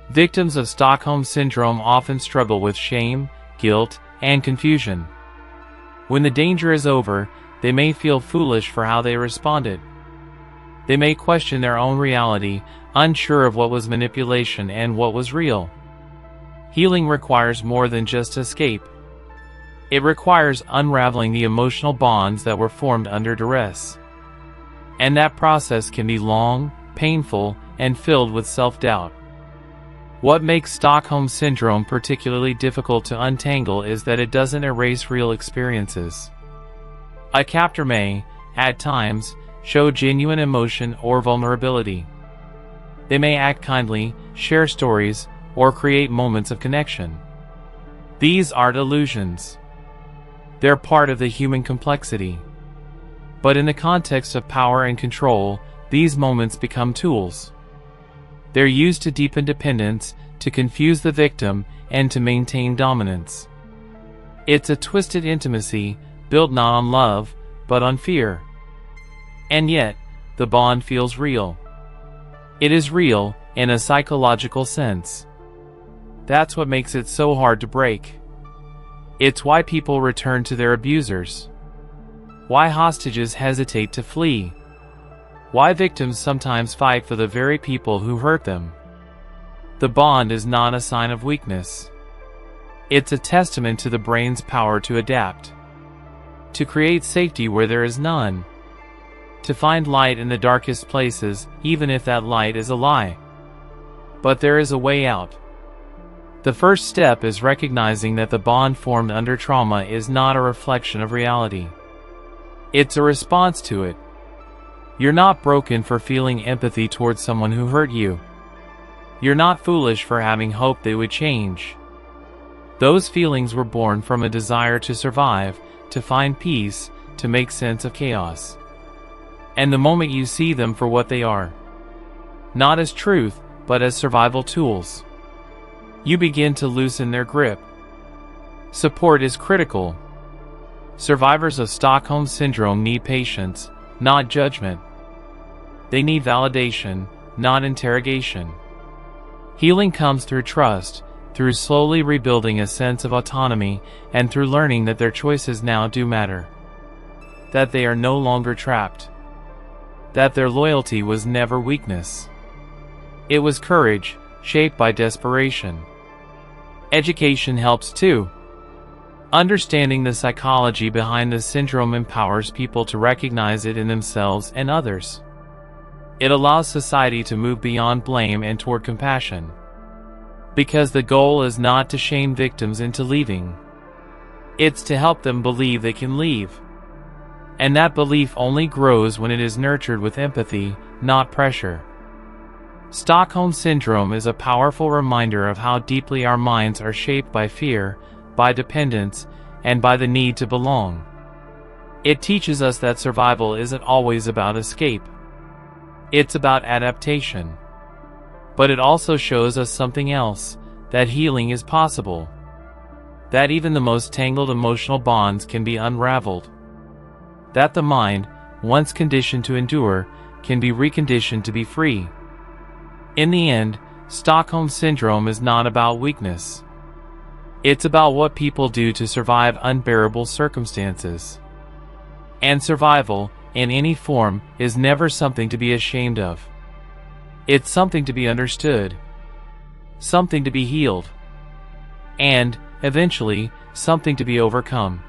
S1: Victims of Stockholm Syndrome often struggle with shame, guilt, and confusion. When the danger is over, they may feel foolish for how they responded. They may question their own reality, unsure of what was manipulation and what was real. Healing requires more than just escape. It requires unraveling the emotional bonds that were formed under duress. And that process can be long, painful, and filled with self-doubt. What makes Stockholm Syndrome particularly difficult to untangle is that it doesn't erase real experiences. A captor may, at times, show genuine emotion or vulnerability. They may act kindly, share stories, or create moments of connection. These aren't illusions. They're part of the human complexity. But in the context of power and control, these moments become tools. They're used to deepen dependence, to confuse the victim, and to maintain dominance. It's a twisted intimacy, built not on love, but on fear. And yet, the bond feels real. It is real, in a psychological sense. That's what makes it so hard to break. It's why people return to their abusers. Why hostages hesitate to flee. Why victims sometimes fight for the very people who hurt them. The bond is not a sign of weakness. It's a testament to the brain's power to adapt. To create safety where there is none. To find light in the darkest places, even if that light is a lie. But there is a way out. The first step is recognizing that the bond formed under trauma is not a reflection of reality. It's a response to it. You're not broken for feeling empathy towards someone who hurt you. You're not foolish for having hope they would change. Those feelings were born from a desire to survive, to find peace, to make sense of chaos. And the moment you see them for what they are, not as truth, but as survival tools, you begin to loosen their grip. Support is critical. Survivors of Stockholm Syndrome need patience, not judgment. They need validation, not interrogation. Healing comes through trust, through slowly rebuilding a sense of autonomy, and through learning that their choices now do matter. That they are no longer trapped. That their loyalty was never weakness. It was courage, shaped by desperation. Education helps too. Understanding the psychology behind the syndrome empowers people to recognize it in themselves and others. It allows society to move beyond blame and toward compassion. Because the goal is not to shame victims into leaving. It's to help them believe they can leave. And that belief only grows when it is nurtured with empathy, not pressure. Stockholm Syndrome is a powerful reminder of how deeply our minds are shaped by fear, by dependence, and by the need to belong. It teaches us that survival isn't always about escape. It's about adaptation. But it also shows us something else, that healing is possible. That even the most tangled emotional bonds can be unraveled. That the mind, once conditioned to endure, can be reconditioned to be free. In the end, Stockholm Syndrome is not about weakness. It's about what people do to survive unbearable circumstances. And survival, in any form, is never something to be ashamed of. It's something to be understood. Something to be healed. And, eventually, something to be overcome.